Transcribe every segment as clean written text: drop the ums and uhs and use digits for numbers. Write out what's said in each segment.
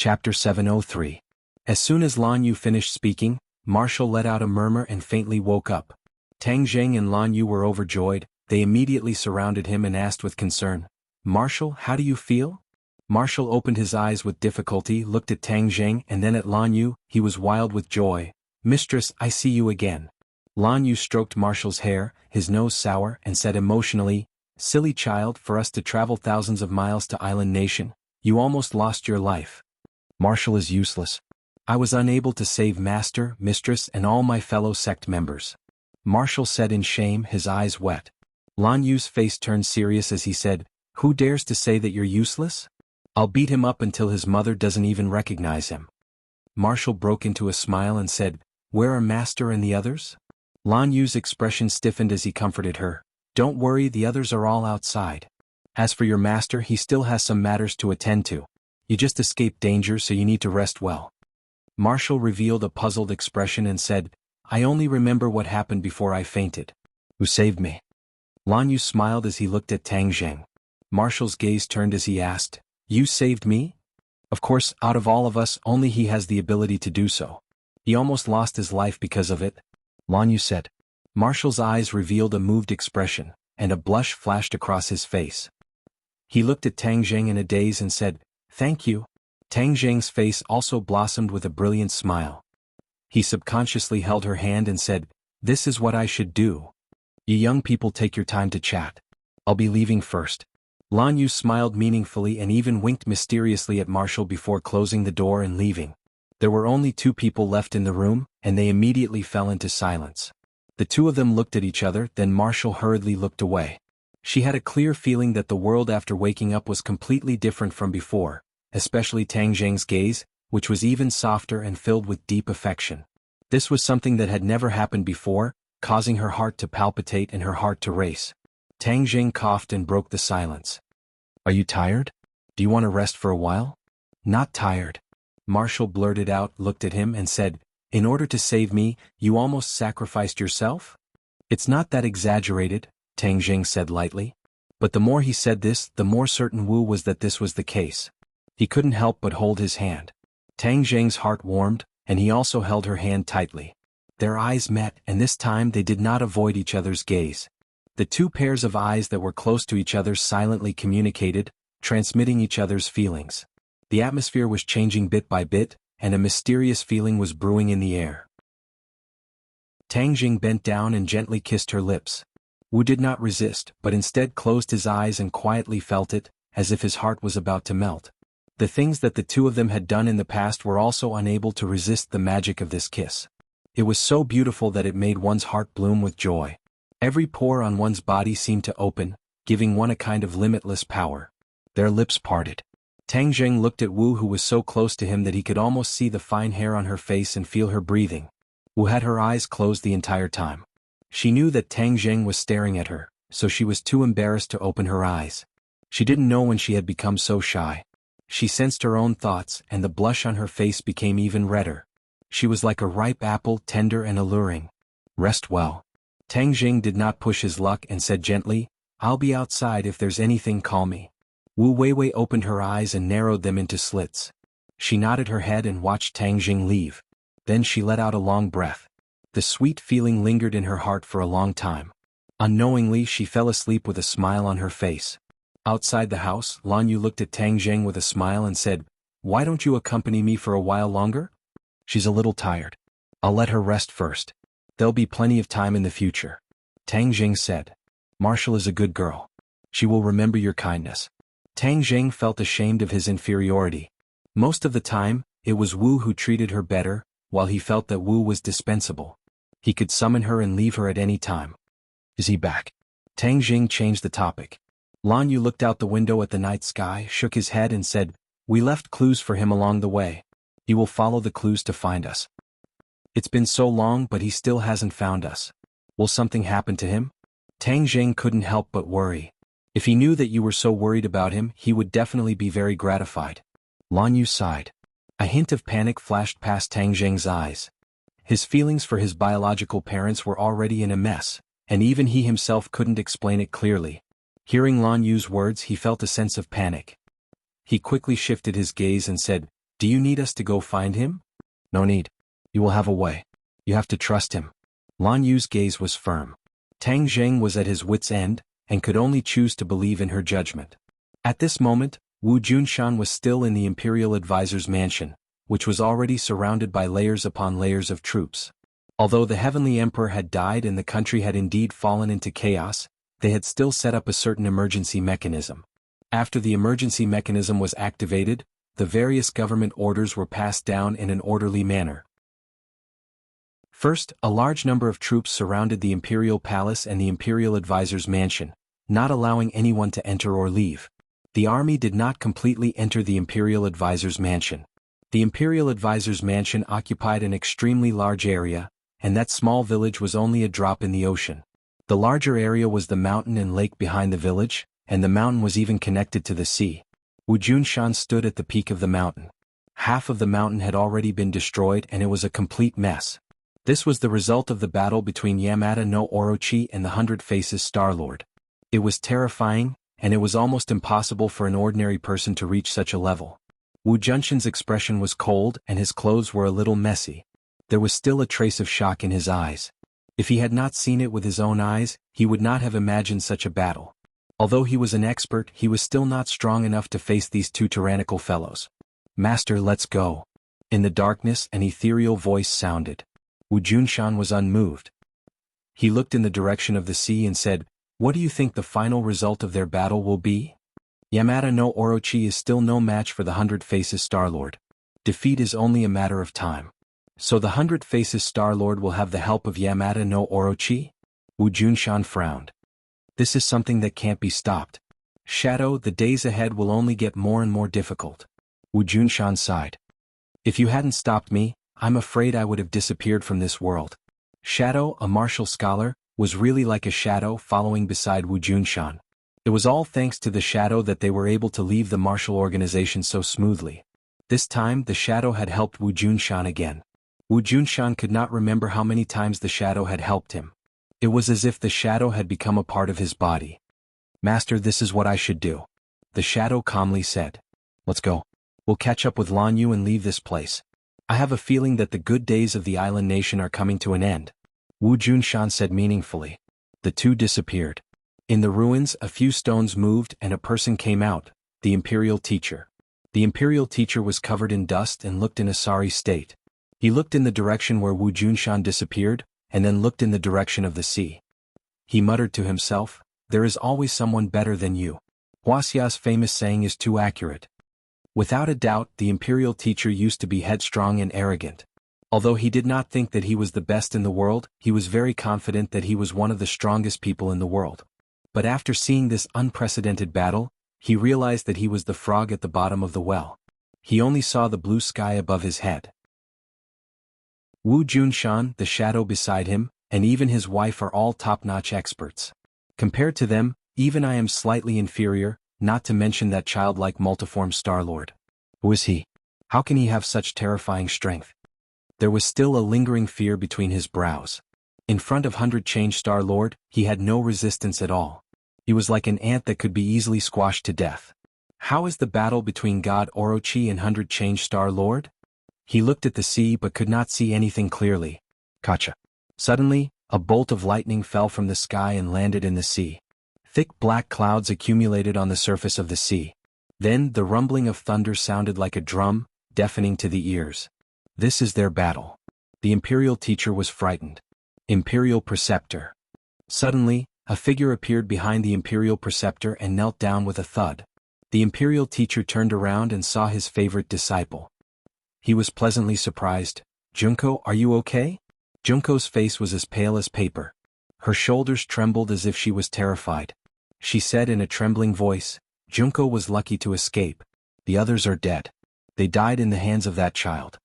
Chapter 703. As soon as Lan Yu finished speaking, Marshall let out a murmur and faintly woke up. Tang Zheng and Lan Yu were overjoyed. They immediately surrounded him and asked with concern, "Marshall, how do you feel?" Marshall opened his eyes with difficulty, looked at Tang Zheng and then at Lan Yu. He was wild with joy. "Mistress, I see you again." Lan Yu stroked Marshall's hair, his nose sour, and said emotionally, "Silly child, for us to travel thousands of miles to Island Nation, you almost lost your life." "Marshall is useless. I was unable to save Master, Mistress, and all my fellow sect members," Marshall said in shame, his eyes wet. Lan Yu's face turned serious as he said, "Who dares to say that you're useless? I'll beat him up until his mother doesn't even recognize him." Marshall broke into a smile and said, "Where are Master and the others?" Lan Yu's expression stiffened as he comforted her. "Don't worry, the others are all outside. As for your master, he still has some matters to attend to. You just escaped danger, so you need to rest well." Marshall revealed a puzzled expression and said, "I only remember what happened before I fainted." "Who saved me?" Lan Yu smiled as he looked at Tang Zheng. Marshall's gaze turned as he asked, "You saved me?" "Of course, out of all of us, only he has the ability to do so. He almost lost his life because of it," Lan Yu said. Marshall's eyes revealed a moved expression, and a blush flashed across his face. He looked at Tang Zheng in a daze and said, "Thank you." Tang Zheng's face also blossomed with a brilliant smile. He subconsciously held her hand and said, "This is what I should do. You young people take your time to chat. I'll be leaving first." Lan Yu smiled meaningfully and even winked mysteriously at Marshall before closing the door and leaving. There were only two people left in the room, and they immediately fell into silence. The two of them looked at each other, then Marshall hurriedly looked away. She had a clear feeling that the world after waking up was completely different from before, especially Tang Zheng's gaze, which was even softer and filled with deep affection. This was something that had never happened before, causing her heart to palpitate and her heart to race. Tang Zheng coughed and broke the silence. "Are you tired? Do you want to rest for a while?" "Not tired." Marshall blurted out, looked at him and said, "In order to save me, you almost sacrificed yourself?" "It's not that exaggerated," Tang Zheng said lightly. But the more he said this, the more certain Wu was that this was the case. He couldn't help but hold his hand. Tang Zheng's heart warmed, and he also held her hand tightly. Their eyes met, and this time they did not avoid each other's gaze. The two pairs of eyes that were close to each other silently communicated, transmitting each other's feelings. The atmosphere was changing bit by bit, and a mysterious feeling was brewing in the air. Tang Zheng bent down and gently kissed her lips. Wu did not resist, but instead closed his eyes and quietly felt it, as if his heart was about to melt. The things that the two of them had done in the past were also unable to resist the magic of this kiss. It was so beautiful that it made one's heart bloom with joy. Every pore on one's body seemed to open, giving one a kind of limitless power. Their lips parted. Tang Zheng looked at Wu, who was so close to him that he could almost see the fine hair on her face and feel her breathing. Wu had her eyes closed the entire time. She knew that Tang Zheng was staring at her, so she was too embarrassed to open her eyes. She didn't know when she had become so shy. She sensed her own thoughts, and the blush on her face became even redder. She was like a ripe apple, tender and alluring. "Rest well." Tang Zheng did not push his luck and said gently, "I'll be outside. If there's anything, call me." Wu Weiwei opened her eyes and narrowed them into slits. She nodded her head and watched Tang Zheng leave. Then she let out a long breath. The sweet feeling lingered in her heart for a long time. Unknowingly, she fell asleep with a smile on her face. Outside the house, Lan Yu looked at Tang Zheng with a smile and said, "Why don't you accompany me for a while longer?" "She's a little tired. I'll let her rest first. There'll be plenty of time in the future," Tang Zheng said. "Marshall is a good girl. She will remember your kindness." Tang Zheng felt ashamed of his inferiority. Most of the time, it was Wu who treated her better, while he felt that Wu was dispensable. He could summon her and leave her at any time. "Is he back?" Tang Zheng changed the topic. Lan Yu looked out the window at the night sky, shook his head and said, "We left clues for him along the way. He will follow the clues to find us. It's been so long, but he still hasn't found us. Will something happen to him?" Tang Zheng couldn't help but worry. "If he knew that you were so worried about him, he would definitely be very gratified." Lan Yu sighed. A hint of panic flashed past Tang Zheng's eyes. His feelings for his biological parents were already in a mess, and even he himself couldn't explain it clearly. Hearing Lan Yu's words, he felt a sense of panic. He quickly shifted his gaze and said, Do you need us to go find him? No need. You will have a way. You have to trust him. Lan Yu's gaze was firm. Tang Zheng was at his wit's end, and could only choose to believe in her judgment. At this moment, Wu Junshan was still in the Imperial Advisor's mansion, which was already surrounded by layers upon layers of troops. Although the Heavenly Emperor had died and the country had indeed fallen into chaos, they had still set up a certain emergency mechanism. After the emergency mechanism was activated, the various government orders were passed down in an orderly manner. First, a large number of troops surrounded the Imperial Palace and the Imperial Advisor's mansion, not allowing anyone to enter or leave. The army did not completely enter the Imperial Advisor's mansion. The Imperial Advisor's mansion occupied an extremely large area, and that small village was only a drop in the ocean. The larger area was the mountain and lake behind the village, and the mountain was even connected to the sea. Wu Junshan stood at the peak of the mountain. Half of the mountain had already been destroyed and it was a complete mess. This was the result of the battle between Yamada no Orochi and the Hundred Faces Star-Lord. It was terrifying, and it was almost impossible for an ordinary person to reach such a level. Wu Junshan's expression was cold and his clothes were a little messy. There was still a trace of shock in his eyes. If he had not seen it with his own eyes, he would not have imagined such a battle. Although he was an expert, he was still not strong enough to face these two tyrannical fellows. "Master, let's go." In the darkness, an ethereal voice sounded. Wu Junshan was unmoved. He looked in the direction of the sea and said, "What do you think the final result of their battle will be?" Yamada no Orochi is still no match for the Hundred Faces Star-Lord. Defeat is only a matter of time. So the Hundred Faces Star-Lord will have the help of Yamada no Orochi? Wu Junshan frowned. This is something that can't be stopped. Shadow, the days ahead will only get more and more difficult. Wu Junshan sighed. If you hadn't stopped me, I'm afraid I would have disappeared from this world. Shadow, a martial scholar, was really like a shadow following beside Wu Junshan. It was all thanks to the shadow that they were able to leave the martial organization so smoothly. This time the shadow had helped Wu Junshan again. Wu Junshan could not remember how many times the shadow had helped him. It was as if the shadow had become a part of his body. "Master, this is what I should do," the shadow calmly said. "Let's go. We'll catch up with Lan Yu and leave this place. I have a feeling that the good days of the island nation are coming to an end," Wu Junshan said meaningfully. The two disappeared. In the ruins, a few stones moved and a person came out, the Imperial Teacher. The Imperial Teacher was covered in dust and looked in a sorry state. He looked in the direction where Wu Junshan disappeared, and then looked in the direction of the sea. He muttered to himself, "There is always someone better than you." Huaxia's famous saying is too accurate. Without a doubt, the Imperial Teacher used to be headstrong and arrogant. Although he did not think that he was the best in the world, he was very confident that he was one of the strongest people in the world. But after seeing this unprecedented battle, he realized that he was the frog at the bottom of the well. He only saw the blue sky above his head. Wu Junshan, the shadow beside him, and even his wife are all top-notch experts. Compared to them, even I am slightly inferior, not to mention that childlike multiform Star-Lord. Who is he? How can he have such terrifying strength? There was still a lingering fear between his brows. In front of Hundred Change Star-Lord, he had no resistance at all. He was like an ant that could be easily squashed to death. How is the battle between God Orochi and Hundred Change Star-Lord? He looked at the sea but could not see anything clearly. Kacha. Suddenly, a bolt of lightning fell from the sky and landed in the sea. Thick black clouds accumulated on the surface of the sea. Then the rumbling of thunder sounded like a drum, deafening to the ears. This is their battle. The Imperial Teacher was frightened. Imperial Preceptor. Suddenly, a figure appeared behind the Imperial Preceptor and knelt down with a thud. The Imperial Teacher turned around and saw his favorite disciple. He was pleasantly surprised. "Junko, are you okay?" Junko's face was as pale as paper. Her shoulders trembled as if she was terrified. She said in a trembling voice, "Junko was lucky to escape. The others are dead. They died in the hands of that child."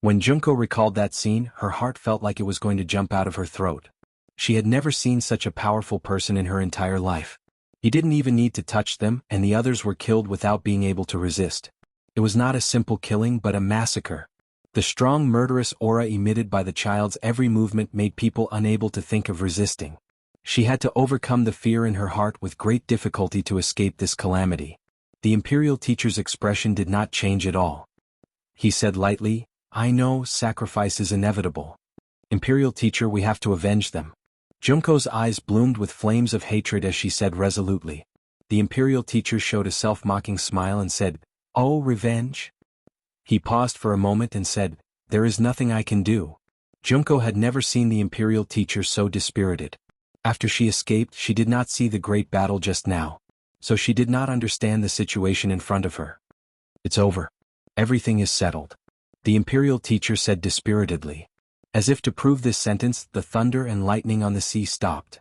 When Junko recalled that scene, her heart felt like it was going to jump out of her throat. She had never seen such a powerful person in her entire life. He didn't even need to touch them, and the others were killed without being able to resist. It was not a simple killing but a massacre. The strong murderous aura emitted by the child's every movement made people unable to think of resisting. She had to overcome the fear in her heart with great difficulty to escape this calamity. The Imperial Teacher's expression did not change at all. he said lightly, I know sacrifice is inevitable. Imperial teacher, we have to avenge them. Junko's eyes bloomed with flames of hatred as she said resolutely. The Imperial teacher showed a self-mocking smile and said, Oh, revenge? He paused for a moment and said, There is nothing I can do. Junko had never seen the Imperial teacher so dispirited. After she escaped, she did not see the great battle just now. So she did not understand the situation in front of her. It's over. Everything is settled. The Imperial teacher said dispiritedly. As if to prove this sentence, the thunder and lightning on the sea stopped.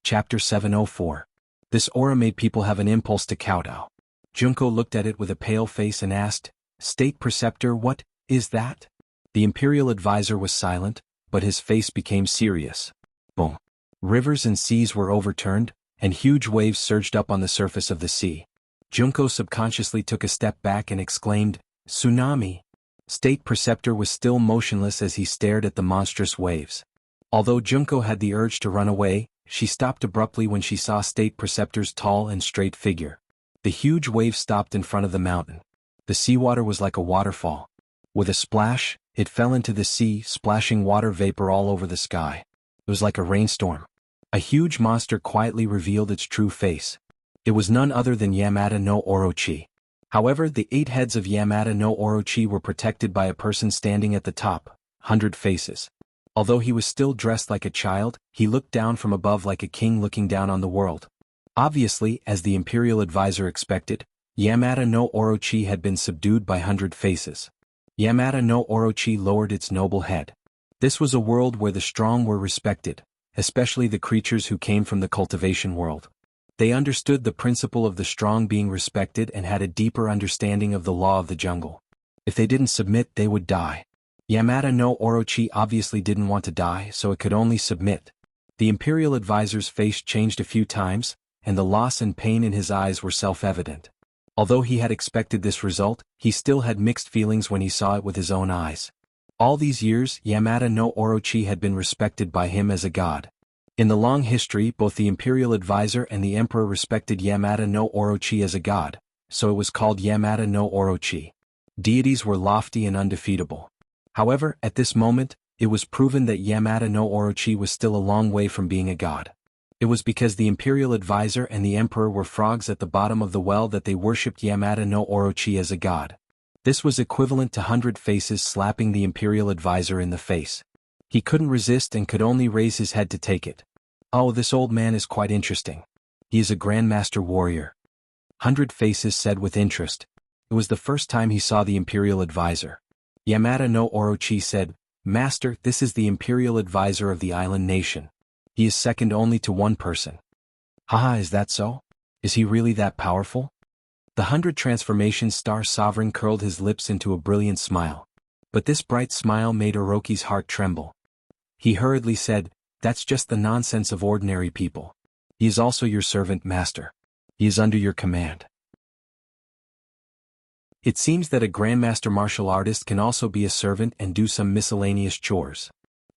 Chapter 704. This aura made people have an impulse to kowtow. Junko looked at it with a pale face and asked, State Preceptor, what is that? The Imperial advisor was silent, but his face became serious. Boom. Rivers and seas were overturned, and huge waves surged up on the surface of the sea. Junko subconsciously took a step back and exclaimed, Tsunami! State Preceptor was still motionless as he stared at the monstrous waves. Although Junko had the urge to run away, she stopped abruptly when she saw State Preceptor's tall and straight figure. The huge wave stopped in front of the mountain. The seawater was like a waterfall. With a splash, it fell into the sea, splashing water vapor all over the sky. It was like a rainstorm. A huge monster quietly revealed its true face. It was none other than Yamada no Orochi. However, the 8 heads of Yamada no Orochi were protected by a person standing at the top, 100 faces. Although he was still dressed like a child, he looked down from above like a king looking down on the world. Obviously, as the Imperial advisor expected, Yamada no Orochi had been subdued by 100 faces. Yamada no Orochi lowered its noble head. This was a world where the strong were respected, especially the creatures who came from the cultivation world. They understood the principle of the strong being respected and had a deeper understanding of the law of the jungle. If they didn't submit, they would die. Yamada no Orochi obviously didn't want to die, so it could only submit. The Imperial advisor's face changed a few times, and the loss and pain in his eyes were self-evident. Although he had expected this result, he still had mixed feelings when he saw it with his own eyes. All these years, Yamada no Orochi had been respected by him as a god. In the long history, both the Imperial advisor and the Emperor respected Yamada no Orochi as a god, so it was called Yamada no Orochi. Deities were lofty and undefeatable. However, at this moment, it was proven that Yamada no Orochi was still a long way from being a god. It was because the Imperial advisor and the Emperor were frogs at the bottom of the well that they worshipped Yamada no Orochi as a god. This was equivalent to 100 faces slapping the Imperial advisor in the face. He couldn't resist and could only raise his head to take it. Oh, this old man is quite interesting. He is a Grandmaster warrior. 100 faces said with interest. It was the first time he saw the Imperial advisor. Yamada no Orochi said, Master, this is the Imperial advisor of the island nation. He is second only to one person. Haha, is that so? Is he really that powerful? The 100 transformation star sovereign curled his lips into a brilliant smile. But this bright smile made Orochi's heart tremble. He hurriedly said, That's just the nonsense of ordinary people. He is also your servant, master. He is under your command. It seems that a Grandmaster martial artist can also be a servant and do some miscellaneous chores.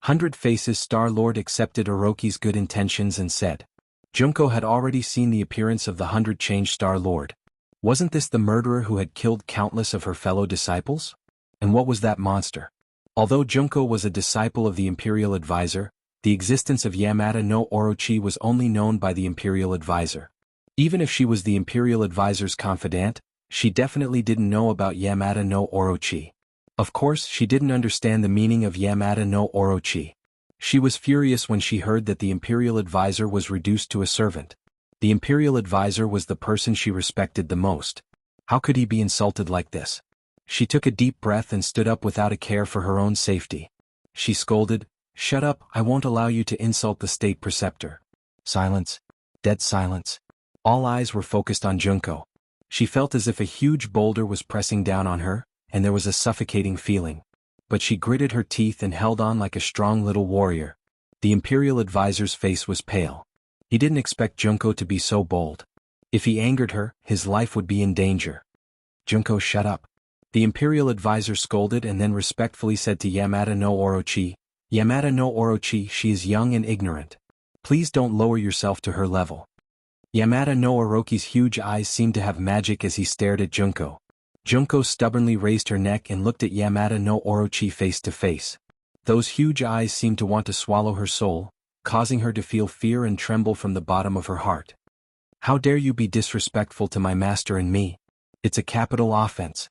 100 Faces Star-Lord accepted Orochi's good intentions and said. Junko had already seen the appearance of the 100 Change Star-Lord. Wasn't this the murderer who had killed countless of her fellow disciples? And what was that monster? Although Junko was a disciple of the Imperial Advisor, the existence of Yamada no Orochi was only known by the Imperial Advisor. Even if she was the Imperial Advisor's confidant, she definitely didn't know about Yamada no Orochi. Of course, she didn't understand the meaning of Yamada no Orochi. She was furious when she heard that the Imperial Advisor was reduced to a servant. The Imperial Advisor was the person she respected the most. How could he be insulted like this? She took a deep breath and stood up without a care for her own safety. She scolded, Shut up, I won't allow you to insult the state preceptor. Silence. Dead silence. All eyes were focused on Junko. She felt as if a huge boulder was pressing down on her, and there was a suffocating feeling. But she gritted her teeth and held on like a strong little warrior. The Imperial Advisor's face was pale. He didn't expect Junko to be so bold. If he angered her, his life would be in danger. Junko, shut up. The Imperial Advisor scolded and then respectfully said to Yamada no Orochi, Yamada no Orochi, she is young and ignorant. Please don't lower yourself to her level. Yamada no Orochi's huge eyes seemed to have magic as he stared at Junko. Junko stubbornly raised her neck and looked at Yamada no Orochi face to face. Those huge eyes seemed to want to swallow her soul, causing her to feel fear and tremble from the bottom of her heart. How dare you be disrespectful to my master and me? It's a capital offense.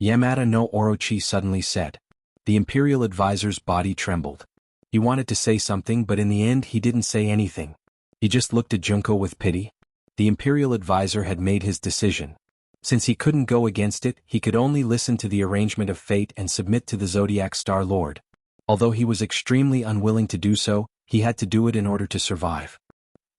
Yamada no Orochi suddenly said. The Imperial Advisor's body trembled. He wanted to say something, but in the end he didn't say anything. He just looked at Junko with pity. The Imperial Advisor had made his decision. Since he couldn't go against it, he could only listen to the arrangement of fate and submit to the Zodiac Star Lord. Although he was extremely unwilling to do so, he had to do it in order to survive.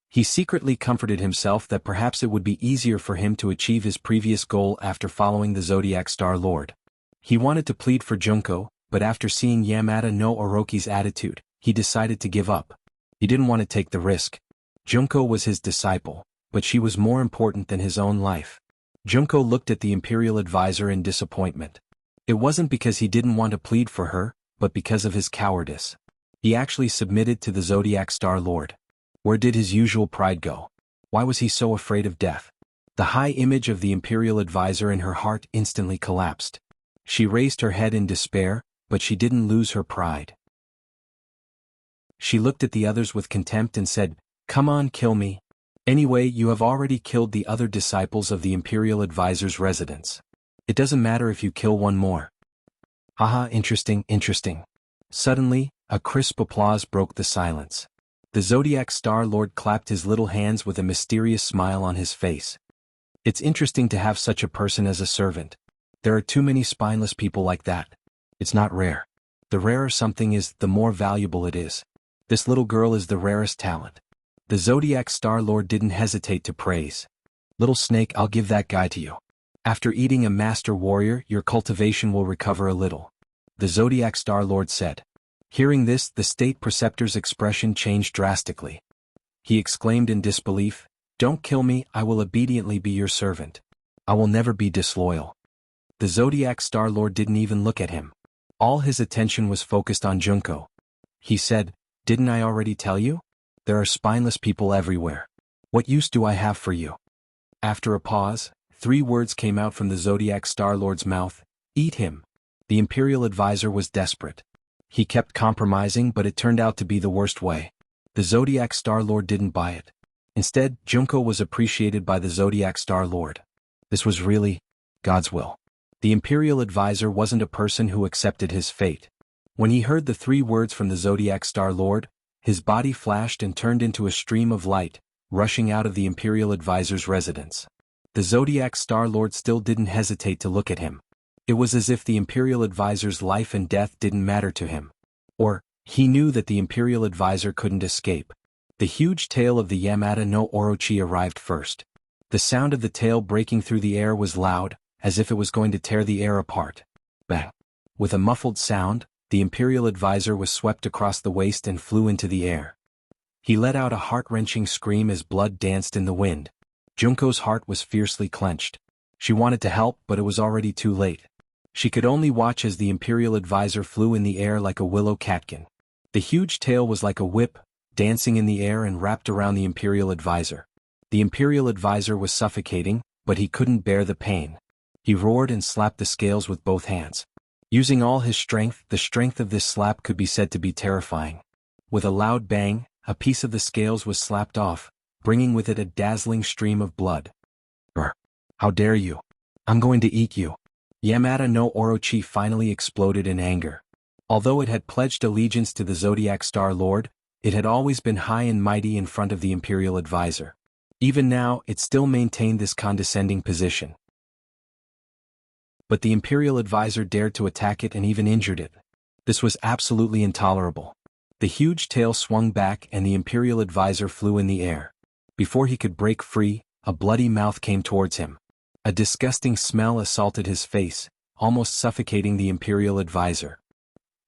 He secretly comforted himself that perhaps it would be easier for him to achieve his previous goal after following the Zodiac Star Lord. He wanted to plead for Junko, but after seeing Yamada no Orochi's attitude, he decided to give up. He didn't want to take the risk. Junko was his disciple, but she was more important than his own life. Junko looked at the Imperial Advisor in disappointment. It wasn't because he didn't want to plead for her, but because of his cowardice. He actually submitted to the Zodiac Star Lord. Where did his usual pride go? Why was he so afraid of death? The high image of the Imperial Advisor in her heart instantly collapsed. She raised her head in despair, but she didn't lose her pride. She looked at the others with contempt and said, "Come on, kill me. Anyway, you have already killed the other disciples of the Imperial Advisor's residence. It doesn't matter if you kill one more." Haha, interesting. Suddenly, a crisp applause broke the silence. The Zodiac Star Lord clapped his little hands with a mysterious smile on his face. It's interesting to have such a person as a servant. There are too many spineless people like that. It's not rare. The rarer something is, the more valuable it is. This little girl is the rarest talent. The Zodiac Star Lord didn't hesitate to praise. Little snake, I'll give that guy to you. After eating a master warrior, your cultivation will recover a little. The Zodiac Star Lord said. Hearing this, the state preceptor's expression changed drastically. He exclaimed in disbelief, "Don't kill me, I will obediently be your servant. I will never be disloyal." The Zodiac Star Lord didn't even look at him. All his attention was focused on Junko. He said, "Didn't I already tell you? There are spineless people everywhere. What use do I have for you?" After a pause, 3 words came out from the Zodiac Star Lord's mouth, "Eat him." The Imperial Advisor was desperate. He kept compromising, but it turned out to be the worst way. The Zodiac Star Lord didn't buy it. Instead, Junko was appreciated by the Zodiac Star Lord. This was really God's will. The Imperial Advisor wasn't a person who accepted his fate. When he heard the 3 words from the Zodiac Star Lord, his body flashed and turned into a stream of light, rushing out of the Imperial Advisor's residence. The Zodiac Star Lord still didn't hesitate to look at him. It was as if the Imperial Advisor's life and death didn't matter to him. Or, he knew that the Imperial Advisor couldn't escape. The huge tail of the Yamada no Orochi arrived first. The sound of the tail breaking through the air was loud, as if it was going to tear the air apart. Bang! With a muffled sound, the Imperial Advisor was swept across the waist and flew into the air. He let out a heart-wrenching scream as blood danced in the wind. Junko's heart was fiercely clenched. She wanted to help, but it was already too late. She could only watch as the Imperial Advisor flew in the air like a willow catkin. The huge tail was like a whip, dancing in the air and wrapped around the Imperial Advisor. The Imperial Advisor was suffocating, but he couldn't bear the pain. He roared and slapped the scales with both hands. Using all his strength, the strength of this slap could be said to be terrifying. With a loud bang, a piece of the scales was slapped off, bringing with it a dazzling stream of blood. "Brr! How dare you? I'm going to eat you." Yamada no Orochi finally exploded in anger. Although it had pledged allegiance to the Zodiac Star Lord, it had always been high and mighty in front of the Imperial Advisor. Even now, it still maintained this condescending position. But the Imperial Advisor dared to attack it and even injured it. This was absolutely intolerable. The huge tail swung back and the Imperial Advisor flew in the air. Before he could break free, a bloody mouth came towards him. A disgusting smell assaulted his face, almost suffocating the Imperial Advisor.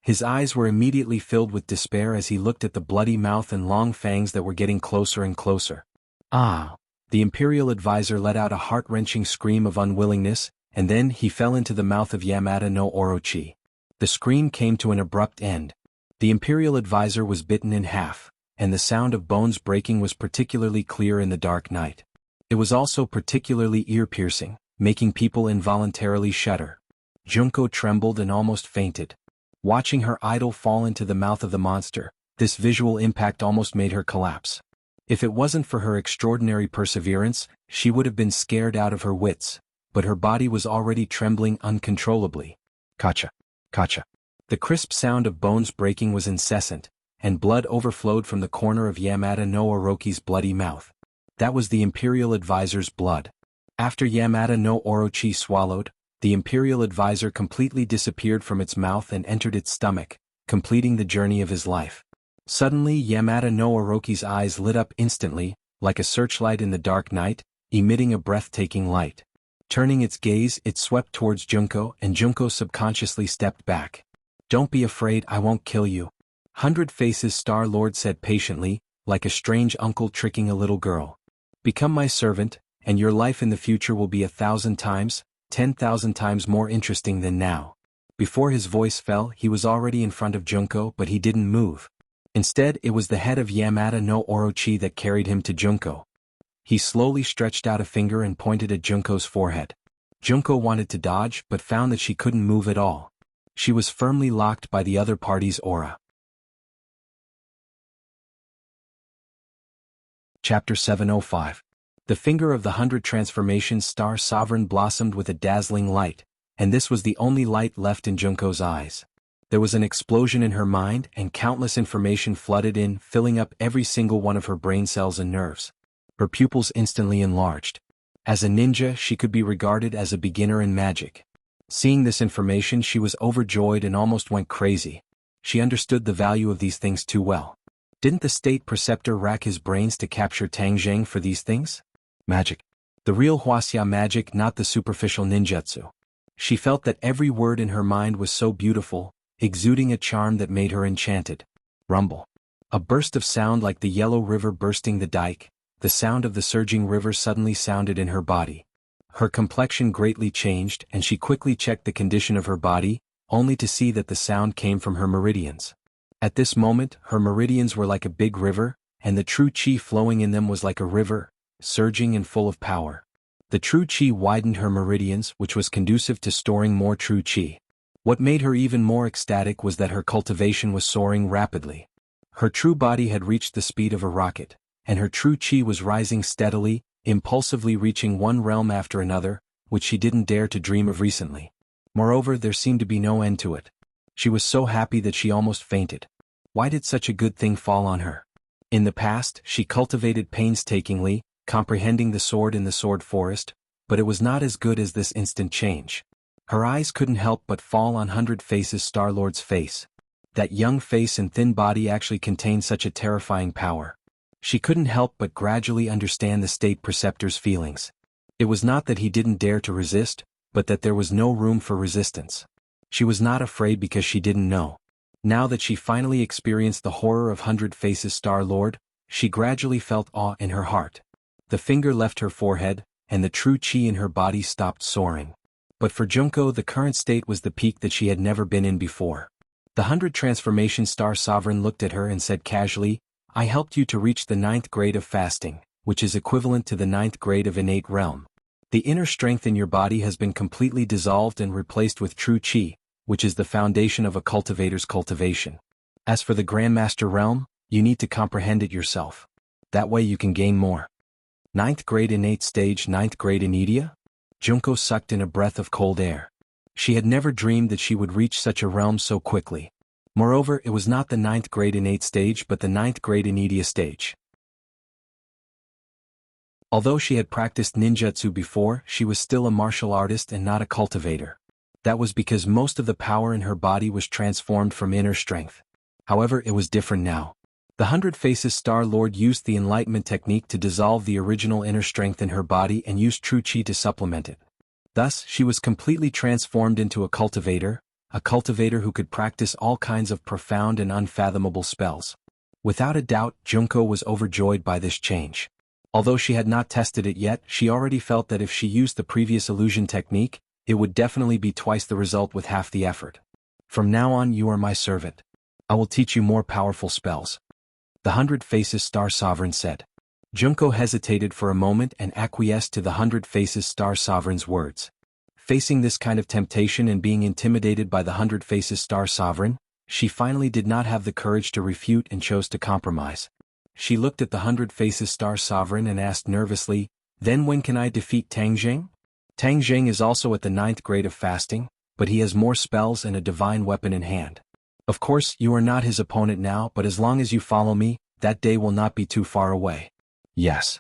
His eyes were immediately filled with despair as he looked at the bloody mouth and long fangs that were getting closer and closer. "Ah!" The Imperial Advisor let out a heart-wrenching scream of unwillingness, and then he fell into the mouth of Yamada no Orochi. The scream came to an abrupt end. The Imperial Advisor was bitten in half, and the sound of bones breaking was particularly clear in the dark night. It was also particularly ear-piercing, making people involuntarily shudder. Junko trembled and almost fainted. Watching her idol fall into the mouth of the monster, this visual impact almost made her collapse. If it wasn't for her extraordinary perseverance, she would have been scared out of her wits, but her body was already trembling uncontrollably. Kacha. Kacha. The crisp sound of bones breaking was incessant, and blood overflowed from the corner of Yamada no Orochi's bloody mouth. That was the Imperial Advisor's blood. After Yamada no Orochi swallowed, the Imperial Advisor completely disappeared from its mouth and entered its stomach, completing the journey of his life. Suddenly Yamada no Orochi's eyes lit up instantly, like a searchlight in the dark night, emitting a breathtaking light. Turning its gaze, it swept towards Junko, and Junko subconsciously stepped back. "Don't be afraid, I won't kill you," Hundred Faces Star-Lord said patiently, like a strange uncle tricking a little girl. "Become my servant, and your life in the future will be 1,000 times, 10,000 times more interesting than now." Before his voice fell, he was already in front of Junko, but he didn't move. Instead, it was the head of Yamada no Orochi that carried him to Junko. He slowly stretched out a finger and pointed at Junko's forehead. Junko wanted to dodge, but found that she couldn't move at all. She was firmly locked by the other party's aura. Chapter 705. The finger of the 100 Transformation Star Sovereign blossomed with a dazzling light, and this was the only light left in Junko's eyes. There was an explosion in her mind, and countless information flooded in, filling up every single one of her brain cells and nerves. Her pupils instantly enlarged. As a ninja, she could be regarded as a beginner in magic. Seeing this information, she was overjoyed and almost went crazy. She understood the value of these things too well. Didn't the state preceptor rack his brains to capture Tang Zheng for these things? Magic. The real Huaxia magic, not the superficial ninjutsu. She felt that every word in her mind was so beautiful, exuding a charm that made her enchanted. Rumble. A burst of sound like the yellow river bursting the dike, the sound of the surging river suddenly sounded in her body. Her complexion greatly changed, and she quickly checked the condition of her body, only to see that the sound came from her meridians. At this moment, her meridians were like a big river, and the true chi flowing in them was like a river, surging and full of power. The true chi widened her meridians, which was conducive to storing more true chi. What made her even more ecstatic was that her cultivation was soaring rapidly. Her true body had reached the speed of a rocket, and her true chi was rising steadily, impulsively reaching one realm after another, which she didn't dare to dream of recently. Moreover, there seemed to be no end to it. She was so happy that she almost fainted. Why did such a good thing fall on her? In the past, she cultivated painstakingly, comprehending the sword in the sword forest, but it was not as good as this instant change. Her eyes couldn't help but fall on Hundred Faces Star-Lord's face. That young face and thin body actually contained such a terrifying power. She couldn't help but gradually understand the state preceptor's feelings. It was not that he didn't dare to resist, but that there was no room for resistance. She was not afraid because she didn't know. Now that she finally experienced the horror of Hundred Faces Star-Lord, she gradually felt awe in her heart. The finger left her forehead, and the true chi in her body stopped soaring. But for Junko, the current state was the peak that she had never been in before. The 100 Transformation Star Sovereign looked at her and said casually, "I helped you to reach the 9th grade of fasting, which is equivalent to the 9th grade of innate realm. The inner strength in your body has been completely dissolved and replaced with true chi, which is the foundation of a cultivator's cultivation. As for the Grandmaster realm, you need to comprehend it yourself. That way you can gain more." 9th grade innate stage, 9th grade inedia? Junko sucked in a breath of cold air. She had never dreamed that she would reach such a realm so quickly. Moreover, it was not the 9th grade innate stage but the 9th grade inedia stage. Although she had practiced ninjutsu before, she was still a martial artist and not a cultivator. That was because most of the power in her body was transformed from inner strength. However, it was different now. The 100 Faces Star-Lord used the enlightenment technique to dissolve the original inner strength in her body and used true chi to supplement it. Thus, she was completely transformed into a cultivator who could practice all kinds of profound and unfathomable spells. Without a doubt, Junko was overjoyed by this change. Although she had not tested it yet, she already felt that if she used the previous illusion technique, it would definitely be twice the result with half the effort. "From now on, you are my servant. I will teach you more powerful spells," the 100 Faces Star Sovereign said. Junko hesitated for a moment and acquiesced to the 100 Faces Star Sovereign's words. Facing this kind of temptation and being intimidated by the 100 Faces Star Sovereign, she finally did not have the courage to refute and chose to compromise. She looked at the 100 Faces Star Sovereign and asked nervously, "Then when can I defeat Tang Zheng?" Tang Zheng is also at the 9th grade of fasting, but he has more spells and a divine weapon in hand. Of course, you are not his opponent now, but as long as you follow me, that day will not be too far away. Yes.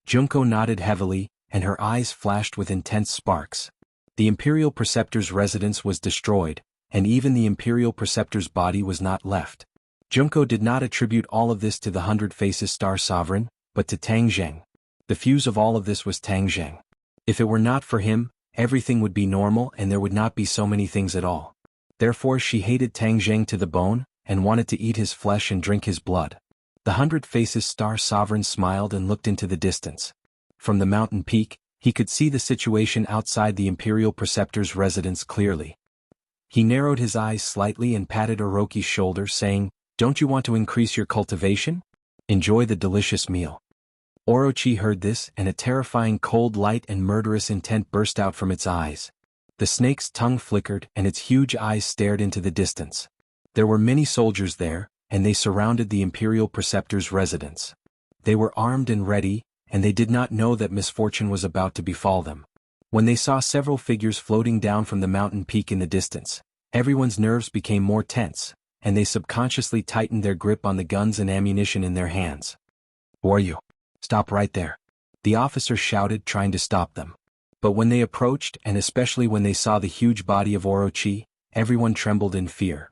Junko nodded heavily, and her eyes flashed with intense sparks. The Imperial Preceptor's residence was destroyed, and even the Imperial Preceptor's body was not left. Junko did not attribute all of this to the 100 Faces Star Sovereign, but to Tang Zheng. The fuse of all of this was Tang Zheng. If it were not for him, everything would be normal and there would not be so many things at all. Therefore she hated Tang Zheng to the bone, and wanted to eat his flesh and drink his blood. The 100 Faces Star Sovereign smiled and looked into the distance. From the mountain peak, he could see the situation outside the Imperial Preceptor's residence clearly. He narrowed his eyes slightly and patted Orochi's shoulder, saying, "Don't you want to increase your cultivation? Enjoy the delicious meal." Orochi heard this, and a terrifying cold light and murderous intent burst out from its eyes. The snake's tongue flickered and its huge eyes stared into the distance. There were many soldiers there, and they surrounded the Imperial Preceptor's residence. They were armed and ready, and they did not know that misfortune was about to befall them. When they saw several figures floating down from the mountain peak in the distance, everyone's nerves became more tense, and they subconsciously tightened their grip on the guns and ammunition in their hands. "Who are you? Stop right there," the officer shouted, trying to stop them. But when they approached, and especially when they saw the huge body of Orochi, everyone trembled in fear.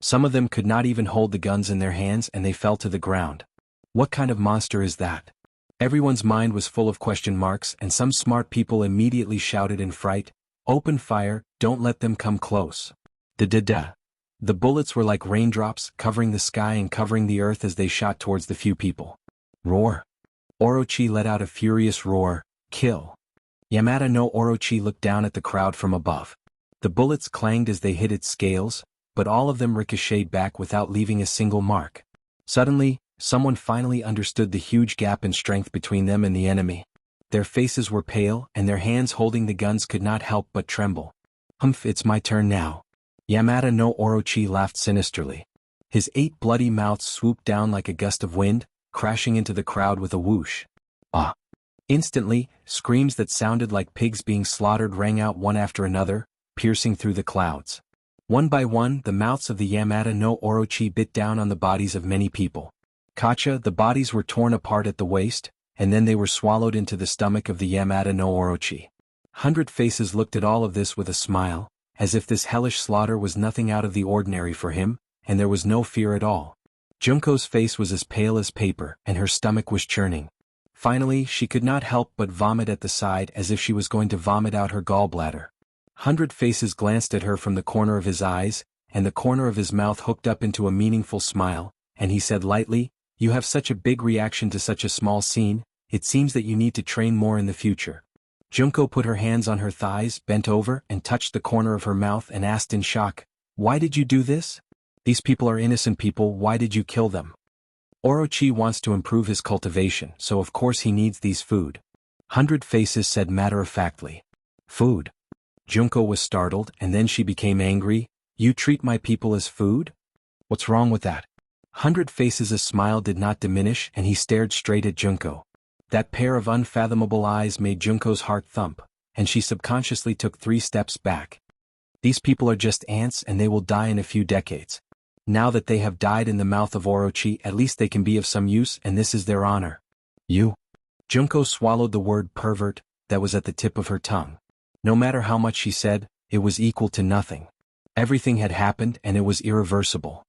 Some of them could not even hold the guns in their hands and they fell to the ground. What kind of monster is that? Everyone's mind was full of question marks, and some smart people immediately shouted in fright, "Open fire, don't let them come close." Da-da-da. The bullets were like raindrops, covering the sky and covering the earth as they shot towards the few people. Roar. Orochi let out a furious roar, "Kill." Yamada no Orochi looked down at the crowd from above. The bullets clanged as they hit its scales, but all of them ricocheted back without leaving a single mark. Suddenly, someone finally understood the huge gap in strength between them and the enemy. Their faces were pale, and their hands holding the guns could not help but tremble. "Humph, it's my turn now." Yamada no Orochi laughed sinisterly. His 8 bloody mouths swooped down like a gust of wind, crashing into the crowd with a whoosh. Ah! Instantly, screams that sounded like pigs being slaughtered rang out one after another, piercing through the clouds. One by one, the mouths of the Yamada no Orochi bit down on the bodies of many people. Kacha, the bodies were torn apart at the waist, and then they were swallowed into the stomach of the Yamada no Orochi. 100 Faces looked at all of this with a smile, as if this hellish slaughter was nothing out of the ordinary for him, and there was no fear at all. Junko's face was as pale as paper, and her stomach was churning. Finally, she could not help but vomit at the side as if she was going to vomit out her gallbladder. 100 Faces glanced at her from the corner of his eyes, and the corner of his mouth hooked up into a meaningful smile, and he said lightly, "You have such a big reaction to such a small scene, it seems that you need to train more in the future." Junko put her hands on her thighs, bent over, and touched the corner of her mouth and asked in shock, "Why did you do this? These people are innocent people, why did you kill them?" Orochi wants to improve his cultivation, so of course he needs these food. 100 Faces said matter-of-factly. "Food?" Junko was startled, and then she became angry. "You treat my people as food? What's wrong with that?" 100 Faces' smile did not diminish, and he stared straight at Junko. That pair of unfathomable eyes made Junko's heart thump, and she subconsciously took 3 steps back. These people are just ants and they will die in a few decades. Now that they have died in the mouth of Orochi, at least they can be of some use, and this is their honor. "You?" Junko swallowed the word pervert that was at the tip of her tongue. No matter how much she said, it was equal to nothing. Everything had happened and it was irreversible.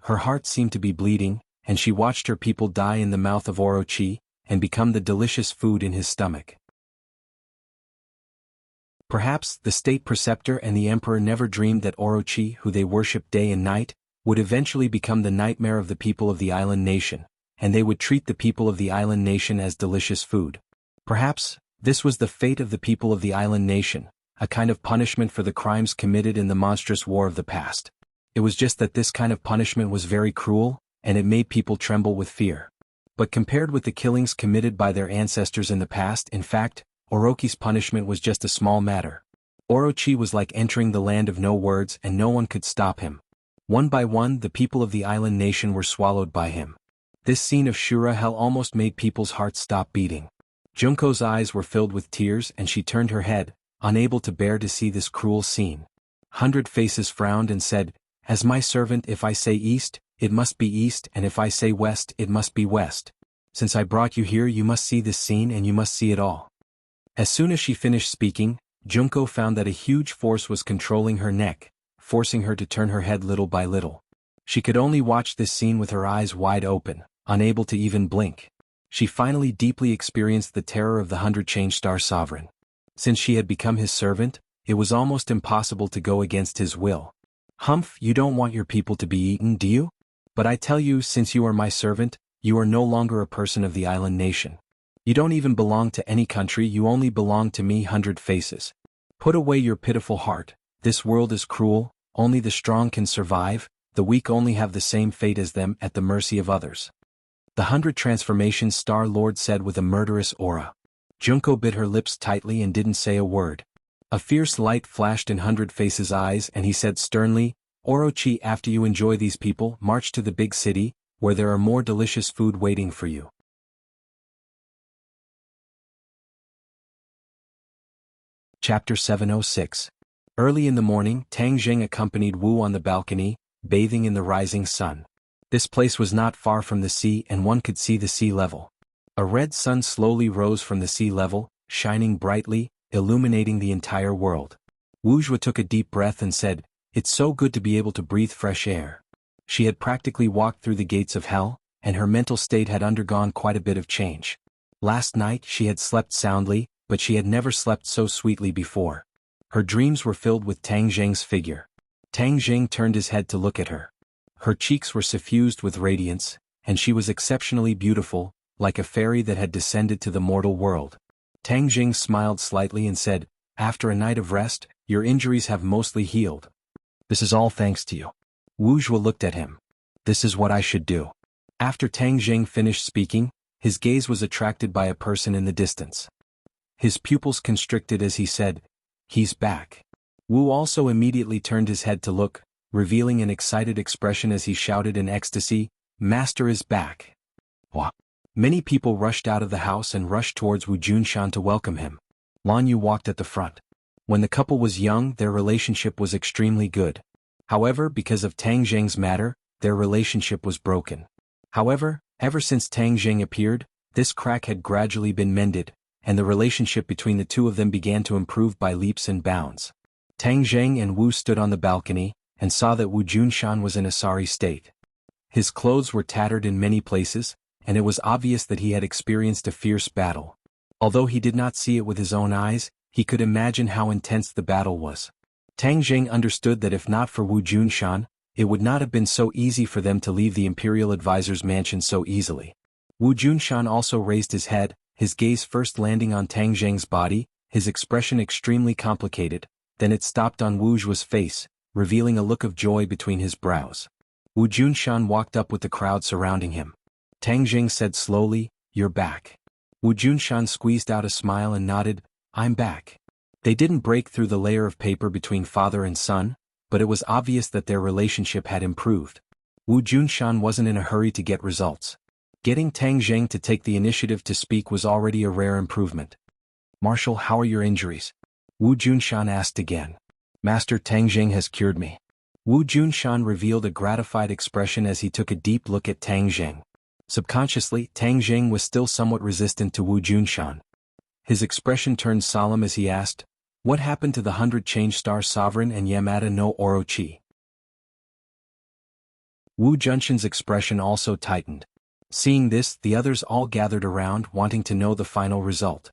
Her heart seemed to be bleeding, and she watched her people die in the mouth of Orochi, and become the delicious food in his stomach. Perhaps the state preceptor and the emperor never dreamed that Orochi, who they worshipped day and night, would eventually become the nightmare of the people of the island nation, and they would treat the people of the island nation as delicious food. Perhaps this was the fate of the people of the island nation, a kind of punishment for the crimes committed in the monstrous war of the past. It was just that this kind of punishment was very cruel, and it made people tremble with fear. But compared with the killings committed by their ancestors in the past, in fact, Orochi's punishment was just a small matter. Orochi was like entering the land of no words and no one could stop him. One by one the people of the island nation were swallowed by him. This scene of Shura hell almost made people's hearts stop beating. Junko's eyes were filled with tears and she turned her head, unable to bear to see this cruel scene. 100 Faces frowned and said, "As my servant, if I say east, it must be east, and if I say west, it must be west. Since I brought you here, you must see this scene and you must see it all." As soon as she finished speaking, Junko found that a huge force was controlling her neck, forcing her to turn her head little by little. She could only watch this scene with her eyes wide open, unable to even blink. She finally deeply experienced the terror of the 100 Change Star Sovereign. Since she had become his servant, it was almost impossible to go against his will. "Humph, you don't want your people to be eaten, do you? But I tell you, since you are my servant, you are no longer a person of the island nation. You don't even belong to any country, you only belong to me, 100 Faces. Put away your pitiful heart, this world is cruel, only the strong can survive, the weak only have the same fate as them, at the mercy of others." The 100 Transformations Star Lord said with a murderous aura. Junko bit her lips tightly and didn't say a word. A fierce light flashed in 100 Faces' eyes and he said sternly, "Orochi, after you enjoy these people, march to the big city, where there are more delicious food waiting for you." Chapter 706. Early in the morning, Tang Jing accompanied Wu on the balcony, bathing in the rising sun. This place was not far from the sea and one could see the sea level. A red sun slowly rose from the sea level, shining brightly, illuminating the entire world. Wu Zhua took a deep breath and said, "It's so good to be able to breathe fresh air." She had practically walked through the gates of hell, and her mental state had undergone quite a bit of change. Last night she had slept soundly, but she had never slept so sweetly before. Her dreams were filled with Tang Jing's figure. Tang Jing turned his head to look at her. Her cheeks were suffused with radiance, and she was exceptionally beautiful, like a fairy that had descended to the mortal world. Tang Jing smiled slightly and said, "After a night of rest, your injuries have mostly healed. This is all thanks to you." Wu Zhua looked at him. "This is what I should do." After Tang Jing finished speaking, his gaze was attracted by a person in the distance. His pupils constricted as he said, "He's back." Wu also immediately turned his head to look, revealing an excited expression as he shouted in ecstasy, "Master is back." What? Many people rushed out of the house and rushed towards Wu Junshan to welcome him. Lan Yu walked at the front. When the couple was young, their relationship was extremely good. However, because of Tang Jing's matter, their relationship was broken. However, ever since Tang Jing appeared, this crack had gradually been mended, and the relationship between the two of them began to improve by leaps and bounds. Tang Jing and Wu stood on the balcony, and saw that Wu Junshan was in a sorry state. His clothes were tattered in many places, and it was obvious that he had experienced a fierce battle. Although he did not see it with his own eyes, he could imagine how intense the battle was. Tang Jing understood that if not for Wu Junshan, it would not have been so easy for them to leave the Imperial Advisor's mansion so easily. Wu Junshan also raised his head, his gaze first landing on Tang Jing's body, his expression extremely complicated, then it stopped on Wu Zhua's face, revealing a look of joy between his brows. Wu Junshan walked up with the crowd surrounding him. Tang Jing said slowly, "You're back." Wu Junshan squeezed out a smile and nodded, "I'm back." They didn't break through the layer of paper between father and son, but it was obvious that their relationship had improved. Wu Junshan wasn't in a hurry to get results. Getting Tang Jing to take the initiative to speak was already a rare improvement. "Marshal, how are your injuries?" Wu Junshan asked again. "Master, Tang Jing has cured me." Wu Junshan revealed a gratified expression as he took a deep look at Tang Jing. Subconsciously, Tang Jing was still somewhat resistant to Wu Junshan. His expression turned solemn as he asked, "What happened to the 100 Change Star Sovereign and Yamada no Orochi?" Wu Junshan's expression also tightened. Seeing this, the others all gathered around wanting to know the final result.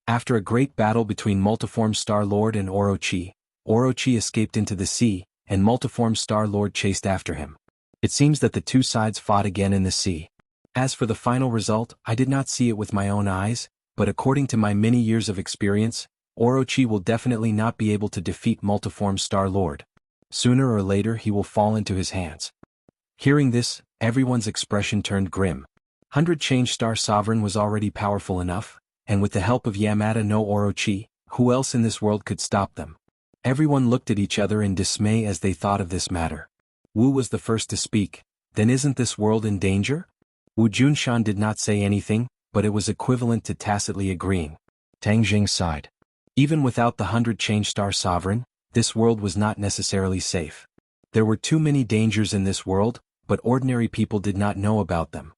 After a great battle between Multiform Star Lord and Orochi, Orochi escaped into the sea, and Multiform Star Lord chased after him. It seems that the two sides fought again in the sea. As for the final result, I did not see it with my own eyes, but according to my many years of experience, Orochi will definitely not be able to defeat Multiform Star Lord. Sooner or later he will fall into his hands. Hearing this, everyone's expression turned grim. 100 Change Star Sovereign was already powerful enough, and with the help of Yamada no Orochi, who else in this world could stop them? Everyone looked at each other in dismay as they thought of this matter. Wu was the first to speak. Then isn't this world in danger? Wu Junshan did not say anything, but it was equivalent to tacitly agreeing. Tang Jing sighed. Even without the 100 Change Star Sovereign, this world was not necessarily safe. There were too many dangers in this world, but ordinary people did not know about them.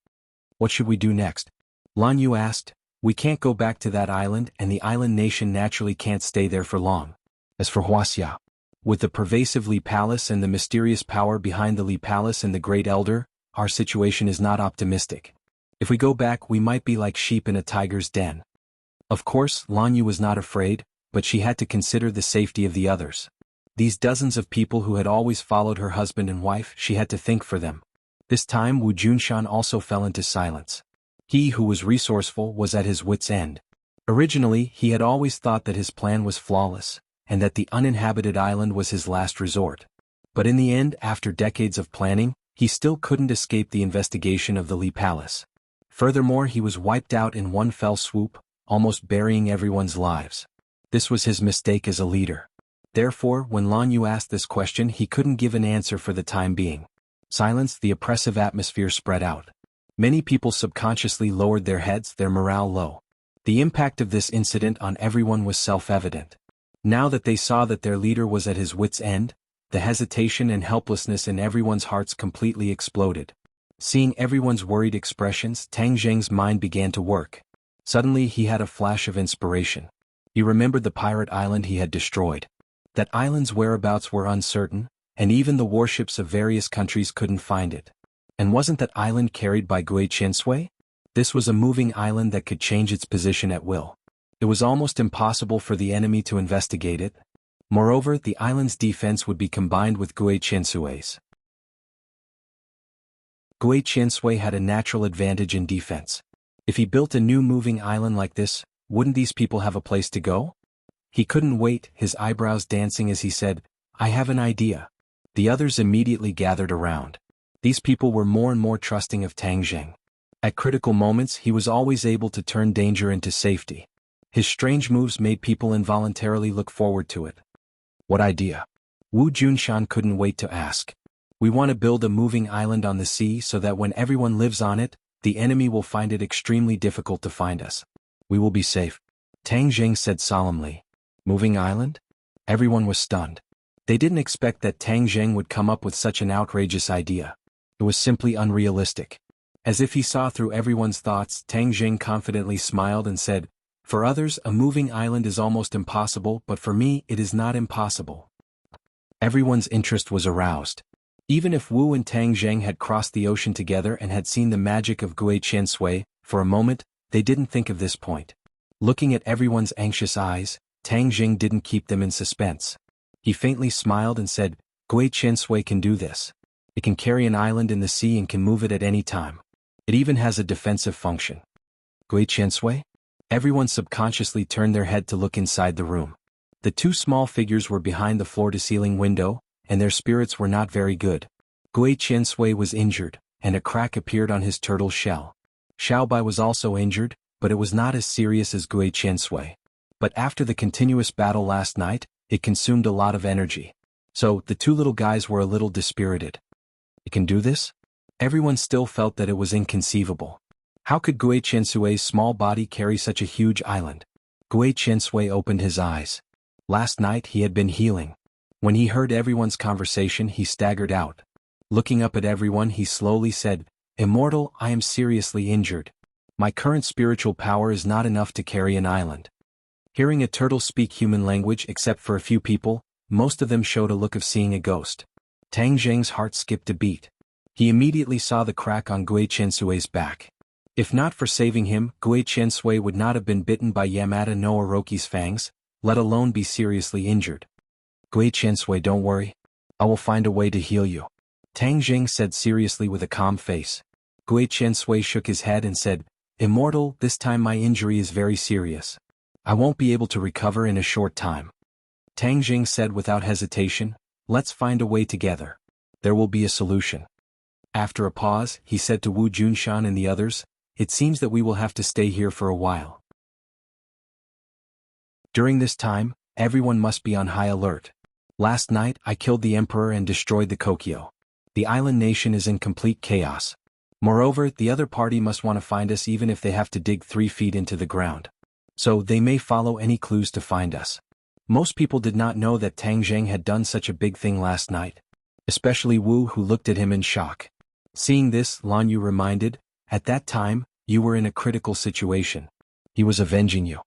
What should we do next? Lan Yu asked. We can't go back to that island, and the island nation naturally can't stay there for long. As for Huaxia, with the pervasive Li Palace and the mysterious power behind the Li Palace and the Great Elder, our situation is not optimistic. If we go back, we might be like sheep in a tiger's den. Of course, Lan Yu was not afraid, but she had to consider the safety of the others. These dozens of people who had always followed her husband and wife, she had to think for them. This time Wu Junshan also fell into silence. He who was resourceful was at his wit's end. Originally, he had always thought that his plan was flawless, and that the uninhabited island was his last resort. But in the end, after decades of planning, he still couldn't escape the investigation of the Li Palace. Furthermore, he was wiped out in one fell swoop, almost burying everyone's lives. This was his mistake as a leader. Therefore, when Lan Yu asked this question, he couldn't give an answer for the time being. Silence, the oppressive atmosphere spread out. Many people subconsciously lowered their heads, their morale low. The impact of this incident on everyone was self-evident. Now that they saw that their leader was at his wit's end, the hesitation and helplessness in everyone's hearts completely exploded. Seeing everyone's worried expressions, Tang Zheng's mind began to work. Suddenly he had a flash of inspiration. He remembered the pirate island he had destroyed. That island's whereabouts were uncertain, and even the warships of various countries couldn't find it. And wasn't that island carried by Gui Qinsui? This was a moving island that could change its position at will. It was almost impossible for the enemy to investigate it. Moreover, the island's defense would be combined with Gui Qinsui's. Gui Qinsui had a natural advantage in defense. If he built a new moving island like this, wouldn't these people have a place to go? He couldn't wait, his eyebrows dancing as he said, I have an idea. The others immediately gathered around. These people were more and more trusting of Tang Zheng. At critical moments he was always able to turn danger into safety. His strange moves made people involuntarily look forward to it. What idea? Wu Junshan couldn't wait to ask. We want to build a moving island on the sea so that when everyone lives on it, the enemy will find it extremely difficult to find us. We will be safe. Tang Zheng said solemnly. Moving island? Everyone was stunned. They didn't expect that Tang Zheng would come up with such an outrageous idea. It was simply unrealistic. As if he saw through everyone's thoughts, Tang Zheng confidently smiled and said, For others, a moving island is almost impossible, but for me, it is not impossible. Everyone's interest was aroused. Even if Wu and Tang Zheng had crossed the ocean together and had seen the magic of Gui Qinsui, for a moment, they didn't think of this point. Looking at everyone's anxious eyes, Tang Zheng didn't keep them in suspense. He faintly smiled and said, Gui Qinsui can do this. It can carry an island in the sea and can move it at any time. It even has a defensive function. Gui Qinsui? Everyone subconsciously turned their head to look inside the room. The two small figures were behind the floor-to-ceiling window, and their spirits were not very good. Gui Qinsui was injured, and a crack appeared on his turtle shell. Xiaobai was also injured, but it was not as serious as Gui Qinsui. But after the continuous battle last night, it consumed a lot of energy. So, the two little guys were a little dispirited. It can do this? Everyone still felt that it was inconceivable. How could Gui Qiansui's small body carry such a huge island? Gui Qiansui opened his eyes. Last night he had been healing. When he heard everyone's conversation, he staggered out. Looking up at everyone, he slowly said, Immortal, I am seriously injured. My current spiritual power is not enough to carry an island. Hearing a turtle speak human language except for a few people, most of them showed a look of seeing a ghost. Tang Zheng's heart skipped a beat. He immediately saw the crack on Gui Qiansui's back. If not for saving him, Gui Qiansui would not have been bitten by Yamada no Orochi's fangs, let alone be seriously injured. Gui Qiansui, don't worry. I will find a way to heal you. Tang Zheng said seriously with a calm face. Gui Qiansui shook his head and said, Immortal, this time my injury is very serious. I won't be able to recover in a short time. Tang Zheng said without hesitation, Let's find a way together. There will be a solution. After a pause, he said to Wu Junshan and the others, it seems that we will have to stay here for a while. During this time, everyone must be on high alert. Last night I killed the emperor and destroyed the Kokyo. The island nation is in complete chaos. Moreover, the other party must want to find us even if they have to dig 3 feet into the ground. So they may follow any clues to find us. Most people did not know that Tang Zheng had done such a big thing last night. Especially Wu, who looked at him in shock. Seeing this, Lan Yu reminded, at that time, you were in a critical situation. He was avenging you.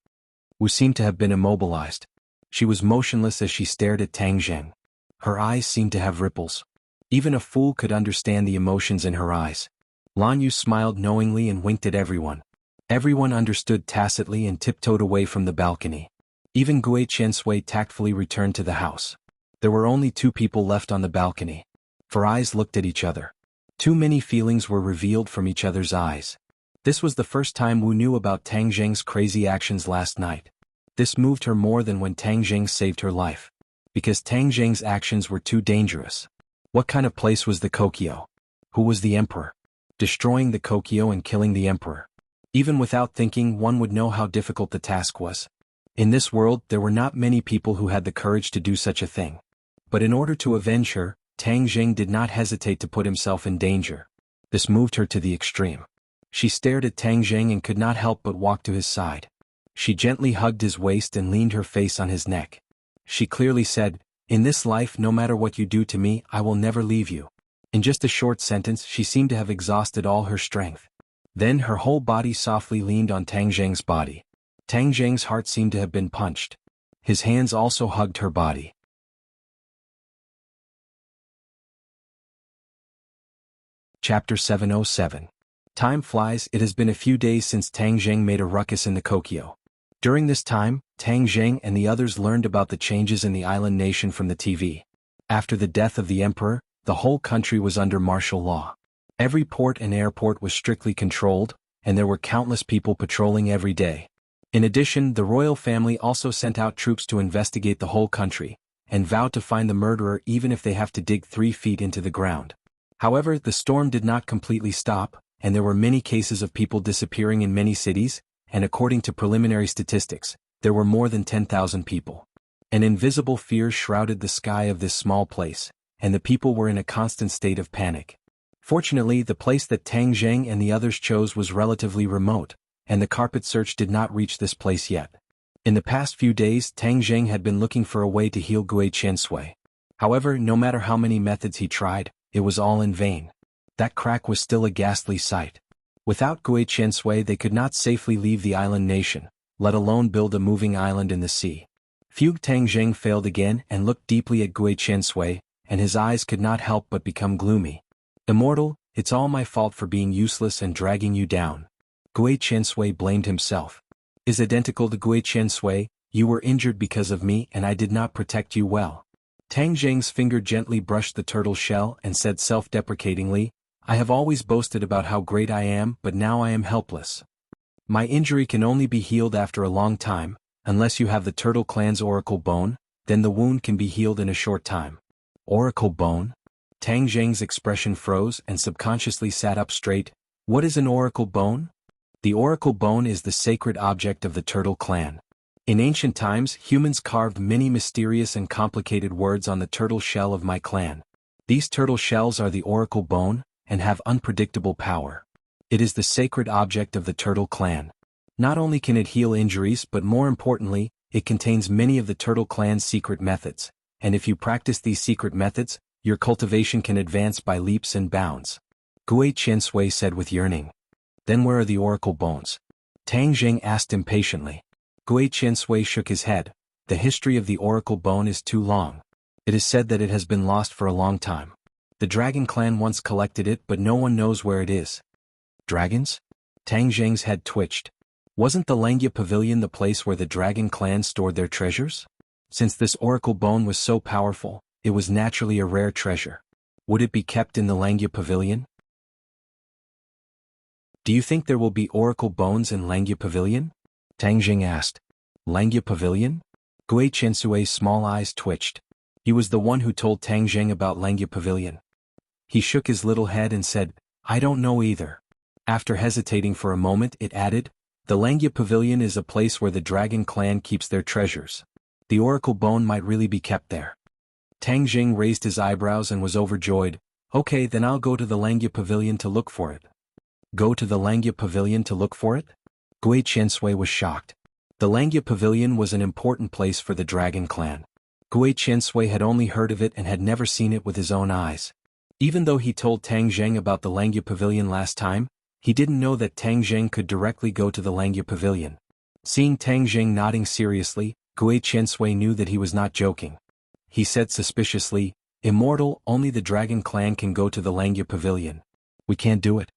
Wu seemed to have been immobilized. She was motionless as she stared at Tang Zheng. Her eyes seemed to have ripples. Even a fool could understand the emotions in her eyes. Lan Yu smiled knowingly and winked at everyone. Everyone understood tacitly and tiptoed away from the balcony. Even Gui Qiansui tactfully returned to the house. There were only 2 people left on the balcony. For eyes looked at each other. Too many feelings were revealed from each other's eyes. This was the first time Wu knew about Tang Zheng's crazy actions last night. This moved her more than when Tang Zheng saved her life. Because Tang Zheng's actions were too dangerous. What kind of place was the Kokyo? Who was the emperor? Destroying the Kokyo and killing the emperor. Even without thinking, one would know how difficult the task was. In this world, there were not many people who had the courage to do such a thing. But in order to avenge her, Tang Zheng did not hesitate to put himself in danger. This moved her to the extreme. She stared at Tang Zheng and could not help but walk to his side. She gently hugged his waist and leaned her face on his neck. She clearly said, "In this life, no matter what you do to me, I will never leave you." In just a short sentence, she seemed to have exhausted all her strength. Then her whole body softly leaned on Tang Zheng's body. Tang Zheng's heart seemed to have been punched. His hands also hugged her body. Chapter 707. Time flies. It has been a few days since Tang Zheng made a ruckus in the Kokyo. During this time, Tang Zheng and the others learned about the changes in the island nation from the TV. After the death of the emperor, the whole country was under martial law. Every port and airport was strictly controlled, and there were countless people patrolling every day. In addition, the royal family also sent out troops to investigate the whole country, and vowed to find the murderer even if they have to dig 3 feet into the ground. However, the storm did not completely stop, and there were many cases of people disappearing in many cities, and according to preliminary statistics, there were more than 10,000 people. An invisible fear shrouded the sky of this small place, and the people were in a constant state of panic. Fortunately, the place that Tang Zheng and the others chose was relatively remote, and the carpet search did not reach this place yet. In the past few days, Tang Zheng had been looking for a way to heal Gui Qiansui. However, no matter how many methods he tried, it was all in vain. That crack was still a ghastly sight. Without Gui Qiansui they could not safely leave the island nation, let alone build a moving island in the sea. Fugue Tang Zheng failed again and looked deeply at Gui Qiansui, and his eyes could not help but become gloomy. "Immortal, it's all my fault for being useless and dragging you down." Gui Qiansui blamed himself. "Is identical to Gui Qiansui, you were injured because of me and I did not protect you well." Tang Zheng's finger gently brushed the turtle shell and said self-deprecatingly, "I have always boasted about how great I am, but now I am helpless. My injury can only be healed after a long time, unless you have the turtle clan's oracle bone, then the wound can be healed in a short time." Oracle bone? Tang Zheng's expression froze and subconsciously sat up straight. What is an oracle bone? The oracle bone is the sacred object of the turtle clan. In ancient times, humans carved many mysterious and complicated words on the turtle shell of my clan. These turtle shells are the oracle bone, and have unpredictable power. It is the sacred object of the turtle clan. Not only can it heal injuries but more importantly, it contains many of the turtle clan's secret methods, and if you practice these secret methods, your cultivation can advance by leaps and bounds. Gui Qiansui said with yearning. "Then where are the oracle bones?" Tang Zheng asked impatiently. Gui Qiansui shook his head. "The history of the oracle bone is too long. It is said that it has been lost for a long time. The dragon clan once collected it but no one knows where it is." Dragons? Tang Zheng's head twitched. Wasn't the Langya Pavilion the place where the dragon clan stored their treasures? Since this oracle bone was so powerful, it was naturally a rare treasure. Would it be kept in the Langya Pavilion? "Do you think there will be oracle bones in Langya Pavilion?" Tang Zheng asked. "Langya Pavilion?" Gui Qiansui's small eyes twitched. He was the one who told Tang Zheng about Langya Pavilion. He shook his little head and said, "I don't know either. After hesitating for a moment, it added, "The Langya Pavilion is a place where the dragon clan keeps their treasures. The oracle bone might really be kept there." Tang Jing raised his eyebrows and was overjoyed. "Okay, then I'll go to the Langya Pavilion to look for it." Go to the Langya Pavilion to look for it? Gui Qiansui was shocked. The Langya Pavilion was an important place for the dragon clan. Gui Qiansui had only heard of it and had never seen it with his own eyes. Even though he told Tang Zheng about the Langya Pavilion last time, he didn't know that Tang Zheng could directly go to the Langya Pavilion. Seeing Tang Zheng nodding seriously, Gui Qiansui knew that he was not joking. He said suspiciously, "Immortal, only the dragon clan can go to the Langya Pavilion. We can't do it."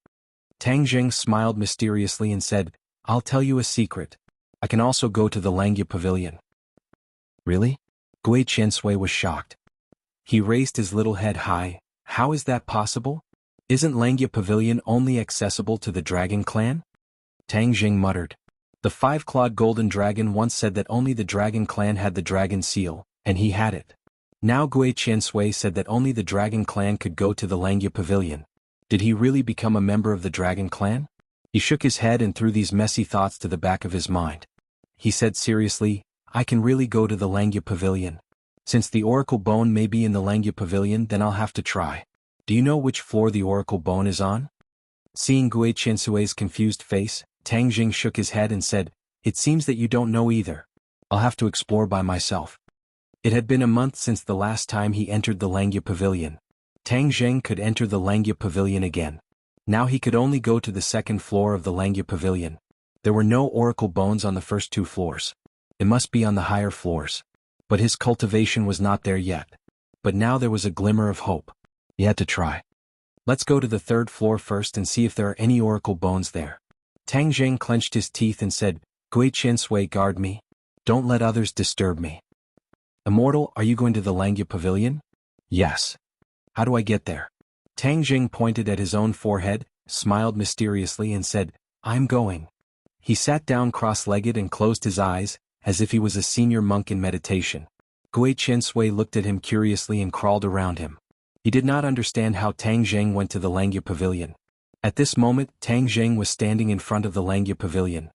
Tang Zheng smiled mysteriously and said, "I'll tell you a secret. I can also go to the Langya Pavilion." "Really?" Gui Qiansui was shocked. He raised his little head high. "How is that possible? Isn't Langya Pavilion only accessible to the dragon clan?" Tang Jing muttered. "The five-clawed golden dragon once said that only the dragon clan had the dragon seal, and he had it." Now Gui Qiansui said that only the dragon clan could go to the Langya Pavilion. Did he really become a member of the dragon clan? He shook his head and threw these messy thoughts to the back of his mind. He said seriously, "I can really go to the Langya Pavilion. Since the oracle bone may be in the Langya Pavilion, then I'll have to try. Do you know which floor the oracle bone is on?" Seeing Gui Qiansui's confused face, Tang Jing shook his head and said, "It seems that you don't know either. I'll have to explore by myself." It had been a month since the last time he entered the Langya Pavilion. Tang Zheng could enter the Langya Pavilion again. Now he could only go to the second floor of the Langya Pavilion. There were no oracle bones on the first two floors. It must be on the higher floors. But his cultivation was not there yet. But now there was a glimmer of hope. He had to try. "Let's go to the third floor first and see if there are any oracle bones there." Tang Zheng clenched his teeth and said, "Gui Qiansui, guard me. Don't let others disturb me." "Immortal, are you going to the Langya Pavilion?" "Yes." "How do I get there?" Tang Jing pointed at his own forehead, smiled mysteriously and said, "I'm going." He sat down cross-legged and closed his eyes, as if he was a senior monk in meditation. Gui Qiansui looked at him curiously and crawled around him. He did not understand how Tang Zheng went to the Langya Pavilion. At this moment, Tang Zheng was standing in front of the Langya Pavilion.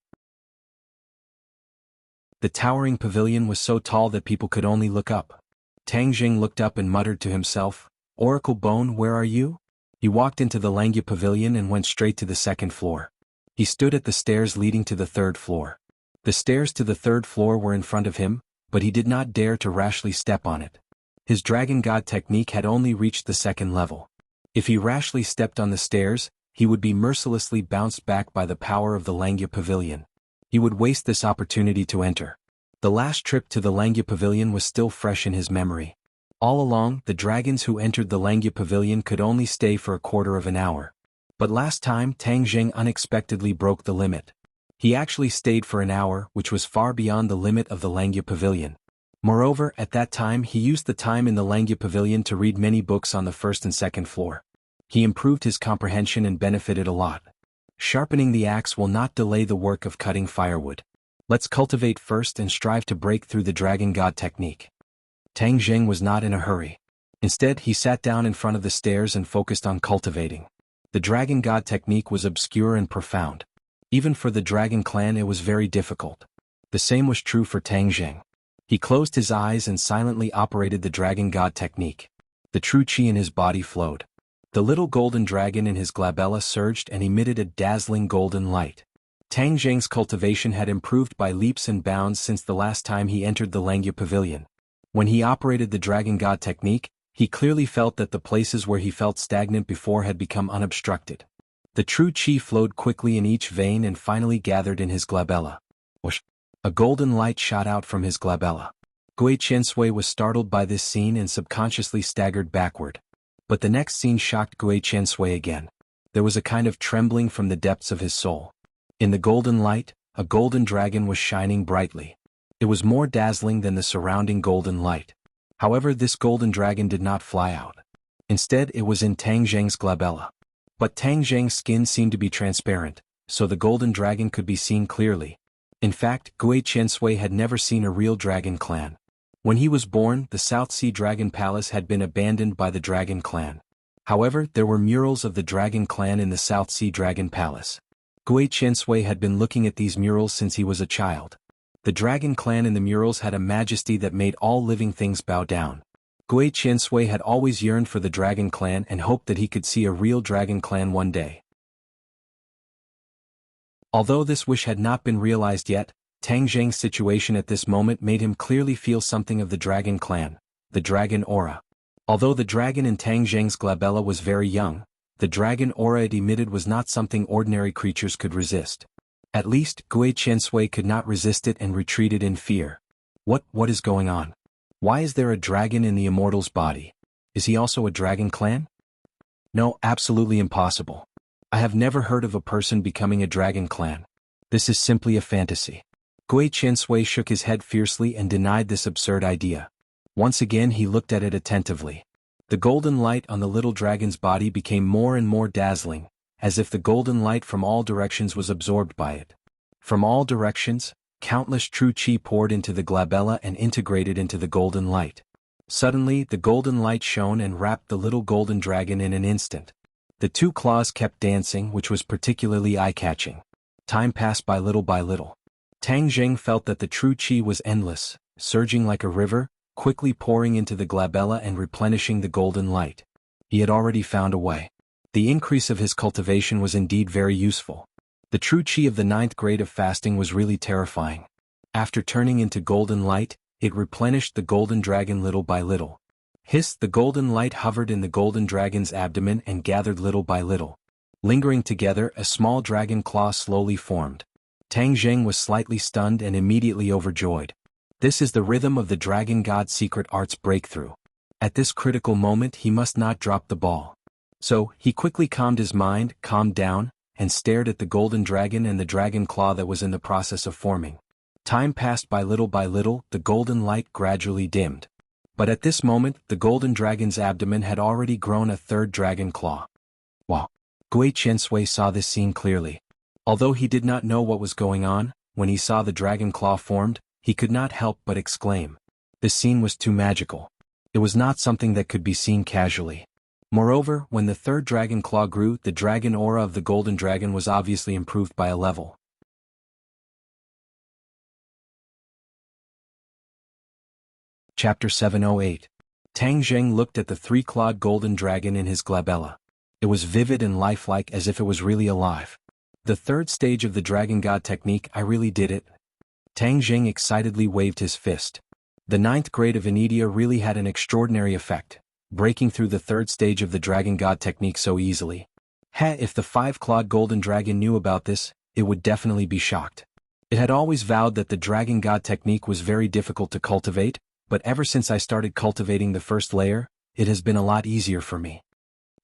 The towering pavilion was so tall that people could only look up. Tang Zheng looked up and muttered to himself, "Oracle Bone, where are you?" He walked into the Langya Pavilion and went straight to the second floor. He stood at the stairs leading to the third floor. The stairs to the third floor were in front of him, but he did not dare to rashly step on it. His Dragon God technique had only reached the second level. If he rashly stepped on the stairs, he would be mercilessly bounced back by the power of the Langya Pavilion. He would waste this opportunity to enter. The last trip to the Langya Pavilion was still fresh in his memory. All along, the dragons who entered the Langya Pavilion could only stay for a quarter of an hour. But last time Tang Zheng unexpectedly broke the limit. He actually stayed for an hour, which was far beyond the limit of the Langya Pavilion. Moreover, at that time he used the time in the Langya Pavilion to read many books on the first and second floor. He improved his comprehension and benefited a lot. Sharpening the axe will not delay the work of cutting firewood. Let's cultivate first and strive to break through the Dragon God technique. Tang Zheng was not in a hurry. Instead, he sat down in front of the stairs and focused on cultivating. The Dragon God technique was obscure and profound. Even for the Dragon Clan it was very difficult. The same was true for Tang Zheng. He closed his eyes and silently operated the Dragon God technique. The true chi in his body flowed. The little golden dragon in his glabella surged and emitted a dazzling golden light. Tang Zheng's cultivation had improved by leaps and bounds since the last time he entered the Langya Pavilion. When he operated the Dragon God technique, he clearly felt that the places where he felt stagnant before had become unobstructed. The true chi flowed quickly in each vein and finally gathered in his glabella. Whoosh! A golden light shot out from his glabella. Gui Qiansui was startled by this scene and subconsciously staggered backward. But the next scene shocked Gui Qiansui again. There was a kind of trembling from the depths of his soul. In the golden light, a golden dragon was shining brightly. It was more dazzling than the surrounding golden light. However, this golden dragon did not fly out. Instead, it was in Tang Zheng's glabella. But Tang Zheng's skin seemed to be transparent, so the golden dragon could be seen clearly. In fact, Gui Qiansui had never seen a real dragon clan. When he was born, the South Sea Dragon Palace had been abandoned by the Dragon Clan. However, there were murals of the dragon clan in the South Sea Dragon Palace. Gui Qiansui had been looking at these murals since he was a child. The dragon clan in the murals had a majesty that made all living things bow down. Gui Qiansui had always yearned for the dragon clan and hoped that he could see a real dragon clan one day. Although this wish had not been realized yet, Tang Zheng's situation at this moment made him clearly feel something of the dragon clan, the dragon aura. Although the dragon in Tang Zheng's glabella was very young, the dragon aura it emitted was not something ordinary creatures could resist. At least, Gui Qiansui could not resist it and retreated in fear. What is going on? Why is there a dragon in the immortal's body? Is he also a dragon clan? No, absolutely impossible. I have never heard of a person becoming a dragon clan. This is simply a fantasy. Gui Qiansui shook his head fiercely and denied this absurd idea. Once again he looked at it attentively. The golden light on the little dragon's body became more and more dazzling, as if the golden light from all directions was absorbed by it. From all directions, countless true qi poured into the glabella and integrated into the golden light. Suddenly, the golden light shone and wrapped the little golden dragon in an instant. The two claws kept dancing, which was particularly eye-catching. Time passed by little by little. Tang Zheng felt that the true qi was endless, surging like a river, quickly pouring into the glabella and replenishing the golden light. He had already found a way. The increase of his cultivation was indeed very useful. The true qi of the 9th grade of fasting was really terrifying. After turning into golden light, it replenished the golden dragon little by little. Hiss, the golden light hovered in the golden dragon's abdomen and gathered little by little. Lingering together, a small dragon claw slowly formed. Tang Zheng was slightly stunned and immediately overjoyed. This is the rhythm of the dragon god's secret arts breakthrough. At this critical moment he must not drop the ball. So, he quickly calmed his mind, calmed down, and stared at the golden dragon and the dragon claw that was in the process of forming. Time passed by little, the golden light gradually dimmed. But at this moment, the golden dragon's abdomen had already grown a 3rd dragon claw. Wow! Gui Qiansui saw this scene clearly. Although he did not know what was going on, when he saw the dragon claw formed, he could not help but exclaim. This scene was too magical. It was not something that could be seen casually. Moreover, when the 3rd dragon claw grew, the dragon aura of the golden dragon was obviously improved by a level. Chapter 708. Tang Zheng looked at the 3-clawed golden dragon in his glabella. It was vivid and lifelike as if it was really alive. The 3rd stage of the dragon god technique, I really did it. Tang Zheng excitedly waved his fist. The 9th grade of Enidia really had an extraordinary effect, breaking through the 3rd stage of the dragon god technique so easily. If the 5-clawed golden dragon knew about this, it would definitely be shocked. It had always vowed that the dragon god technique was very difficult to cultivate, but ever since I started cultivating the 1st layer, it has been a lot easier for me.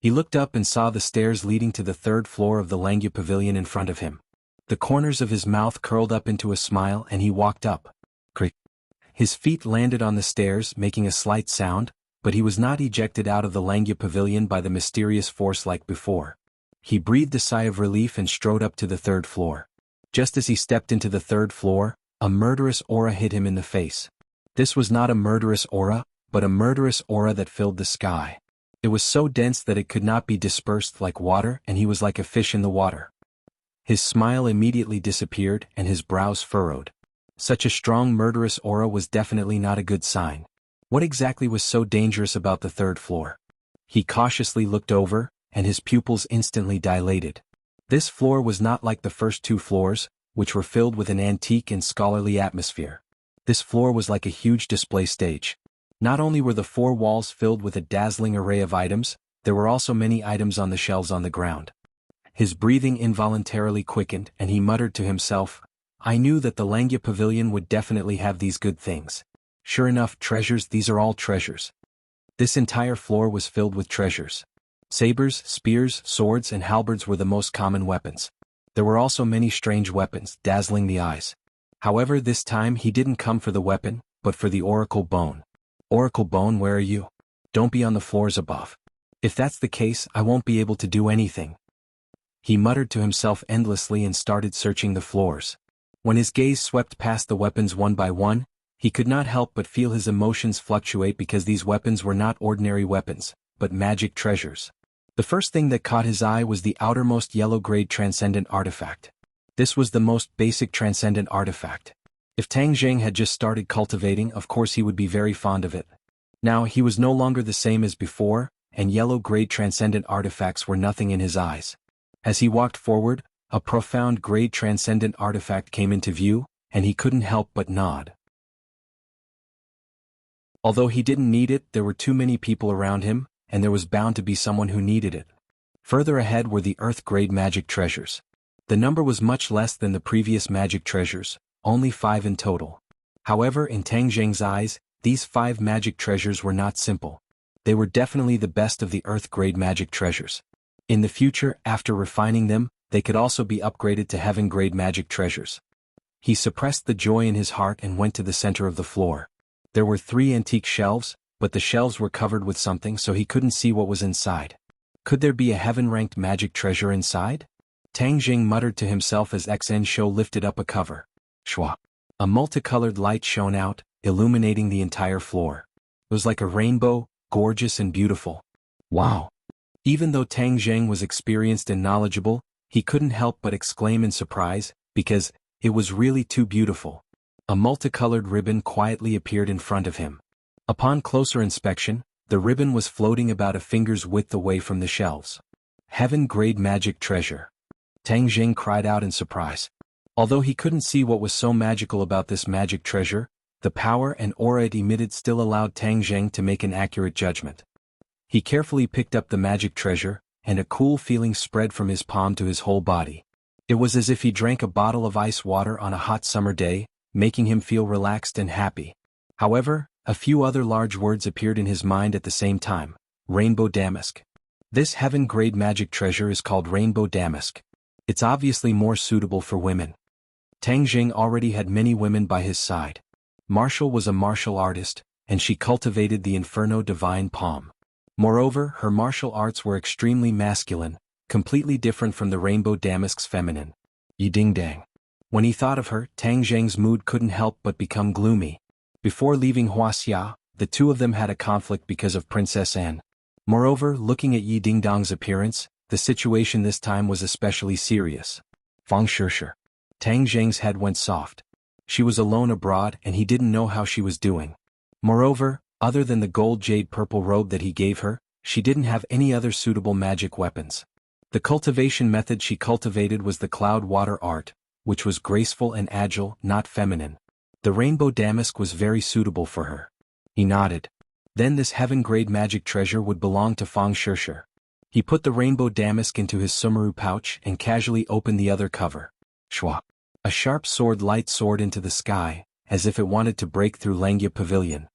He looked up and saw the stairs leading to the 3rd floor of the Langya Pavilion in front of him. The corners of his mouth curled up into a smile and he walked up. Crick. His feet landed on the stairs, making a slight sound, but he was not ejected out of the Langya Pavilion by the mysterious force like before. He breathed a sigh of relief and strode up to the 3rd floor. Just as he stepped into the 3rd floor, a murderous aura hit him in the face. This was not a murderous aura, but a murderous aura that filled the sky. It was so dense that it could not be dispersed like water, and he was like a fish in the water. His smile immediately disappeared and his brows furrowed. Such a strong murderous aura was definitely not a good sign. What exactly was so dangerous about the 3rd floor? He cautiously looked over, and his pupils instantly dilated. This floor was not like the first 2 floors, which were filled with an antique and scholarly atmosphere. This floor was like a huge display stage. Not only were the 4 walls filled with a dazzling array of items, there were also many items on the shelves on the ground. His breathing involuntarily quickened and he muttered to himself, I knew that the Langya Pavilion would definitely have these good things. Sure enough, treasures, these are all treasures. This entire floor was filled with treasures. Sabers, spears, swords, and halberds were the most common weapons. There were also many strange weapons, dazzling the eyes. However, this time he didn't come for the weapon, but for the oracle bone. Oracle bone, where are you? Don't be on the floors above. If that's the case, I won't be able to do anything. He muttered to himself endlessly and started searching the floors. When his gaze swept past the weapons one by one, he could not help but feel his emotions fluctuate because these weapons were not ordinary weapons, but magic treasures. The first thing that caught his eye was the outermost yellow-grade transcendent artifact. This was the most basic transcendent artifact. If Tang Jing had just started cultivating, of course he would be very fond of it. Now he was no longer the same as before, and yellow-grade transcendent artifacts were nothing in his eyes. As he walked forward, a profound grade transcendent artifact came into view, and he couldn't help but nod. Although he didn't need it, there were too many people around him, and there was bound to be someone who needed it. Further ahead were the Earth-grade magic treasures. The number was much less than the previous magic treasures, only 5 in total. However, in Tang Jing's eyes, these 5 magic treasures were not simple. They were definitely the best of the Earth-grade magic treasures. In the future, after refining them, they could also be upgraded to Heaven-grade magic treasures. He suppressed the joy in his heart and went to the center of the floor. There were 3 antique shelves, but the shelves were covered with something so he couldn't see what was inside. Could there be a heaven-ranked magic treasure inside? Tang Jing muttered to himself as XN Show lifted up a cover. Shwa. A multicolored light shone out, illuminating the entire floor. It was like a rainbow, gorgeous and beautiful. Wow! Even though Tang Jing was experienced and knowledgeable, he couldn't help but exclaim in surprise, because it was really too beautiful. A multicolored ribbon quietly appeared in front of him. Upon closer inspection, the ribbon was floating about a finger's width away from the shelves. Heaven-grade magic treasure. Tang Jing cried out in surprise. Although he couldn't see what was so magical about this magic treasure, the power and aura it emitted still allowed Tang Jing to make an accurate judgment. He carefully picked up the magic treasure, and a cool feeling spread from his palm to his whole body. It was as if he drank a bottle of ice water on a hot summer day, making him feel relaxed and happy. However, a few other large words appeared in his mind at the same time. Rainbow Damask. This heaven-grade magic treasure is called Rainbow Damask. It's obviously more suitable for women. Tang Jing already had many women by his side. Martial was a martial artist, and she cultivated the Inferno Divine Palm. Moreover, her martial arts were extremely masculine, completely different from the Rainbow Damask's feminine. Yi Ding Dang. When he thought of her, Tang Jing's mood couldn't help but become gloomy. Before leaving Huaxia, the two of them had a conflict because of Princess Anne. Moreover, looking at Yi Dingdong's appearance, the situation this time was especially serious. Fang Shishir. Tang Jing's head went soft. She was alone abroad and he didn't know how she was doing. Moreover, other than the gold jade purple robe that he gave her, she didn't have any other suitable magic weapons. The cultivation method she cultivated was the cloud water art, which was graceful and agile, not feminine. The rainbow damask was very suitable for her. He nodded. Then this heaven-grade magic treasure would belong to Fang Shishir. He put the rainbow damask into his sumaru pouch and casually opened the other cover. Shwa. A sharp sword light soared into the sky, as if it wanted to break through Langya Pavilion.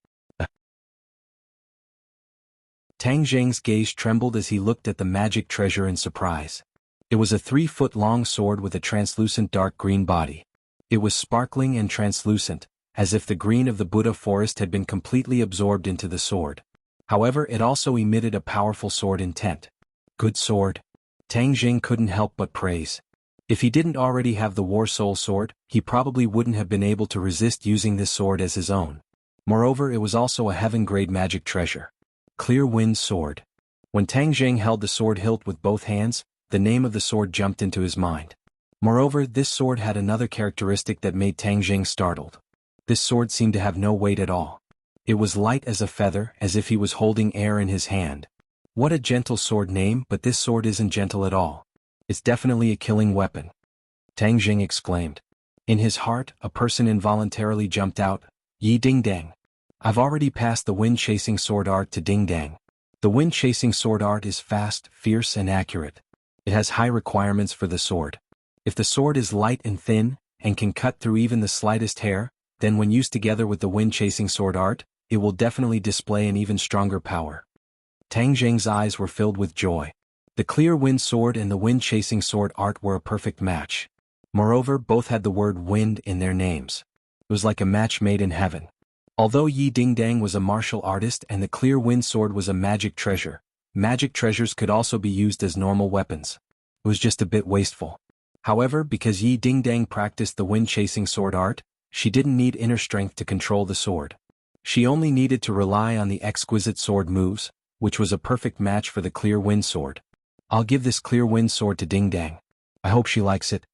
Tang Jing's gaze trembled as he looked at the magic treasure in surprise. It was a 3-foot-long sword with a translucent dark green body. It was sparkling and translucent, as if the green of the Buddha forest had been completely absorbed into the sword. However, it also emitted a powerful sword intent. Good sword. Tang Jing couldn't help but praise. If he didn't already have the War Soul sword, he probably wouldn't have been able to resist using this sword as his own. Moreover, it was also a heaven-grade magic treasure. Clear Wind Sword. When Tang Jing held the sword hilt with both hands, the name of the sword jumped into his mind. Moreover, this sword had another characteristic that made Tang Jing startled. This sword seemed to have no weight at all. It was light as a feather, as if he was holding air in his hand. What a gentle sword name, but this sword isn't gentle at all. It's definitely a killing weapon. Tang Jing exclaimed. In his heart, a person involuntarily jumped out. Yi Ding Dang. I've already passed the wind-chasing sword art to Ding Dang. The wind-chasing sword art is fast, fierce and accurate. It has high requirements for the sword. If the sword is light and thin, and can cut through even the slightest hair, then when used together with the wind-chasing sword art, it will definitely display an even stronger power. Tang Jing's eyes were filled with joy. The clear wind sword and the wind-chasing sword art were a perfect match. Moreover, both had the word wind in their names. It was like a match made in heaven. Although Yi Ding Dang was a martial artist and the clear wind sword was a magic treasure, magic treasures could also be used as normal weapons. It was just a bit wasteful. However, because Yi Ding Dang practiced the wind-chasing sword art, she didn't need inner strength to control the sword. She only needed to rely on the exquisite sword moves, which was a perfect match for the clear wind sword. I'll give this clear wind sword to Ding Dang. I hope she likes it.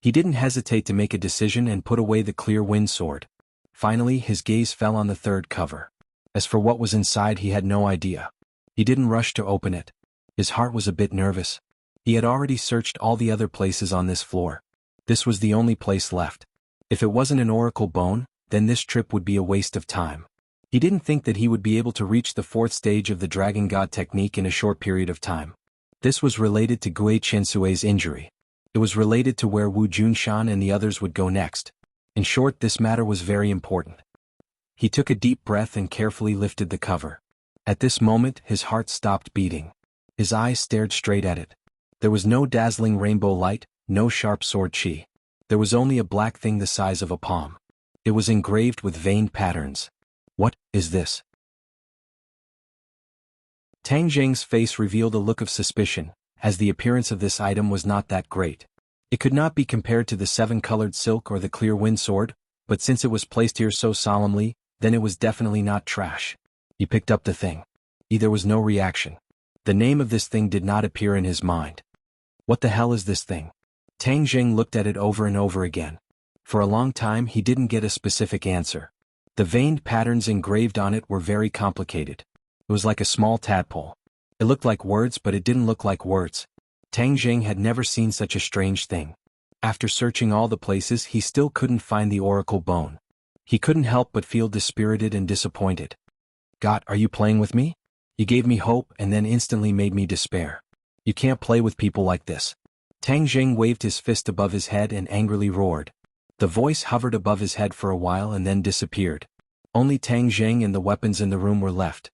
He didn't hesitate to make a decision and put away the clear wind sword. Finally, his gaze fell on the third cover. As for what was inside, he had no idea. He didn't rush to open it. His heart was a bit nervous. He had already searched all the other places on this floor. This was the only place left. If it wasn't an oracle bone, then this trip would be a waste of time. He didn't think that he would be able to reach the fourth stage of the Dragon God technique in a short period of time. This was related to Gui Chensue's injury. It was related to where Wu Junshan and the others would go next. In short, this matter was very important. He took a deep breath and carefully lifted the cover. At this moment, his heart stopped beating. His eyes stared straight at it. There was no dazzling rainbow light, no sharp sword chi. There was only a black thing the size of a palm. It was engraved with veined patterns. What is this? Tang Zheng's face revealed a look of suspicion, as the appearance of this item was not that great. It could not be compared to the seven-colored silk or the clear wind sword, but since it was placed here so solemnly, then it was definitely not trash. He picked up the thing. There was no reaction. The name of this thing did not appear in his mind. What the hell is this thing? Tang Zheng looked at it over and over again. For a long time he didn't get a specific answer. The veined patterns engraved on it were very complicated. It was like a small tadpole. It looked like words, but it didn't look like words. Tang Zheng had never seen such a strange thing. After searching all the places, he still couldn't find the oracle bone. He couldn't help but feel dispirited and disappointed. God, are you playing with me? You gave me hope and then instantly made me despair. You can't play with people like this. Tang Zheng waved his fist above his head and angrily roared. The voice hovered above his head for a while and then disappeared. Only Tang Zheng and the weapons in the room were left.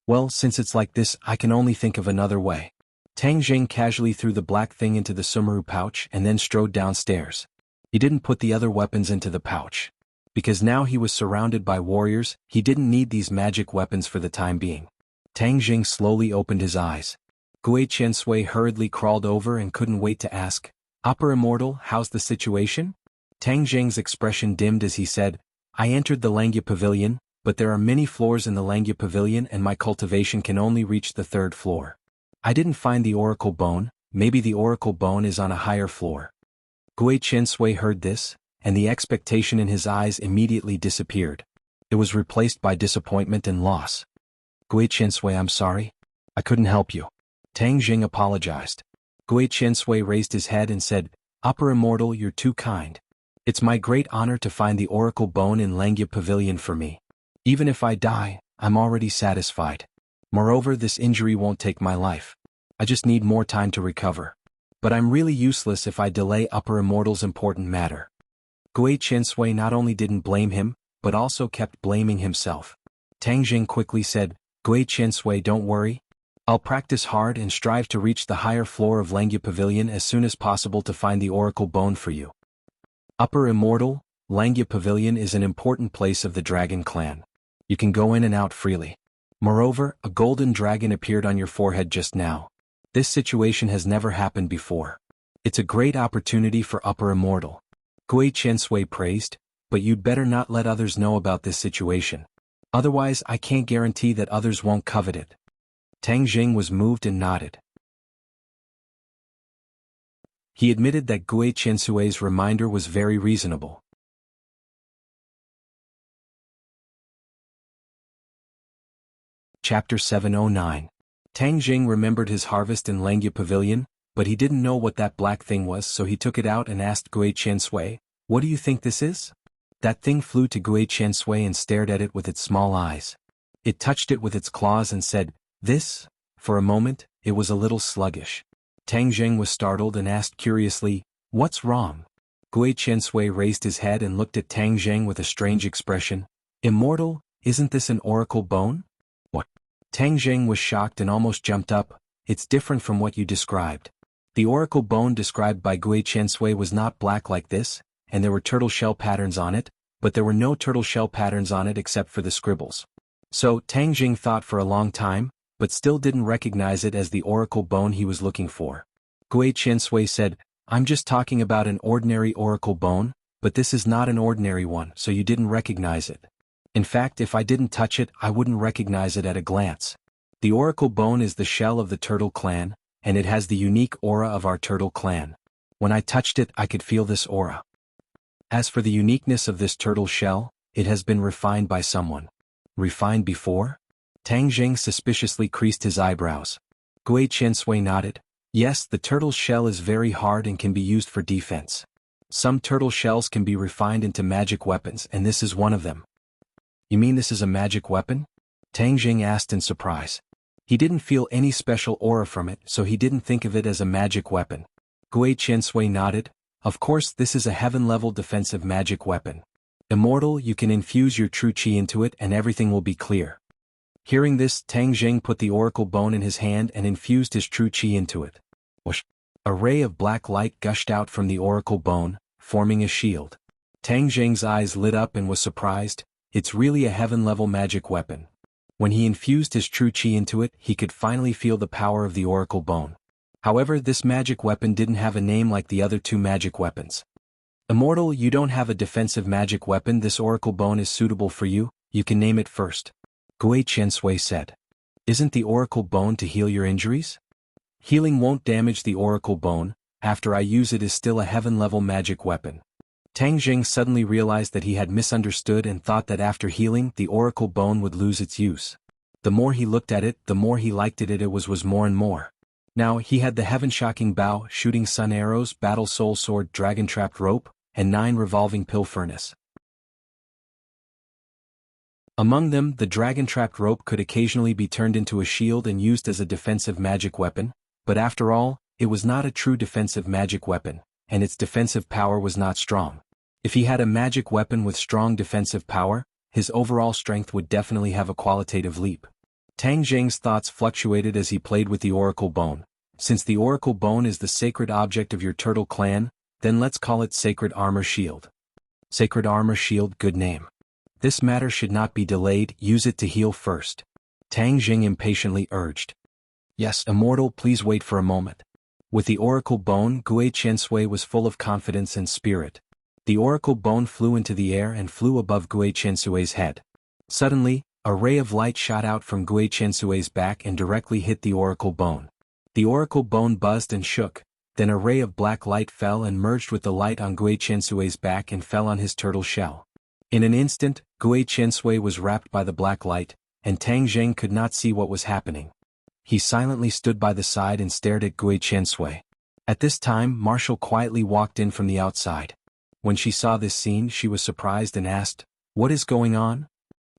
Well, since it's like this, I can only think of another way. Tang Zheng casually threw the black thing into the sumaru pouch and then strode downstairs. He didn't put the other weapons into the pouch. Because now he was surrounded by warriors, he didn't need these magic weapons for the time being. Tang Zheng slowly opened his eyes. Gui Chensui hurriedly crawled over and couldn't wait to ask, Upper Immortal, how's the situation? Tang Zheng's expression dimmed as he said, I entered the Langya Pavilion, but there are many floors in the Langya Pavilion and my cultivation can only reach the third floor. I didn't find the oracle bone, maybe the oracle bone is on a higher floor. Gui Chensui heard this, and the expectation in his eyes immediately disappeared. It was replaced by disappointment and loss. Gui Chensui, I'm sorry. I couldn't help you. Tang Zheng apologized. Gui Chensui raised his head and said, Upper Immortal, you're too kind. It's my great honor to find the oracle bone in Langya Pavilion for me. Even if I die, I'm already satisfied. Moreover, this injury won't take my life. I just need more time to recover. But I'm really useless if I delay Upper Immortal's important matter. Gui Chensui not only didn't blame him, but also kept blaming himself. Tang Zheng quickly said, Gui Chensui, don't worry. I'll practice hard and strive to reach the higher floor of Langya Pavilion as soon as possible to find the oracle bone for you. Upper Immortal, Langya Pavilion is an important place of the Dragon Clan. You can go in and out freely. Moreover, a golden dragon appeared on your forehead just now. This situation has never happened before. It's a great opportunity for Upper Immortal. Gui Chensui praised, but you'd better not let others know about this situation. Otherwise, I can't guarantee that others won't covet it. Tang Zheng was moved and nodded. He admitted that Gui Chensui's reminder was very reasonable. Chapter 709. Tang Zheng remembered his harvest in Langya Pavilion, but he didn't know what that black thing was, so he took it out and asked Gui Chensui, What do you think this is? That thing flew to Gui Chensui and stared at it with its small eyes. It touched it with its claws and said, This? For a moment, it was a little sluggish. Tang Zheng was startled and asked curiously, What's wrong? Gui Chensui raised his head and looked at Tang Zheng with a strange expression. Immortal, isn't this an oracle bone? What? Tang Zheng was shocked and almost jumped up. It's different from what you described. The oracle bone described by Gui Chensui was not black like this, and there were turtle shell patterns on it, but there were no turtle shell patterns on it except for the scribbles. So, Tang Zheng thought for a long time, but still didn't recognize it as the oracle bone he was looking for. Gui Chensui said, I'm just talking about an ordinary oracle bone, but this is not an ordinary one, so you didn't recognize it. In fact, if I didn't touch it, I wouldn't recognize it at a glance. The oracle bone is the shell of the turtle clan, and it has the unique aura of our turtle clan. When I touched it, I could feel this aura. As for the uniqueness of this turtle shell, it has been refined by someone. Refined before? Tang Jing suspiciously creased his eyebrows. Gui Qiansui nodded. Yes, the turtle's shell is very hard and can be used for defense. Some turtle shells can be refined into magic weapons, and this is one of them. You mean this is a magic weapon? Tang Jing asked in surprise. He didn't feel any special aura from it, so he didn't think of it as a magic weapon. Gui Qiansui nodded. Of course, this is a heaven-level defensive magic weapon. Immortal, you can infuse your true qi into it and everything will be clear. Hearing this, Tang Jing put the oracle bone in his hand and infused his true qi into it. Whoosh! A ray of black light gushed out from the oracle bone, forming a shield. Tang Jing's eyes lit up and was surprised. It's really a heaven-level magic weapon. When he infused his true qi into it, he could finally feel the power of the oracle bone. However, this magic weapon didn't have a name like the other two magic weapons. Immortal, you don't have a defensive magic weapon. This oracle bone is suitable for you. You can name it first. Gui Qiansui said. Isn't the oracle bone to heal your injuries? Healing won't damage the oracle bone. After I use it is still a heaven-level magic weapon. Tang Jing suddenly realized that he had misunderstood and thought that after healing, the oracle bone would lose its use. The more he looked at it, the more he liked it. It was more and more. Now, he had the heaven-shocking bow, shooting sun arrows, battle soul sword, dragon-trapped rope, and 9 revolving pill furnace. Among them, the dragon-trapped rope could occasionally be turned into a shield and used as a defensive magic weapon, but after all, it was not a true defensive magic weapon, and its defensive power was not strong. If he had a magic weapon with strong defensive power, his overall strength would definitely have a qualitative leap. Tang Jing's thoughts fluctuated as he played with the oracle bone. Since the oracle bone is the sacred object of your turtle clan, then let's call it Sacred Armor Shield. Sacred Armor Shield, good name. This matter should not be delayed, use it to heal first. Tang Jing impatiently urged. Yes, Immortal, please wait for a moment. With the oracle bone, Gui Qiansui was full of confidence and spirit. The oracle bone flew into the air and flew above Gui Qiansui's head. Suddenly, a ray of light shot out from Gui Qiansui's back and directly hit the oracle bone. The oracle bone buzzed and shook, then a ray of black light fell and merged with the light on Gui Qiansui's back and fell on his turtle shell. In an instant, Gui Qiansui was wrapped by the black light, and Tang Jing could not see what was happening. He silently stood by the side and stared at Gui Qiansui. At this time, Marshall quietly walked in from the outside. When she saw this scene, she was surprised and asked, "What is going on?"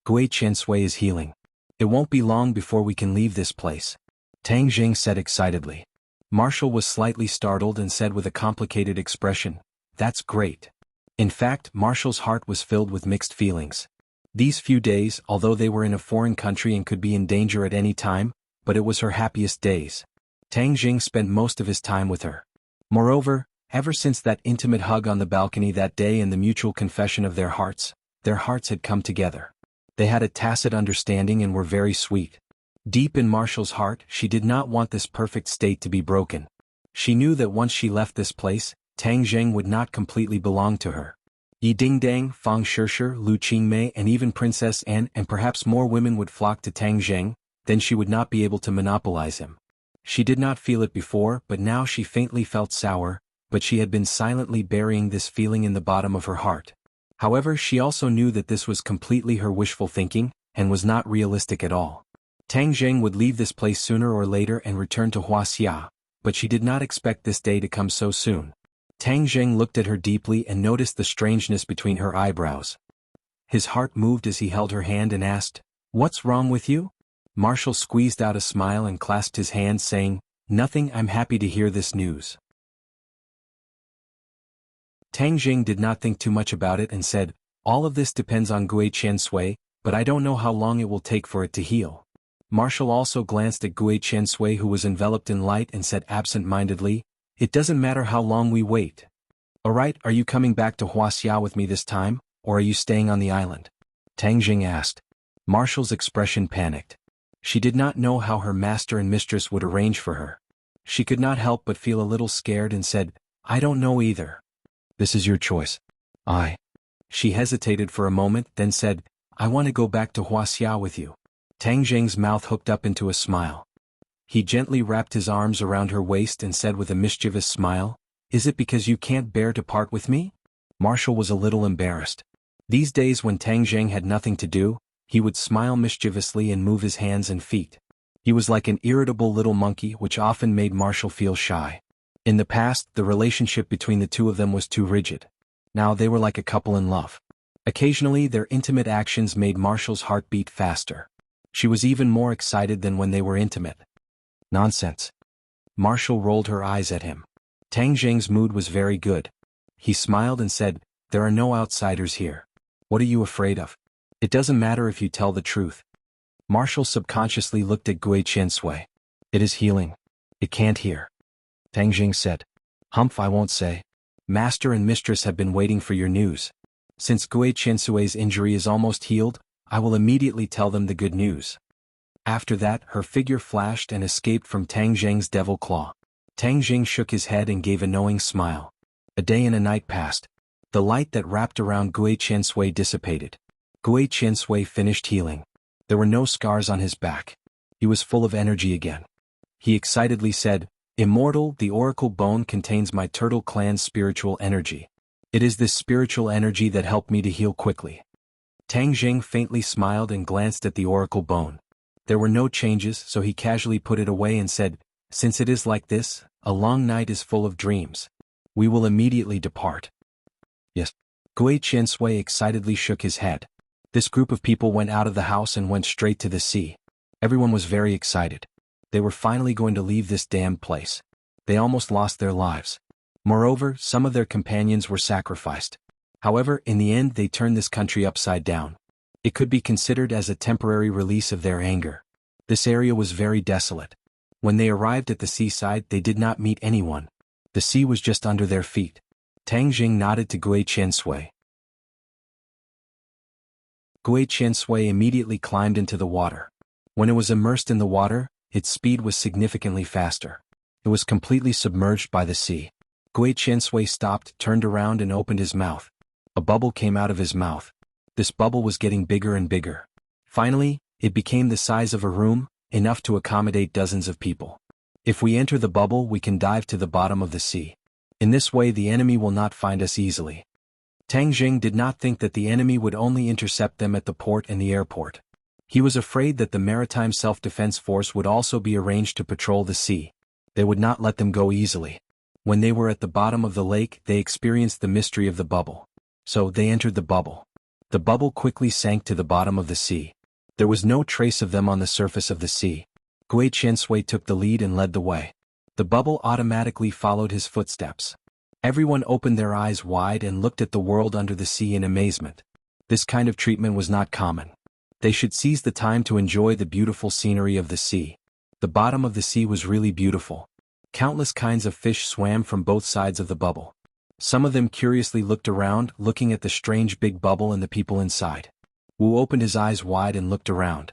"Gui Qiansui is healing. It won't be long before we can leave this place," Tang Jing said excitedly. Marshall was slightly startled and said with a complicated expression, "That's great." In fact, Marshall's heart was filled with mixed feelings. These few days, although they were in a foreign country and could be in danger at any time, but it was her happiest days. Tang Jing spent most of his time with her. Moreover, ever since that intimate hug on the balcony that day and the mutual confession of their hearts had come together. They had a tacit understanding and were very sweet. Deep in Marshall's heart, she did not want this perfect state to be broken. She knew that once she left this place, Tang Jing would not completely belong to her. Yi Dingdang, Fang Shishir, Lu Qingmei and even Princess Anne and perhaps more women would flock to Tang Jing, then she would not be able to monopolize him. She did not feel it before, but now she faintly felt sour, but she had been silently burying this feeling in the bottom of her heart. However, she also knew that this was completely her wishful thinking, and was not realistic at all. Tang Jing would leave this place sooner or later and return to Huaxia, but she did not expect this day to come so soon. Tang Jing looked at her deeply and noticed the strangeness between her eyebrows. His heart moved as he held her hand and asked, "What's wrong with you?" Marshall squeezed out a smile and clasped his hand saying, "Nothing, I'm happy to hear this news." Tang Jing did not think too much about it and said, "All of this depends on Gui Qiansui, but I don't know how long it will take for it to heal." Marshall also glanced at Gui Qiansui who was enveloped in light and said absent-mindedly, "It doesn't matter how long we wait. Alright, are you coming back to Huaxia with me this time, or are you staying on the island?" Tang Jing asked. Marshall's expression panicked. She did not know how her master and mistress would arrange for her. She could not help but feel a little scared and said, "I don't know either." "This is your choice." She hesitated for a moment, then said, "I want to go back to Huaxia with you." Tang Jing's mouth hooked up into a smile. He gently wrapped his arms around her waist and said with a mischievous smile, "Is it because you can't bear to part with me?" Marshall was a little embarrassed. These days when Tang Zheng had nothing to do, he would smile mischievously and move his hands and feet. He was like an irritable little monkey, which often made Marshall feel shy. In the past, the relationship between the two of them was too rigid. Now they were like a couple in love. Occasionally their intimate actions made Marshall's heart beat faster. She was even more excited than when they were intimate. Nonsense. Marshall rolled her eyes at him. Tang Zheng's mood was very good. He smiled and said, "There are no outsiders here. What are you afraid of? It doesn't matter if you tell the truth." Marshall subconsciously looked at Gui Qiansui. "It is healing. It can't hear." Tang Zheng said, "Humph, I won't say. Master and mistress have been waiting for your news. Since Gui Qiansui's injury is almost healed, I will immediately tell them the good news." After that, her figure flashed and escaped from Tang Zheng's devil claw. Tang Zheng shook his head and gave a knowing smile. A day and a night passed. The light that wrapped around Gui Qiansui dissipated. Gui Qiansui finished healing. There were no scars on his back. He was full of energy again. He excitedly said, "Immortal, the oracle bone contains my turtle clan's spiritual energy. It is this spiritual energy that helped me to heal quickly." Tang Zheng faintly smiled and glanced at the oracle bone. There were no changes, so he casually put it away and said, "Since it is like this, a long night is full of dreams. We will immediately depart." "Yes." Gui Qiansui excitedly shook his head. This group of people went out of the house and went straight to the sea. Everyone was very excited. They were finally going to leave this damned place. They almost lost their lives. Moreover, some of their companions were sacrificed. However, in the end they turned this country upside down. It could be considered as a temporary release of their anger. This area was very desolate. When they arrived at the seaside, they did not meet anyone. The sea was just under their feet. Tang Zheng nodded to Gui Qiansui. Gui Qiansui immediately climbed into the water. When it was immersed in the water, its speed was significantly faster. It was completely submerged by the sea. Gui Qiansui stopped, turned around and opened his mouth. A bubble came out of his mouth. This bubble was getting bigger and bigger. Finally, it became the size of a room, enough to accommodate dozens of people. If we enter the bubble, we can dive to the bottom of the sea. In this way the enemy will not find us easily. Tang Zheng did not think that the enemy would only intercept them at the port and the airport. He was afraid that the Maritime Self-Defense Force would also be arranged to patrol the sea. They would not let them go easily. When they were at the bottom of the lake, they experienced the mystery of the bubble. So they entered the bubble. The bubble quickly sank to the bottom of the sea. There was no trace of them on the surface of the sea. Gui Qiansui took the lead and led the way. The bubble automatically followed his footsteps. Everyone opened their eyes wide and looked at the world under the sea in amazement. This kind of treatment was not common. They should seize the time to enjoy the beautiful scenery of the sea. The bottom of the sea was really beautiful. Countless kinds of fish swam from both sides of the bubble. Some of them curiously looked around, looking at the strange big bubble and the people inside. Wu opened his eyes wide and looked around.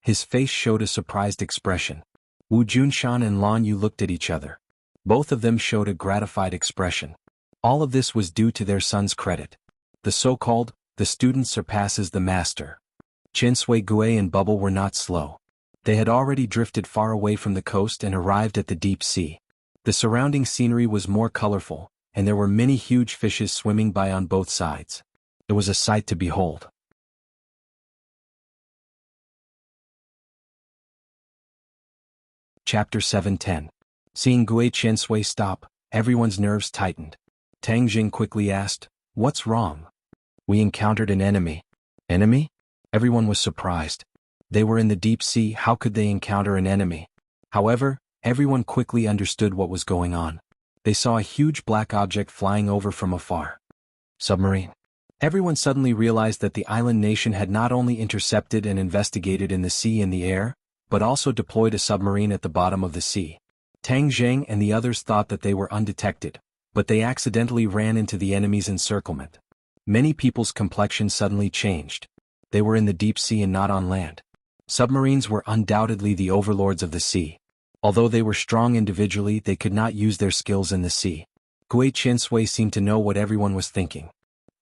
His face showed a surprised expression. Wu Junshan and Lan Yu looked at each other. Both of them showed a gratified expression. All of this was due to their son's credit. The so-called, the student surpasses the master. Qiansui Gui and Bubble were not slow. They had already drifted far away from the coast and arrived at the deep sea. The surrounding scenery was more colorful, and there were many huge fishes swimming by on both sides. It was a sight to behold. Chapter 7:10. Seeing Gui Qiansui stop, everyone's nerves tightened. Tang Jing quickly asked, "What's wrong?" "We encountered an enemy." "Enemy?" Everyone was surprised. They were in the deep sea, how could they encounter an enemy? However, everyone quickly understood what was going on. They saw a huge black object flying over from afar. Submarine. Everyone suddenly realized that the island nation had not only intercepted and investigated in the sea and the air, but also deployed a submarine at the bottom of the sea. Tang Zheng and the others thought that they were undetected, but they accidentally ran into the enemy's encirclement. Many people's complexion suddenly changed. They were in the deep sea and not on land. Submarines were undoubtedly the overlords of the sea. Although they were strong individually, they could not use their skills in the sea. Gui Qiansui seemed to know what everyone was thinking.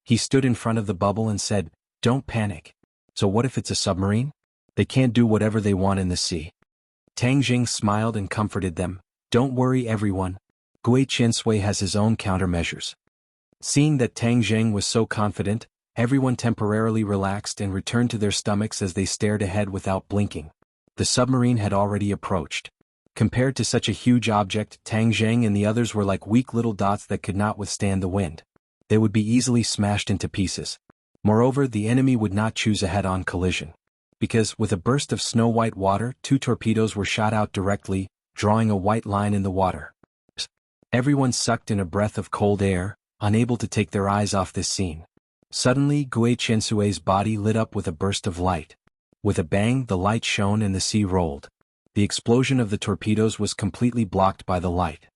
He stood in front of the bubble and said, "Don't panic. So what if it's a submarine? They can't do whatever they want in the sea." Tang Jing smiled and comforted them. Don't worry everyone. Gui Qiansui has his own countermeasures. Seeing that Tang Jing was so confident, everyone temporarily relaxed and returned to their stomachs as they stared ahead without blinking. The submarine had already approached. Compared to such a huge object, Tang Jing and the others were like weak little dots that could not withstand the wind. They would be easily smashed into pieces. Moreover, the enemy would not choose a head-on collision. Because, with a burst of snow-white water, 2 torpedoes were shot out directly, drawing a white line in the water. Everyone sucked in a breath of cold air, unable to take their eyes off this scene. Suddenly, Gui Qiansui's body lit up with a burst of light. With a bang, the light shone and the sea rolled. The explosion of the torpedoes was completely blocked by the light.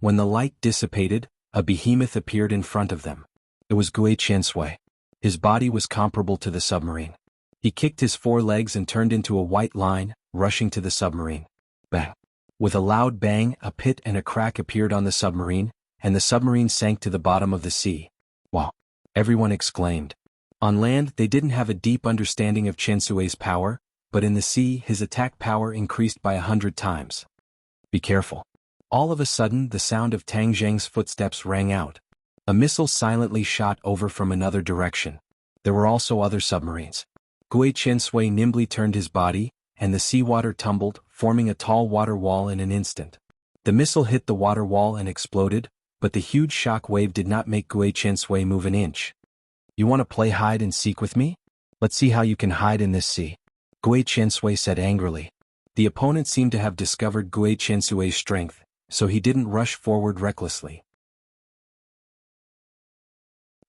When the light dissipated, a behemoth appeared in front of them. It was Gui Qiansui. His body was comparable to the submarine. He kicked his 4 legs and turned into a white line, rushing to the submarine. Bang! With a loud bang, a pit and a crack appeared on the submarine, and the submarine sank to the bottom of the sea. Wow! Everyone exclaimed. On land, they didn't have a deep understanding of Qiansui's power, but in the sea, his attack power increased by 100 times. Be careful. All of a sudden, the sound of Tang Zheng's footsteps rang out. A missile silently shot over from another direction. There were also other submarines. Gui Qiansui nimbly turned his body, and the seawater tumbled, forming a tall water wall in an instant. The missile hit the water wall and exploded, but the huge shock wave did not make Gui Qiansui move an inch. You want to play hide and seek with me? Let's see how you can hide in this sea. Gui Qiansui said angrily. The opponent seemed to have discovered Gui Qiansui's strength, so he didn't rush forward recklessly.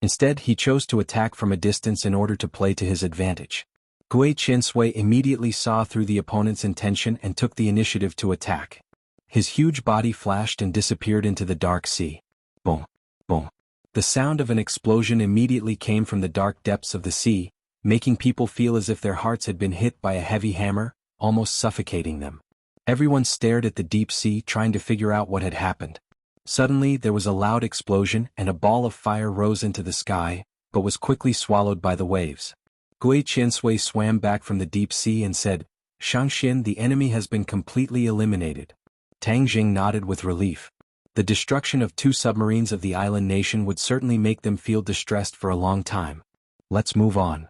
Instead, he chose to attack from a distance in order to play to his advantage. Gui Qiansui immediately saw through the opponent's intention and took the initiative to attack. His huge body flashed and disappeared into the dark sea. Boom! Boom! The sound of an explosion immediately came from the dark depths of the sea, making people feel as if their hearts had been hit by a heavy hammer, almost suffocating them. Everyone stared at the deep sea trying to figure out what had happened. Suddenly there was a loud explosion and a ball of fire rose into the sky, but was quickly swallowed by the waves. Gui Qiansui swam back from the deep sea and said, Shangxian, the enemy has been completely eliminated. Tang Jing nodded with relief. The destruction of 2 submarines of the island nation would certainly make them feel distressed for a long time. Let's move on.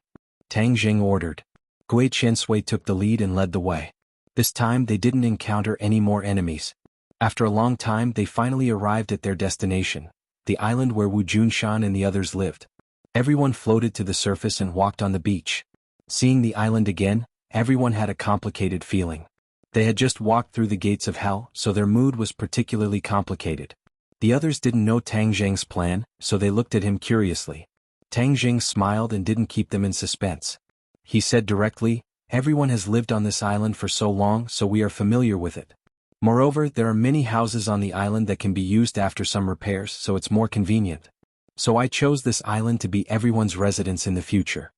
Tang Jing ordered. Gui Qiansui took the lead and led the way. This time they didn't encounter any more enemies. After a long time they finally arrived at their destination, the island where Wu Junshan and the others lived. Everyone floated to the surface and walked on the beach. Seeing the island again, everyone had a complicated feeling. They had just walked through the gates of hell, so their mood was particularly complicated. The others didn't know Tang Zheng's plan, so they looked at him curiously. Tang Zheng smiled and didn't keep them in suspense. He said directly, everyone has lived on this island for so long, so we are familiar with it. Moreover, there are many houses on the island that can be used after some repairs, so it's more convenient. So I chose this island to be everyone's residence in the future.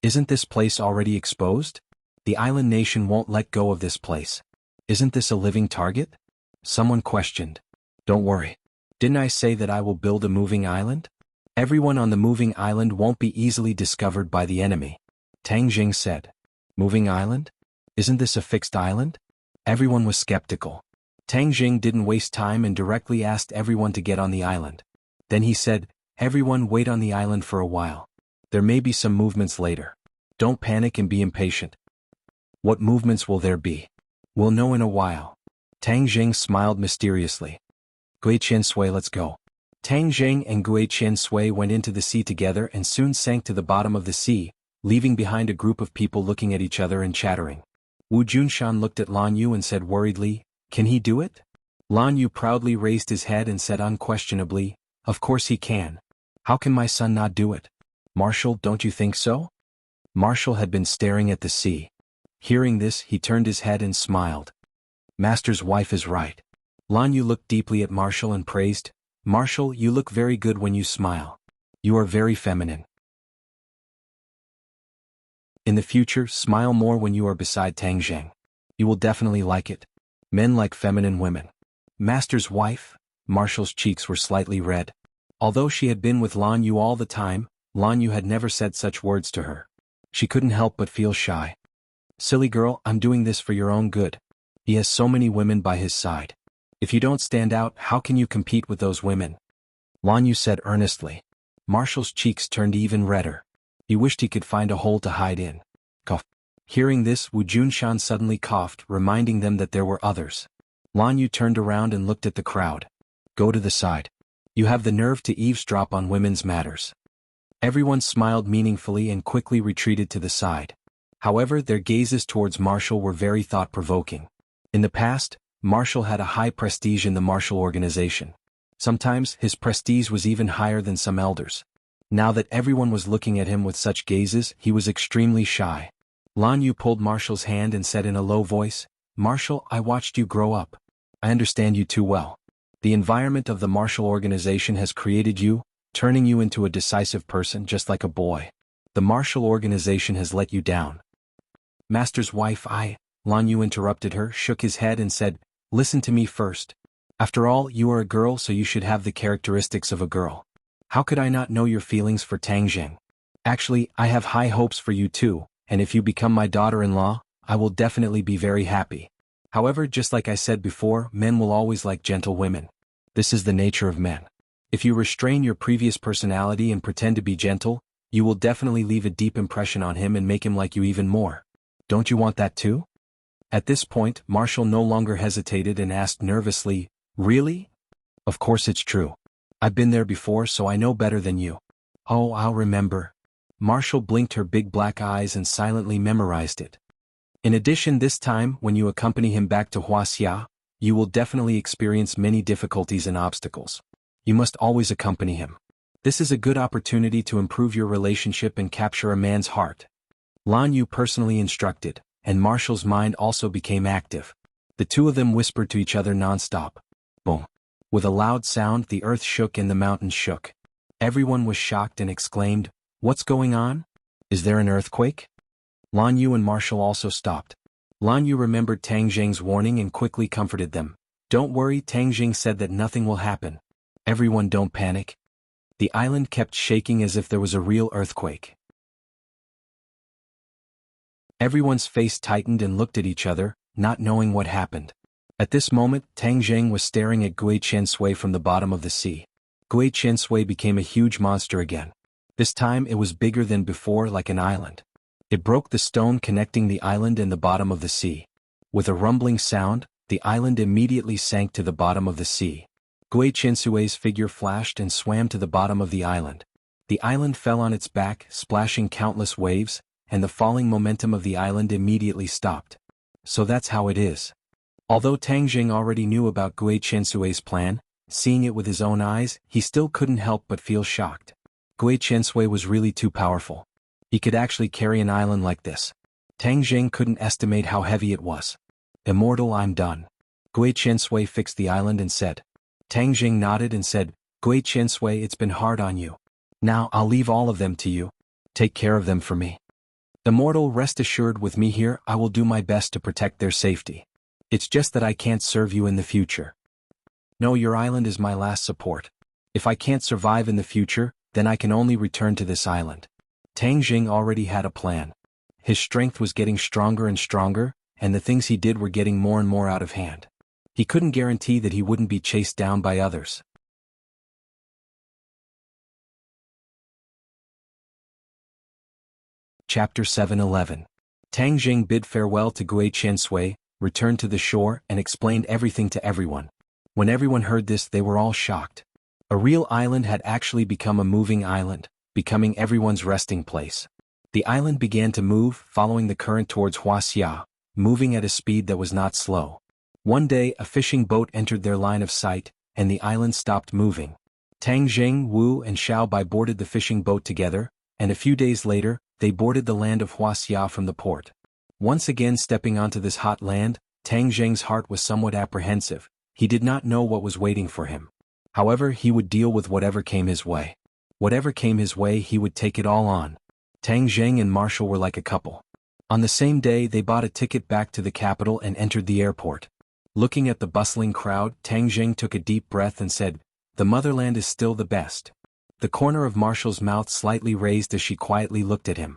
Isn't this place already exposed? The island nation won't let go of this place. Isn't this a living target? Someone questioned. Don't worry. Didn't I say that I will build a moving island? Everyone on the moving island won't be easily discovered by the enemy. Tang Jing said. Moving island? Isn't this a fixed island? Everyone was skeptical. Tang Jing didn't waste time and directly asked everyone to get on the island. Then he said, everyone wait on the island for a while. There may be some movements later. Don't panic and be impatient. What movements will there be? We'll know in a while. Tang Jing smiled mysteriously. Gui Qiansui, let's go. Tang Jing and Gui Qiansui went into the sea together and soon sank to the bottom of the sea, leaving behind a group of people looking at each other and chattering. Wu Junshan looked at Lan Yu and said worriedly, can he do it? Lan Yu proudly raised his head and said unquestionably, of course he can. How can my son not do it? Marshall, don't you think so? Marshall had been staring at the sea. Hearing this, he turned his head and smiled. Master's wife is right. Lan Yu looked deeply at Marshall and praised, Marshall, you look very good when you smile. You are very feminine. In the future, smile more when you are beside Tang Zheng. You will definitely like it. Men like feminine women. Master's wife? Marshall's cheeks were slightly red. Although she had been with Lan Yu all the time, Lan Yu had never said such words to her. She couldn't help but feel shy. Silly girl, I'm doing this for your own good. He has so many women by his side. If you don't stand out, how can you compete with those women? Lan Yu said earnestly. Marshall's cheeks turned even redder. He wished he could find a hole to hide in. Cough. Hearing this, Wu Junshan suddenly coughed, reminding them that there were others. Lan Yu turned around and looked at the crowd. Go to the side. You have the nerve to eavesdrop on women's matters. Everyone smiled meaningfully and quickly retreated to the side. However, their gazes towards Marshall were very thought-provoking. In the past, Marshall had a high prestige in the Marshall organization. Sometimes, his prestige was even higher than some elders. Now that everyone was looking at him with such gazes, he was extremely shy. Lan Yu pulled Marshall's hand and said in a low voice, Marshall, I watched you grow up. I understand you too well. The environment of the Marshall organization has created you, turning you into a decisive person just like a boy. The Marshall organization has let you down. Master's wife, Lan Yu interrupted her, shook his head and said, listen to me first. After all, you are a girl, so you should have the characteristics of a girl. How could I not know your feelings for Tang Jing? Actually, I have high hopes for you too, and if you become my daughter-in-law, I will definitely be very happy. However, just like I said before, men will always like gentle women. This is the nature of men. If you restrain your previous personality and pretend to be gentle, you will definitely leave a deep impression on him and make him like you even more. Don't you want that too? At this point, Marshall no longer hesitated and asked nervously, really? Of course it's true. I've been there before, so I know better than you. Oh, I'll remember. Marshall blinked her big black eyes and silently memorized it. In addition, this time, when you accompany him back to Huaxia, you will definitely experience many difficulties and obstacles. You must always accompany him. This is a good opportunity to improve your relationship and capture a man's heart. Lan Yu personally instructed, and Marshall's mind also became active. The two of them whispered to each other non-stop. Boom. With a loud sound, the earth shook and the mountains shook. Everyone was shocked and exclaimed, what's going on? Is there an earthquake? Lan Yu and Marshall also stopped. Lan Yu remembered Tang Jing's warning and quickly comforted them. Don't worry, Tang Jing said that nothing will happen. Everyone don't panic. The island kept shaking as if there was a real earthquake. Everyone's face tightened and looked at each other, not knowing what happened. At this moment, Tang Jing was staring at Gui Qiansui from the bottom of the sea. Gui Qiansui became a huge monster again. This time it was bigger than before, like an island. It broke the stone connecting the island and the bottom of the sea. With a rumbling sound, the island immediately sank to the bottom of the sea. Gui Qiansui's figure flashed and swam to the bottom of the island. The island fell on its back, splashing countless waves, and the falling momentum of the island immediately stopped. So that's how it is. Although Tang Jing already knew about Gui Qiansui's plan, seeing it with his own eyes, he still couldn't help but feel shocked. Gui Qiansui was really too powerful. He could actually carry an island like this. Tang Jing couldn't estimate how heavy it was. Immortal, I'm done. Gui Qiansui fixed the island and said. Tang Jing nodded and said, Gui Qiansui, it's been hard on you. Now I'll leave all of them to you. Take care of them for me. Immortal, rest assured, with me here, I will do my best to protect their safety. It's just that I can't serve you in the future. No, your island is my last support. If I can't survive in the future, then I can only return to this island. Tang Jing already had a plan. His strength was getting stronger and stronger, and the things he did were getting more and more out of hand. He couldn't guarantee that he wouldn't be chased down by others. Chapter 7:11. Tang Jing bid farewell to Gui Qiansui, returned to the shore, and explained everything to everyone. When everyone heard this, they were all shocked. A real island had actually become a moving island, becoming everyone's resting place. The island began to move, following the current towards Huaxia, moving at a speed that was not slow. One day, a fishing boat entered their line of sight, and the island stopped moving. Tang Jing, Wu, and Xiao Bai boarded the fishing boat together, and a few days later, they boarded the land of Huaxia from the port. Once again stepping onto this hot land, Tang Jing's heart was somewhat apprehensive. He did not know what was waiting for him. However, he would deal with whatever came his way. Whatever came his way, he would take it all on. Tang Jing and Marshall were like a couple. On the same day, they bought a ticket back to the capital and entered the airport. Looking at the bustling crowd, Tang Jing took a deep breath and said, "The motherland is still the best." The corner of Marshall's mouth slightly raised as she quietly looked at him.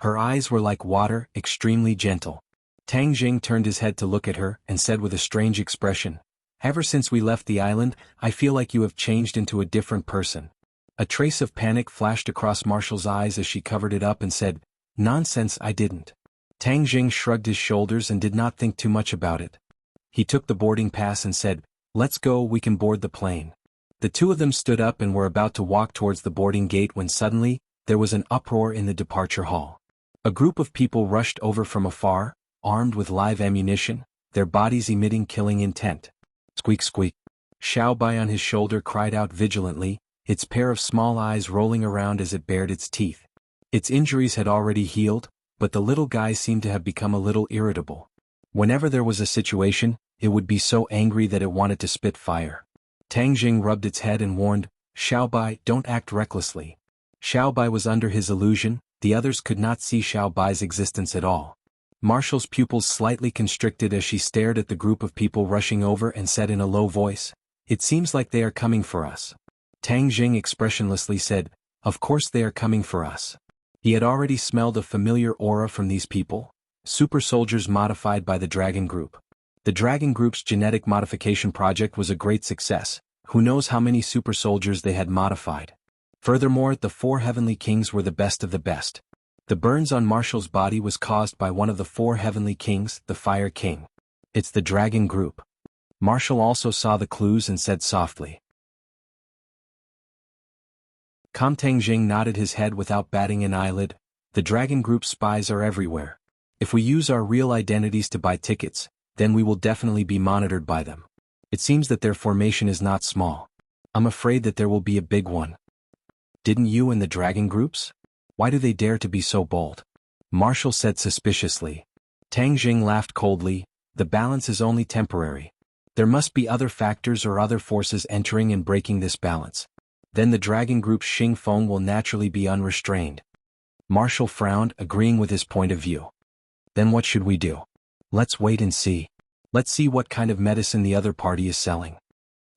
Her eyes were like water, extremely gentle. Tang Jing turned his head to look at her and said with a strange expression, "Ever since we left the island, I feel like you have changed into a different person." A trace of panic flashed across Marshall's eyes as she covered it up and said, "Nonsense, I didn't." Tang Jing shrugged his shoulders and did not think too much about it. He took the boarding pass and said, "Let's go, we can board the plane." The two of them stood up and were about to walk towards the boarding gate when suddenly, there was an uproar in the departure hall. A group of people rushed over from afar, armed with live ammunition, their bodies emitting killing intent. Squeak squeak. Xiao Bai on his shoulder cried out vigilantly, its pair of small eyes rolling around as it bared its teeth. Its injuries had already healed, but the little guy seemed to have become a little irritable. Whenever there was a situation, it would be so angry that it wanted to spit fire. Tang Jing rubbed its head and warned, "Xiao Bai, don't act recklessly." Xiao Bai was under his illusion, the others could not see Xiao Bai's existence at all. Marshall's pupils slightly constricted as she stared at the group of people rushing over and said in a low voice, "It seems like they are coming for us." Tang Jing expressionlessly said, "Of course they are coming for us." He had already smelled a familiar aura from these people, super soldiers modified by the Dragon Group. The Dragon Group's genetic modification project was a great success, who knows how many super soldiers they had modified. Furthermore, the 4 Heavenly Kings were the best of the best. The burns on Marshall's body was caused by one of the 4 Heavenly Kings, the Fire King. "It's the Dragon Group." Marshall also saw the clues and said softly. Tang Jing nodded his head without batting an eyelid. "The Dragon Group spies are everywhere. If we use our real identities to buy tickets, then we will definitely be monitored by them. It seems that their formation is not small. I'm afraid that there will be a big one." "Didn't you and the Dragon Groups? Why do they dare to be so bold?" Marshall said suspiciously. Tang Jing laughed coldly, "The balance is only temporary. There must be other factors or other forces entering and breaking this balance. Then the Dragon Group's Xing Feng will naturally be unrestrained." Marshall frowned, agreeing with his point of view. "Then what should we do?" "Let's wait and see. Let's see what kind of medicine the other party is selling."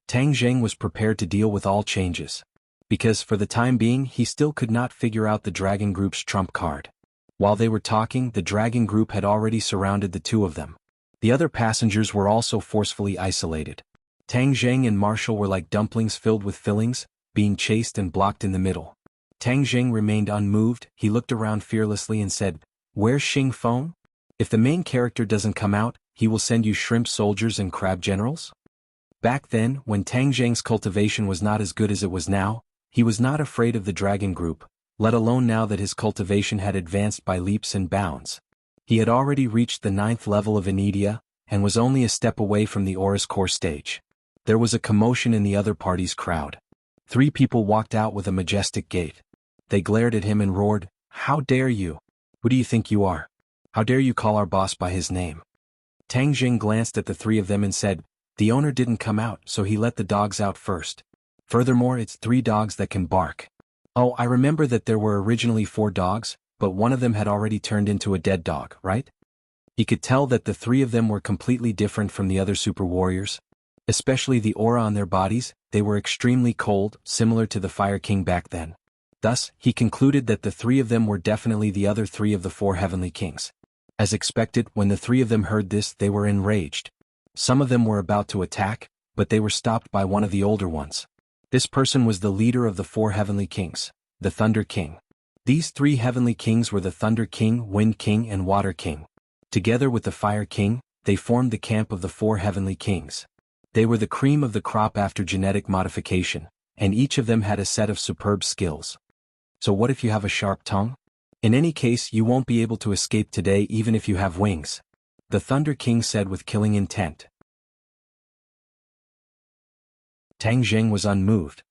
Tang Jing was prepared to deal with all changes. Because for the time being he still could not figure out the Dragon Group's trump card. While they were talking, the Dragon Group had already surrounded the two of them. The other passengers were also forcefully isolated. Tang Jing and Marshall were like dumplings filled with fillings, being chased and blocked in the middle. Tang Jing remained unmoved, he looked around fearlessly and said, "Where's Xing Feng? If the main character doesn't come out, he will send you shrimp soldiers and crab generals?" Back then, when Tang Jing's cultivation was not as good as it was now, he was not afraid of the Dragon Group, let alone now that his cultivation had advanced by leaps and bounds. He had already reached the 9th level of Anidia, and was only a step away from the Aura's core stage. There was a commotion in the other party's crowd. 3 people walked out with a majestic gait. They glared at him and roared, "How dare you? Who do you think you are? How dare you call our boss by his name?" Tang Jing glanced at the 3 of them and said, "The owner didn't come out, so he let the dogs out first. Furthermore, it's 3 dogs that can bark. Oh, I remember that there were originally 4 dogs, but one of them had already turned into a dead dog, right?" He could tell that the 3 of them were completely different from the other super warriors. Especially the aura on their bodies, they were extremely cold, similar to the Fire King back then. Thus, he concluded that the 3 of them were definitely the other 3 of the 4 Heavenly Kings. As expected, when the 3 of them heard this, they were enraged. Some of them were about to attack, but they were stopped by one of the older ones. This person was the leader of the 4 Heavenly Kings, the Thunder King. These 3 Heavenly Kings were the Thunder King, Wind King and Water King. Together with the Fire King, they formed the camp of the 4 Heavenly Kings. They were the cream of the crop after genetic modification, and each of them had a set of superb skills. So what if you have a sharp tongue? In any case, you won't be able to escape today even if you have wings," the Thunder King said with killing intent. Tang Jing was unmoved.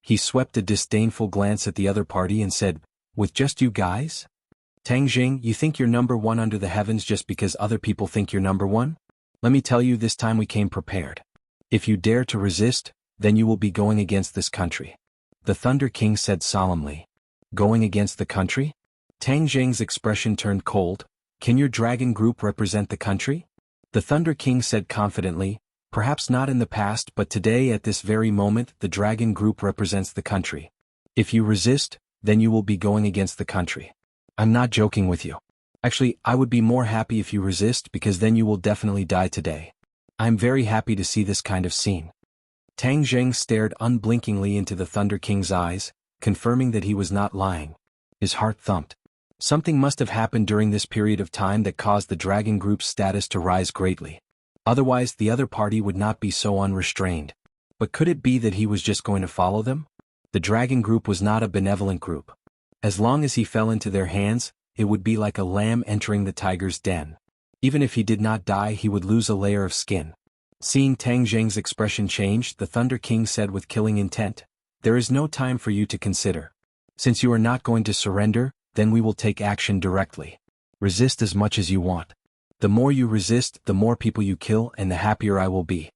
He swept a disdainful glance at the other party and said, "With just you guys? Tang Jing, you think you're number 1 under the heavens just because other people think you're number 1? Let me tell you, this time we came prepared. If you dare to resist, then you will be going against this country," the Thunder King said solemnly. "Going against the country?" Tang Jing's expression turned cold. "Can your Dragon Group represent the country?" The Thunder King said confidently, "Perhaps not in the past, but today at this very moment the Dragon Group represents the country. If you resist, then you will be going against the country. I'm not joking with you." Actually, I would be more happy if you resist because then you will definitely die today. I'm very happy to see this kind of scene. Tang Zheng stared unblinkingly into the Thunder King's eyes, confirming that he was not lying. His heart thumped. Something must have happened during this period of time that caused the Dragon Group's status to rise greatly. Otherwise, the other party would not be so unrestrained. But could it be that he was just going to follow them? The Dragon Group was not a benevolent group. As long as he fell into their hands, it would be like a lamb entering the tiger's den. Even if he did not die, he would lose a layer of skin. Seeing Tang Zheng's expression change, the Thunder King said with killing intent, "There is no time for you to consider. Since you are not going to surrender, then we will take action directly. Resist as much as you want. The more you resist, the more people you kill and the happier I will be."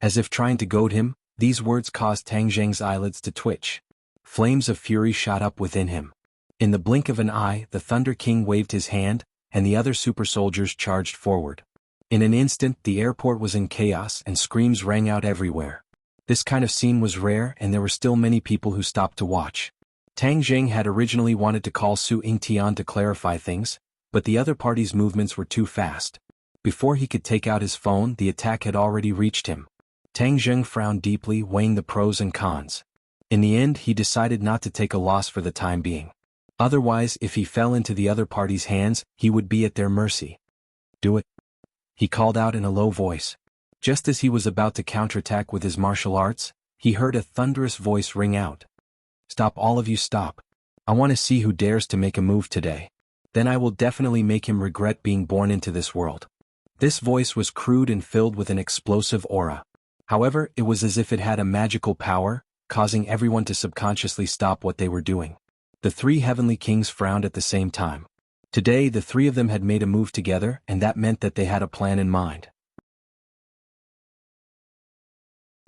As if trying to goad him, these words caused Tang Zheng's eyelids to twitch. Flames of fury shot up within him. In the blink of an eye, the Thunder King waved his hand, and the other super soldiers charged forward. In an instant, the airport was in chaos and screams rang out everywhere. This kind of scene was rare and there were still many people who stopped to watch. Tang Zheng had originally wanted to call Su Yingtian to clarify things, but the other party's movements were too fast. Before he could take out his phone, the attack had already reached him. Tang Zheng frowned deeply, weighing the pros and cons. In the end, he decided not to take a loss for the time being. Otherwise, if he fell into the other party's hands, he would be at their mercy. "Do it," he called out in a low voice. Just as he was about to counterattack with his martial arts, he heard a thunderous voice ring out. "Stop, all of you, stop. I want to see who dares to make a move today. Then I will definitely make him regret being born into this world." This voice was crude and filled with an explosive aura. However, it was as if it had a magical power, causing everyone to subconsciously stop what they were doing. The three heavenly kings frowned at the same time. Today, the three of them had made a move together, and that meant that they had a plan in mind.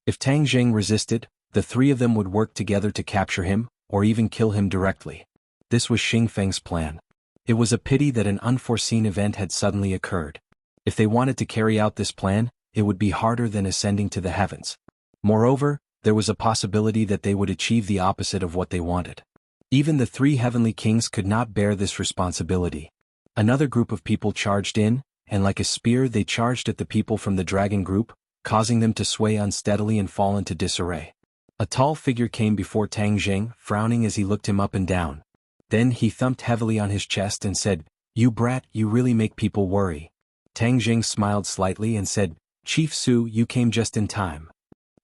If Tang Zheng resisted, the three of them would work together to capture him, or even kill him directly. This was Xing Feng's plan. It was a pity that an unforeseen event had suddenly occurred. If they wanted to carry out this plan, it would be harder than ascending to the heavens. Moreover, there was a possibility that they would achieve the opposite of what they wanted. Even the three heavenly kings could not bear this responsibility. Another group of people charged in, and like a spear they charged at the people from the Dragon Group, causing them to sway unsteadily and fall into disarray. A tall figure came before Tang Zheng, frowning as he looked him up and down. Then he thumped heavily on his chest and said, "You brat, you really make people worry." Tang Zheng smiled slightly and said, "Chief Su, you came just in time.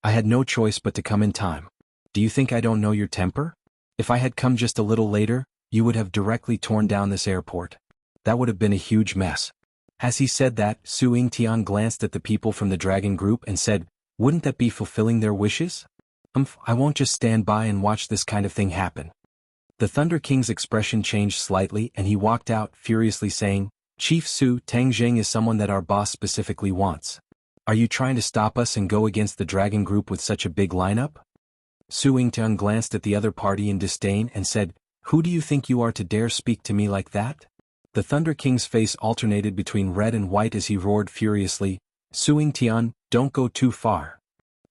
I had no choice but to come in time. Do you think I don't know your temper? If I had come just a little later, you would have directly torn down this airport. That would have been a huge mess." As he said that, Su Yingtian glanced at the people from the Dragon Group and said, "Wouldn't that be fulfilling their wishes? I won't just stand by and watch this kind of thing happen." The Thunder King's expression changed slightly and he walked out, furiously saying, "Chief Su, Tang Zheng is someone that our boss specifically wants. Are you trying to stop us and go against the Dragon Group with such a big lineup?" Su Yingtian glanced at the other party in disdain and said, "Who do you think you are to dare speak to me like that?" The Thunder King's face alternated between red and white as he roared furiously, "Su Yingtian, don't go too far."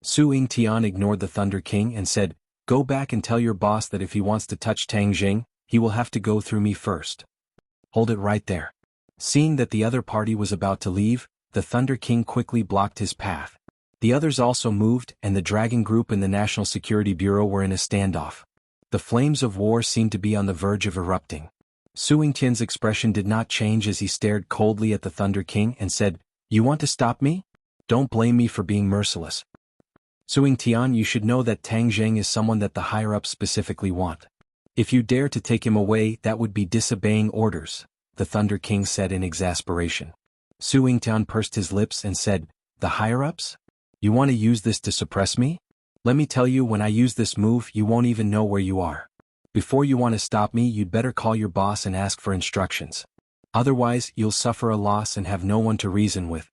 Su Yingtian ignored the Thunder King and said, "Go back and tell your boss that if he wants to touch Tang Zheng, he will have to go through me first. Hold it right there." Seeing that the other party was about to leave, the Thunder King quickly blocked his path. The others also moved, and the Dragon Group and the National Security Bureau were in a standoff. The flames of war seemed to be on the verge of erupting. Su Yingtian's expression did not change as he stared coldly at the Thunder King and said, "You want to stop me? Don't blame me for being merciless. Su Yingtian, you should know that Tang Zheng is someone that the higher-ups specifically want. If you dare to take him away, that would be disobeying orders," the Thunder King said in exasperation. Su Yingtian pursed his lips and said, "The higher-ups? You want to use this to suppress me? Let me tell you, when I use this move, you won't even know where you are. Before you want to stop me, you'd better call your boss and ask for instructions. Otherwise, you'll suffer a loss and have no one to reason with."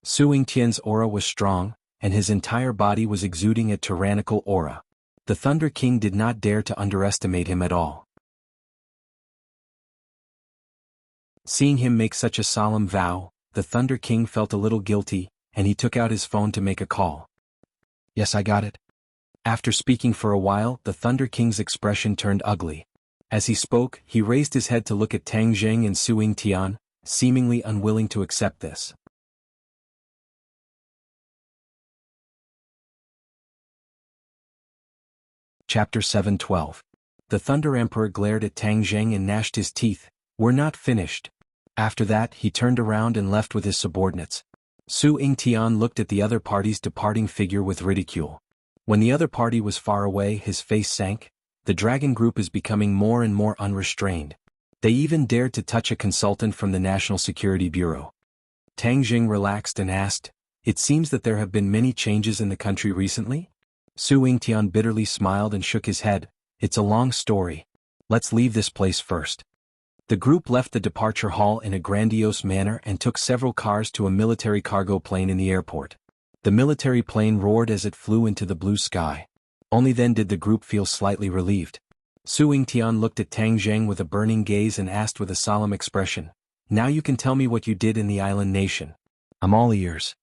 Su Yingtian's aura was strong, and his entire body was exuding a tyrannical aura. The Thunder King did not dare to underestimate him at all. Seeing him make such a solemn vow, the Thunder King felt a little guilty, and he took out his phone to make a call. "Yes, I got it." After speaking for a while, the Thunder King's expression turned ugly. As he spoke, he raised his head to look at Tang Jing and Su Yingtian, seemingly unwilling to accept this. Chapter 7:12. The Thunder Emperor glared at Tang Jing and gnashed his teeth. "We're not finished." After that, he turned around and left with his subordinates. Su Yingtian looked at the other party's departing figure with ridicule. When the other party was far away, his face sank. The dragon group is becoming more and more unrestrained. They even dared to touch a consultant from the National Security Bureau. Tang Jing relaxed and asked, "It seems that there have been many changes in the country recently?" Su Yingtian bitterly smiled and shook his head. "It's a long story. Let's leave this place first." The group left the departure hall in a grandiose manner and took several cars to a military cargo plane in the airport. The military plane roared as it flew into the blue sky. Only then did the group feel slightly relieved. Su Yingtian looked at Tang Jing with a burning gaze and asked with a solemn expression, "Now you can tell me what you did in the island nation. I'm all ears."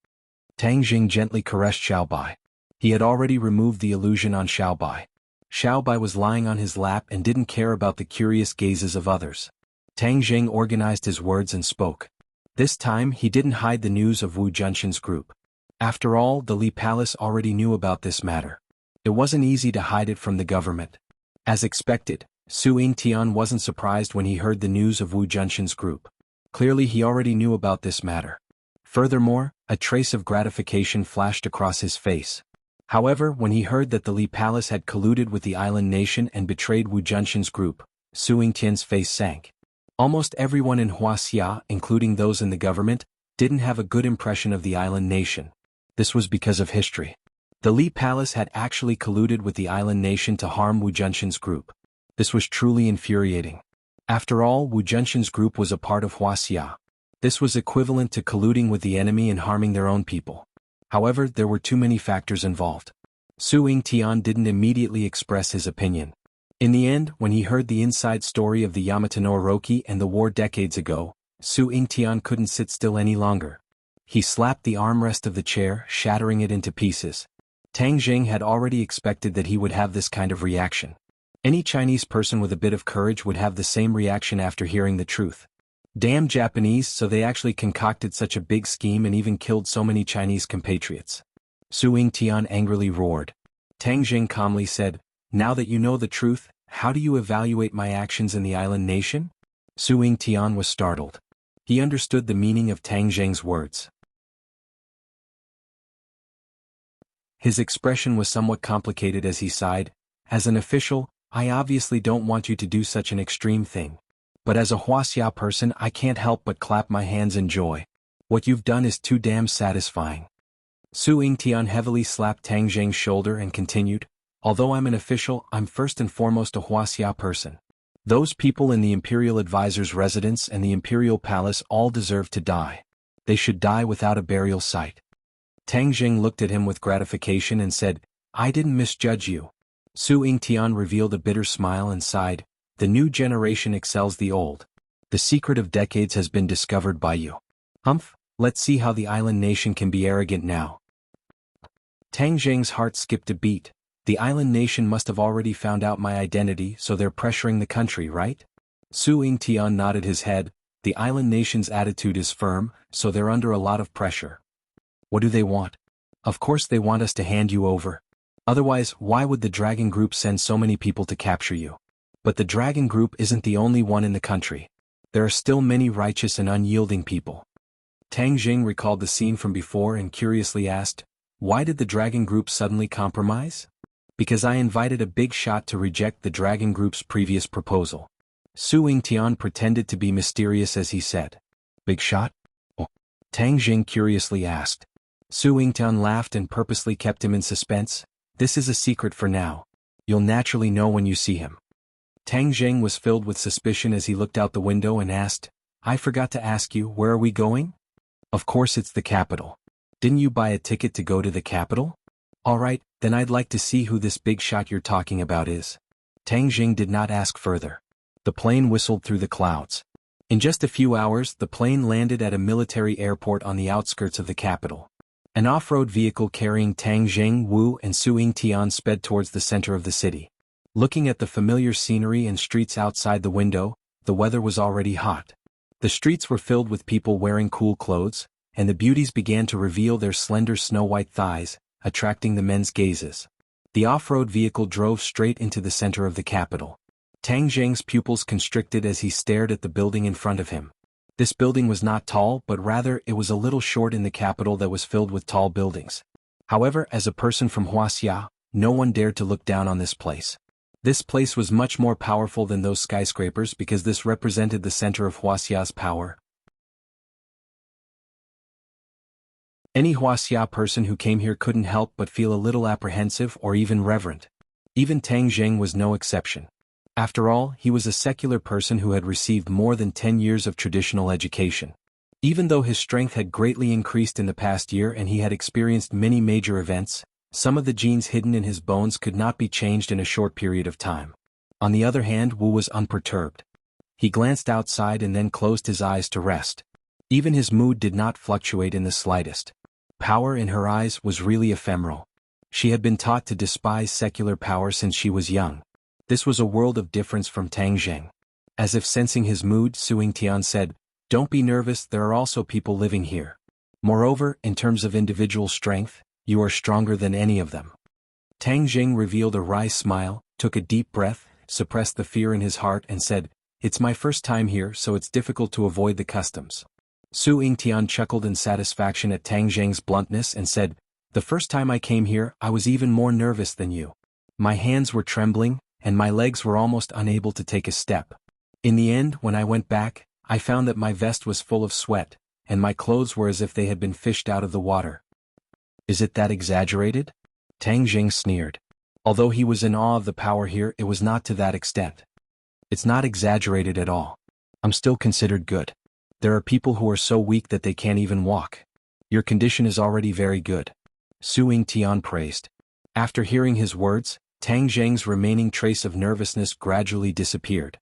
Tang Jing gently caressed Xiaobai. He had already removed the illusion on Xiaobai. Xiaobai was lying on his lap and didn't care about the curious gazes of others. Tang Jing organized his words and spoke. This time he didn't hide the news of Wu Junshan's group. After all, the Li Palace already knew about this matter. It wasn't easy to hide it from the government. As expected, Su Yingtian wasn't surprised when he heard the news of Wu Junshan's group. Clearly he already knew about this matter. Furthermore, a trace of gratification flashed across his face. However, when he heard that the Li Palace had colluded with the island nation and betrayed Wu Junshan's group, Su Yingtian's face sank. Almost everyone in Huaxia, including those in the government, didn't have a good impression of the island nation. This was because of history. The Li Palace had actually colluded with the island nation to harm Wu Junshan's group. This was truly infuriating. After all, Wu Junshan's group was a part of Huaxia. This was equivalent to colluding with the enemy and harming their own people. However, there were too many factors involved. Su Yingtian didn't immediately express his opinion. In the end, when he heard the inside story of the Yamato no Orochi and the war decades ago, Su Yingtian couldn't sit still any longer. He slapped the armrest of the chair, shattering it into pieces. Tang Jing had already expected that he would have this kind of reaction. Any Chinese person with a bit of courage would have the same reaction after hearing the truth. Damn Japanese, so they actually concocted such a big scheme and even killed so many Chinese compatriots. Su Yingtian angrily roared. Tang Jing calmly said, "Now that you know the truth, how do you evaluate my actions in the island nation?" Su Yingtian was startled. He understood the meaning of Tang Jing's words. His expression was somewhat complicated as he sighed. "As an official, I obviously don't want you to do such an extreme thing. But as a Huaxia person, I can't help but clap my hands in joy. What you've done is too damn satisfying." Su Yingtian heavily slapped Tang Jing's shoulder and continued, "Although I'm an official, I'm first and foremost a Huaxia person. Those people in the Imperial Advisor's residence and the Imperial Palace all deserve to die. They should die without a burial site." Tang Jing looked at him with gratification and said, "I didn't misjudge you." Su Yingtian revealed a bitter smile and sighed, "The new generation excels the old. The secret of decades has been discovered by you. Humph, let's see how the island nation can be arrogant now." Tang Jing's heart skipped a beat. The island nation must have already found out my identity, so they're pressuring the country, right? Su Yingtian nodded his head. The island nation's attitude is firm, so they're under a lot of pressure. What do they want? Of course they want us to hand you over. Otherwise, why would the Dragon Group send so many people to capture you? But the Dragon Group isn't the only one in the country. There are still many righteous and unyielding people. Tang Jing recalled the scene from before and curiously asked, "Why did the Dragon Group suddenly compromise?" "Because I invited a big shot to reject the Dragon Group's previous proposal." Su Yingtian pretended to be mysterious as he said, "Big shot?" "Oh." Tang Jing curiously asked. Su Yingtian laughed and purposely kept him in suspense. "This is a secret for now. You'll naturally know when you see him." Tang Jing was filled with suspicion as he looked out the window and asked, "I forgot to ask you, where are we going?" "Of course it's the capital. Didn't you buy a ticket to go to the capital?" "Alright, then I'd like to see who this big shot you're talking about is." Tang Jing did not ask further. The plane whistled through the clouds. In just a few hours, the plane landed at a military airport on the outskirts of the capital. An off-road vehicle carrying Tang Jing, Wu and Su Yingtian sped towards the center of the city. Looking at the familiar scenery and streets outside the window, the weather was already hot. The streets were filled with people wearing cool clothes, and the beauties began to reveal their slender snow-white thighs, attracting the men's gazes. The off-road vehicle drove straight into the center of the capital. Tang Zheng's pupils constricted as he stared at the building in front of him. This building was not tall, but rather it was a little short in the capital that was filled with tall buildings. However, as a person from Huaxia, no one dared to look down on this place. This place was much more powerful than those skyscrapers because this represented the center of Huaxia's power. Any Huaxia person who came here couldn't help but feel a little apprehensive or even reverent. Even Tang Zheng was no exception. After all, he was a secular person who had received more than 10 years of traditional education. Even though his strength had greatly increased in the past year and he had experienced many major events, some of the genes hidden in his bones could not be changed in a short period of time. On the other hand, Wu was unperturbed. He glanced outside and then closed his eyes to rest. Even his mood did not fluctuate in the slightest. Power in her eyes was really ephemeral. She had been taught to despise secular power since she was young. This was a world of difference from Tang Zheng. As if sensing his mood, Su Yingtian said, "Don't be nervous, there are also people living here. Moreover, in terms of individual strength, you are stronger than any of them." Tang Zheng revealed a wry smile, took a deep breath, suppressed the fear in his heart and said, "It's my first time here so it's difficult to avoid the customs." Su Yingtian chuckled in satisfaction at Tang Zheng's bluntness and said, "The first time I came here I was even more nervous than you. My hands were trembling, and my legs were almost unable to take a step. In the end, when I went back, I found that my vest was full of sweat, and my clothes were as if they had been fished out of the water." "Is it that exaggerated?" Tang Zheng sneered. Although he was in awe of the power here, it was not to that extent. "It's not exaggerated at all. I'm still considered good. There are people who are so weak that they can't even walk. Your condition is already very good," Su Yingtian praised. After hearing his words, Tang Zheng's remaining trace of nervousness gradually disappeared.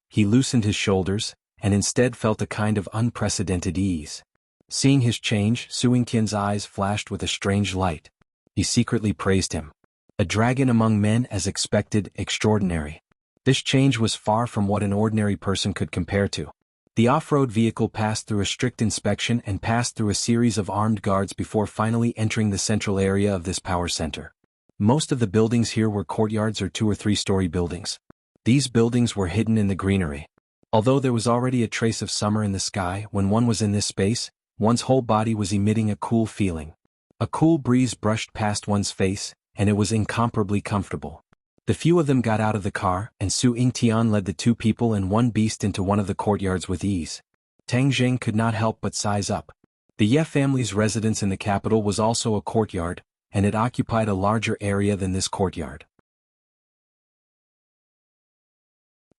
He loosened his shoulders, and instead felt a kind of unprecedented ease. Seeing his change, Su Yingtian's eyes flashed with a strange light. He secretly praised him. A dragon among men, as expected, extraordinary. This change was far from what an ordinary person could compare to. The off-road vehicle passed through a strict inspection and passed through a series of armed guards before finally entering the central area of this power center. Most of the buildings here were courtyards or 2- or 3-story buildings. These buildings were hidden in the greenery. Although there was already a trace of summer in the sky, when one was in this space, one's whole body was emitting a cool feeling. A cool breeze brushed past one's face, and it was incomparably comfortable. The few of them got out of the car, and Su Yingtian led the 2 people and 1 beast into one of the courtyards with ease. Tang Zheng could not help but size up. The Ye family's residence in the capital was also a courtyard, and it occupied a larger area than this courtyard.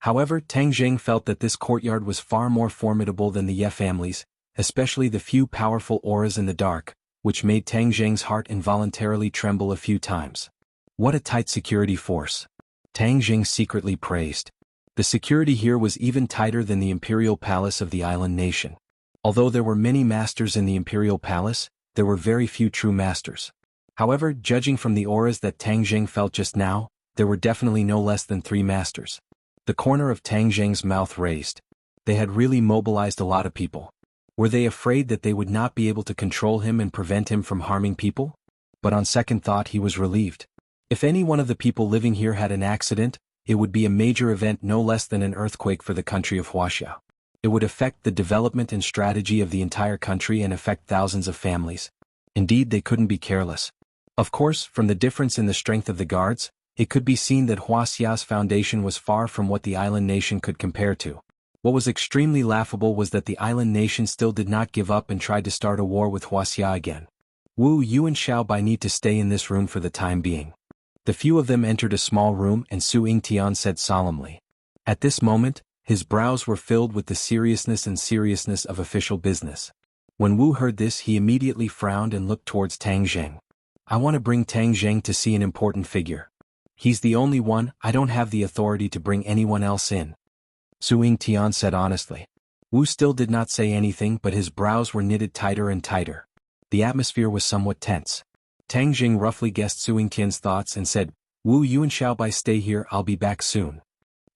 However, Tang Zheng felt that this courtyard was far more formidable than the Ye family's, especially the few powerful auras in the dark, which made Tang Zheng's heart involuntarily tremble a few times. What a tight security force! Tang Zheng secretly praised. The security here was even tighter than the imperial palace of the island nation. Although there were many masters in the imperial palace, there were very few true masters. However, judging from the auras that Tang Zheng felt just now, there were definitely no less than 3 masters. The corner of Tang Zheng's mouth raised. They had really mobilized a lot of people. Were they afraid that they would not be able to control him and prevent him from harming people? But on second thought he was relieved. If any one of the people living here had an accident, it would be a major event no less than an earthquake for the country of Huaxia. It would affect the development and strategy of the entire country and affect thousands of families. Indeed, they couldn't be careless. Of course, from the difference in the strength of the guards, it could be seen that Huaxia's foundation was far from what the island nation could compare to. What was extremely laughable was that the island nation still did not give up and tried to start a war with Huaxia again. Wu, you and Xiaobai need to stay in this room for the time being. The few of them entered a small room and Su Yingtian said solemnly. At this moment, his brows were filled with the seriousness of official business. When Wu heard this, he immediately frowned and looked towards Tang Zheng. "I want to bring Tang Zheng to see an important figure. He's the only one, I don't have the authority to bring anyone else in," Su Yingtian said honestly. Wu still did not say anything, but his brows were knitted tighter and tighter. The atmosphere was somewhat tense. Tang Zheng roughly guessed Su Yingtian's thoughts and said, Wu Yuanxiaobai, stay here, I'll be back soon.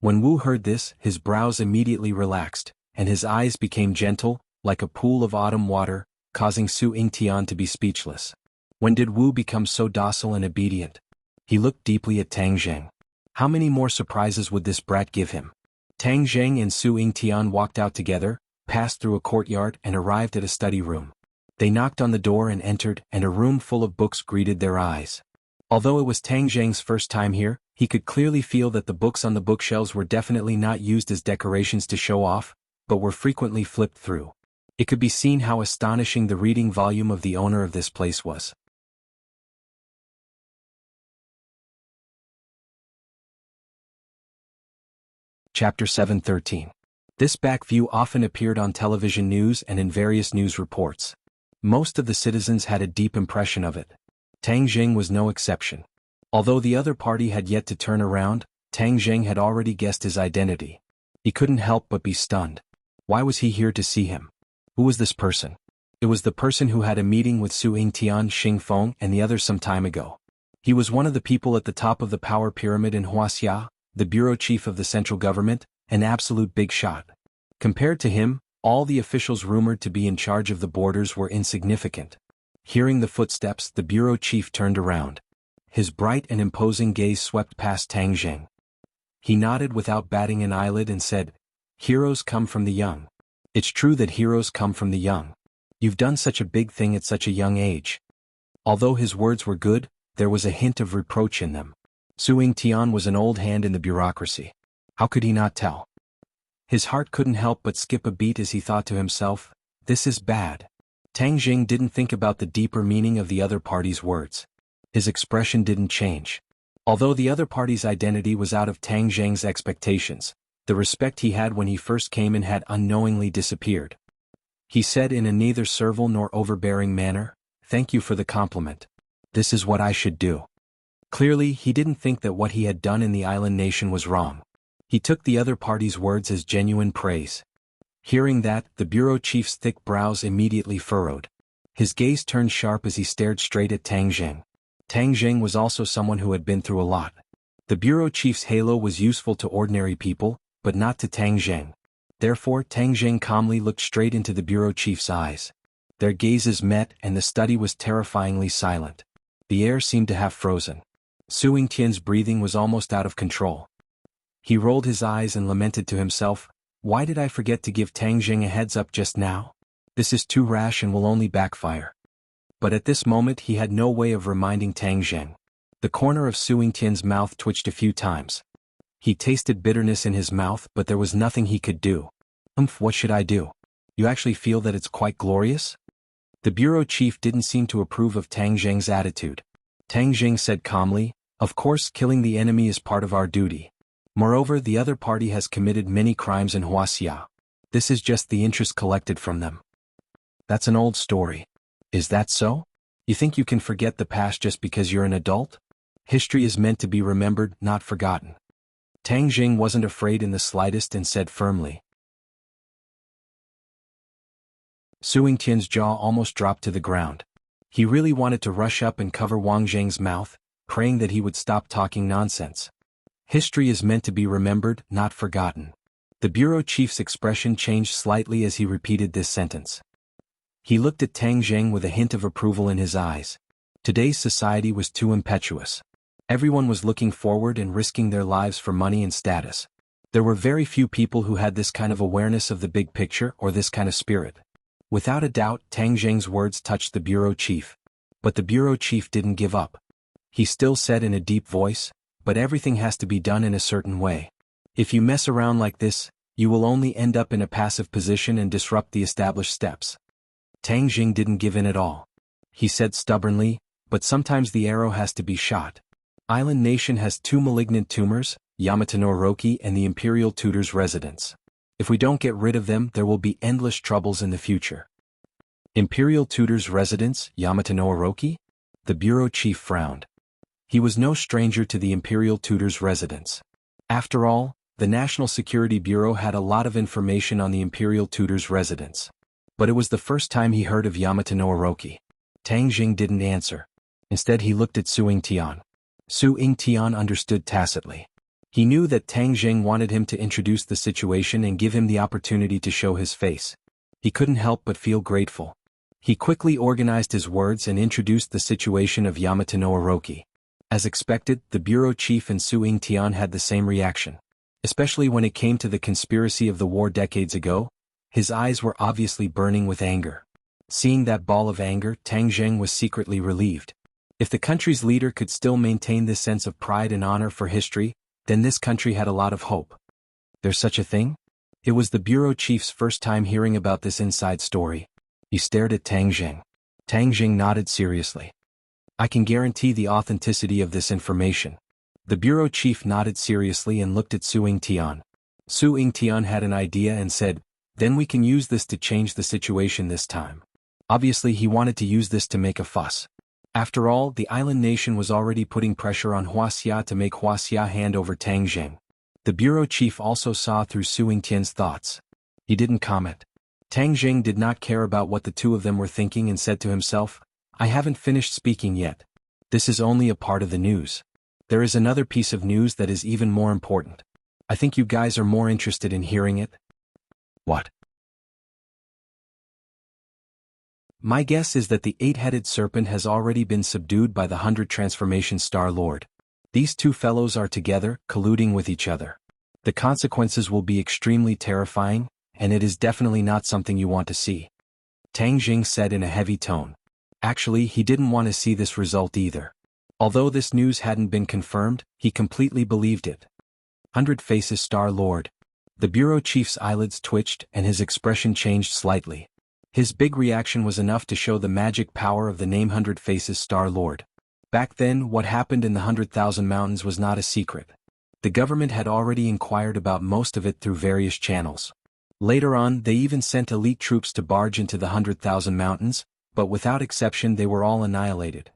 When Wu heard this, his brows immediately relaxed, and his eyes became gentle, like a pool of autumn water, causing Su Yingtian to be speechless. When did Wu become so docile and obedient? He looked deeply at Tang Zheng. How many more surprises would this brat give him? Tang Zheng and Su Yingtian walked out together, passed through a courtyard and arrived at a study room. They knocked on the door and entered, and a room full of books greeted their eyes. Although it was Tang Zheng's first time here, he could clearly feel that the books on the bookshelves were definitely not used as decorations to show off, but were frequently flipped through. It could be seen how astonishing the reading volume of the owner of this place was. Chapter 7:13. This back view often appeared on television news and in various news reports. Most of the citizens had a deep impression of it. Tang Zheng was no exception. Although the other party had yet to turn around, Tang Zheng had already guessed his identity. He couldn't help but be stunned. Why was he here to see him? Who was this person? It was the person who had a meeting with Su Yingtian, Xing Feng, and the others some time ago. He was one of the people at the top of the power pyramid in Huaxia, the bureau chief of the central government, an absolute big shot. Compared to him, all the officials rumored to be in charge of the borders were insignificant. Hearing the footsteps, the bureau chief turned around. His bright and imposing gaze swept past Tang Zheng. He nodded without batting an eyelid and said, "Heroes come from the young. It's true that heroes come from the young. You've done such a big thing at such a young age." Although his words were good, there was a hint of reproach in them. Su Yingtian was an old hand in the bureaucracy. How could he not tell? His heart couldn't help but skip a beat as he thought to himself, "This is bad." Tang Zheng didn't think about the deeper meaning of the other party's words. His expression didn't change. Although the other party's identity was out of Tang Zheng's expectations, the respect he had when he first came in had unknowingly disappeared. He said in a neither servile nor overbearing manner, "Thank you for the compliment. This is what I should do." Clearly, he didn't think that what he had done in the island nation was wrong. He took the other party's words as genuine praise. Hearing that, the bureau chief's thick brows immediately furrowed. His gaze turned sharp as he stared straight at Tang Zheng. Tang Zheng was also someone who had been through a lot. The bureau chief's halo was useful to ordinary people, but not to Tang Zheng. Therefore, Tang Zheng calmly looked straight into the bureau chief's eyes. Their gazes met and the study was terrifyingly silent. The air seemed to have frozen. Su Yingtian's breathing was almost out of control. He rolled his eyes and lamented to himself, "Why did I forget to give Tang Zheng a heads up just now? This is too rash and will only backfire." But at this moment he had no way of reminding Tang Zheng. The corner of Su Yingtian's mouth twitched a few times. He tasted bitterness in his mouth, but there was nothing he could do. What should I do? You actually feel that it's quite glorious?" The bureau chief didn't seem to approve of Tang Zheng's attitude. Tang Zheng said calmly, "Of course, killing the enemy is part of our duty. Moreover, the other party has committed many crimes in Huaxia. This is just the interest collected from them." "That's an old story. Is that so? You think you can forget the past just because you're an adult? History is meant to be remembered, not forgotten." Tang Zheng wasn't afraid in the slightest and said firmly. Su Yingtian's jaw almost dropped to the ground. He really wanted to rush up and cover Wang Zheng's mouth, praying that he would stop talking nonsense. History is meant to be remembered, not forgotten. The bureau chief's expression changed slightly as he repeated this sentence. He looked at Tang Zheng with a hint of approval in his eyes. Today's society was too impetuous. Everyone was looking forward and risking their lives for money and status. There were very few people who had this kind of awareness of the big picture or this kind of spirit. Without a doubt, Tang Zheng's words touched the bureau chief. But the bureau chief didn't give up. He still said in a deep voice, "But everything has to be done in a certain way. If you mess around like this, you will only end up in a passive position and disrupt the established steps." Tang Zheng didn't give in at all. He said stubbornly, "But sometimes the arrow has to be shot. Island Nation has two malignant tumors, Yamato no Orochi and the Imperial Tutor's residence. If we don't get rid of them, there will be endless troubles in the future." Imperial Tutor's residence, Yamato no Orochi? The bureau chief frowned. He was no stranger to the Imperial Tutor's residence. After all, the National Security Bureau had a lot of information on the Imperial Tutor's residence. But it was the first time he heard of Yamato no Orochi. Tang Zheng didn't answer. Instead he looked at Su Yingtian. Su Yingtian understood tacitly. He knew that Tang Jing wanted him to introduce the situation and give him the opportunity to show his face. He couldn't help but feel grateful. He quickly organized his words and introduced the situation of Yamato no Orochi. As expected, the bureau chief and Su Yingtian had the same reaction. Especially when it came to the conspiracy of the war decades ago, his eyes were obviously burning with anger. Seeing that ball of anger, Tang Jing was secretly relieved. If the country's leader could still maintain this sense of pride and honor for history, then this country had a lot of hope. There's such a thing? It was the bureau chief's first time hearing about this inside story. He stared at Tang Jing. Tang Jing nodded seriously. I can guarantee the authenticity of this information. The bureau chief nodded seriously and looked at Su Yingtian. Su Yingtian had an idea and said, then we can use this to change the situation this time. Obviously he wanted to use this to make a fuss. After all, the island nation was already putting pressure on Huaxia to make Huaxia hand over Tang Jing. The bureau chief also saw through Su Yingtian's thoughts. He didn't comment. Tang Jing did not care about what the two of them were thinking and said to himself, I haven't finished speaking yet. This is only a part of the news. There is another piece of news that is even more important. I think you guys are more interested in hearing it. What? My guess is that the 8-headed serpent has already been subdued by the 100 Transformation Star Lord. These two fellows are together, colluding with each other. The consequences will be extremely terrifying, and it is definitely not something you want to see. Tang Jing said in a heavy tone. Actually, he didn't want to see this result either. Although this news hadn't been confirmed, he completely believed it. 100 Faces Star Lord. The bureau chief's eyelids twitched and his expression changed slightly. His big reaction was enough to show the magic power of the name 100 Faces Star Lord. Back then, what happened in the 100,000 Mountains was not a secret. The government had already inquired about most of it through various channels. Later on, they even sent elite troops to barge into the 100,000 Mountains, but without exception they were all annihilated.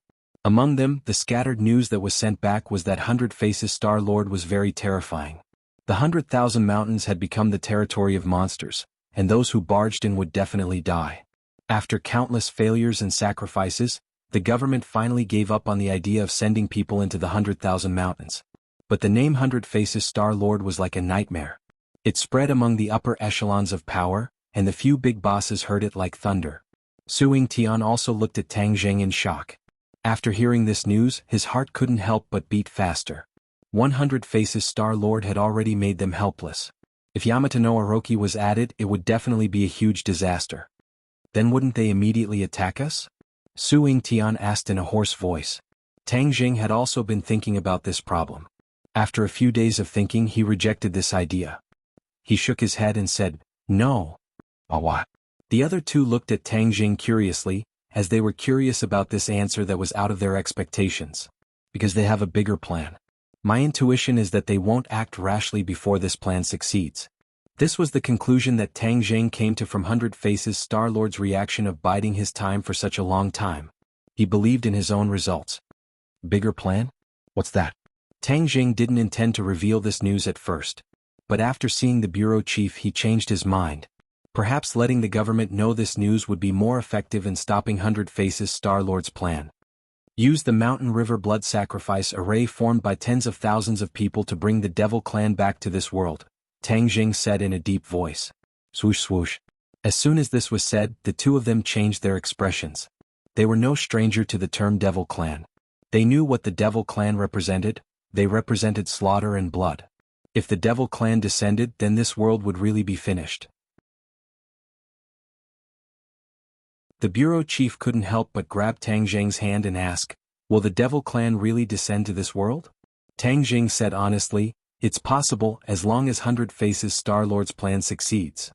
Among them, the scattered news that was sent back was that 100 Faces Star Lord was very terrifying. The 100,000 Mountains had become the territory of monsters, and those who barged in would definitely die. After countless failures and sacrifices, the government finally gave up on the idea of sending people into the 100,000 Mountains. But the name 100 Faces Star Lord was like a nightmare. It spread among the upper echelons of power, and the few big bosses heard it like thunder. Su Yingtian also looked at Tang Jing in shock. After hearing this news, his heart couldn't help but beat faster. 100 Faces Star Lord had already made them helpless. If Yamato no Orochi was added, it would definitely be a huge disaster. Then wouldn't they immediately attack us? Su Yingtian asked in a hoarse voice. Tang Jing had also been thinking about this problem. After a few days of thinking, he rejected this idea. He shook his head and said, no. What? The other two looked at Tang Jing curiously, as they were curious about this answer that was out of their expectations. Because they have a bigger plan. My intuition is that they won't act rashly before this plan succeeds. This was the conclusion that Tang Jing came to from 100 Faces Star Lord's reaction of biding his time for such a long time. He believed in his own results. Bigger plan? What's that? Tang Jing didn't intend to reveal this news at first. But after seeing the bureau chief he changed his mind. Perhaps letting the government know this news would be more effective in stopping 100 Faces Star Lord's plan. Use the Mountain River blood sacrifice array formed by tens of thousands of people to bring the Devil Clan back to this world, Tang Jing said in a deep voice. Swoosh swoosh. As soon as this was said, the two of them changed their expressions. They were no stranger to the term Devil Clan. They knew what the Devil Clan represented. They represented slaughter and blood. If the Devil Clan descended, then this world would really be finished. The bureau chief couldn't help but grab Tang Jing's hand and ask, will the Devil Clan really descend to this world? Tang Jing said honestly, it's possible as long as 100 Faces Star Lord's plan succeeds.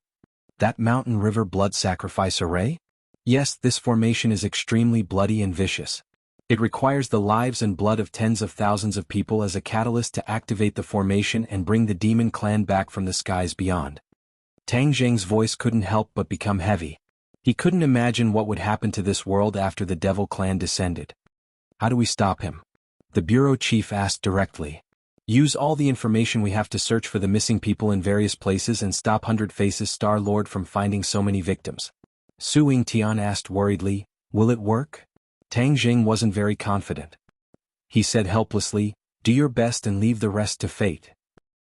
That Mountain River blood sacrifice array? Yes, this formation is extremely bloody and vicious. It requires the lives and blood of tens of thousands of people as a catalyst to activate the formation and bring the Demon Clan back from the skies beyond. Tang Jing's voice couldn't help but become heavy. He couldn't imagine what would happen to this world after the Devil Clan descended. How do we stop him? The bureau chief asked directly. Use all the information we have to search for the missing people in various places and stop 100 Faces Star Lord from finding so many victims. Su Yingtian asked worriedly, will it work? Tang Jing wasn't very confident. He said helplessly, "Do your best and leave the rest to fate."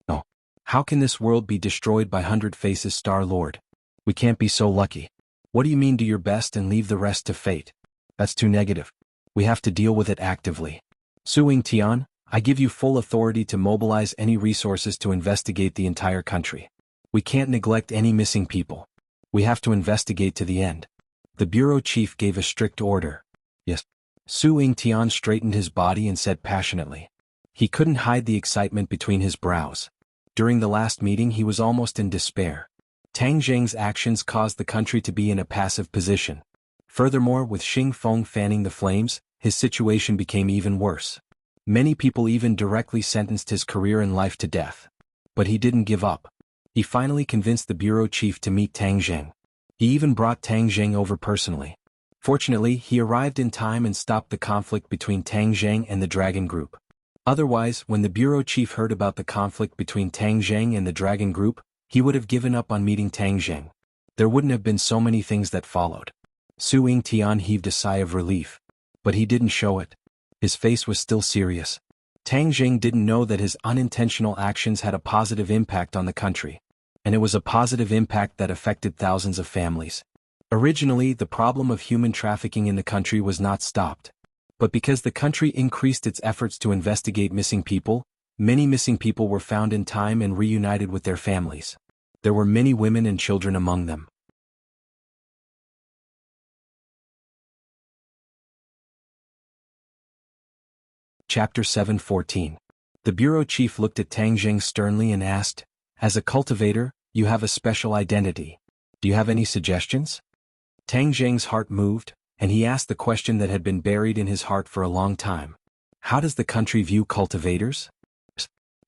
"No. How can this world be destroyed by 100 Faces, Star-Lord? We can't be so lucky." "What do you mean do your best and leave the rest to fate? That's too negative. We have to deal with it actively. Su Tian, I give you full authority to mobilize any resources to investigate the entire country. We can't neglect any missing people. We have to investigate to the end." The bureau chief gave a strict order. "Yes." Su Tian straightened his body and said passionately. He couldn't hide the excitement between his brows. During the last meeting he was almost in despair. Tang Zheng's actions caused the country to be in a passive position. Furthermore, with Xing Feng fanning the flames, his situation became even worse. Many people even directly sentenced his career and life to death. But he didn't give up. He finally convinced the bureau chief to meet Tang Zheng. He even brought Tang Zheng over personally. Fortunately, he arrived in time and stopped the conflict between Tang Zheng and the Dragon Group. Otherwise, when the bureau chief heard about the conflict between Tang Zheng and the Dragon Group, he would have given up on meeting Tang Zheng. There wouldn't have been so many things that followed. Su Tian heaved a sigh of relief. But he didn't show it. His face was still serious. Tang Zheng didn't know that his unintentional actions had a positive impact on the country. And it was a positive impact that affected thousands of families. Originally, the problem of human trafficking in the country was not stopped. But because the country increased its efforts to investigate missing people, many missing people were found in time and reunited with their families. There were many women and children among them. Chapter 7:14. The bureau chief looked at Tang Zheng sternly and asked, "As a cultivator, you have a special identity. Do you have any suggestions?" Tang Zheng's heart moved, and he asked the question that had been buried in his heart for a long time. "How does the country view cultivators?"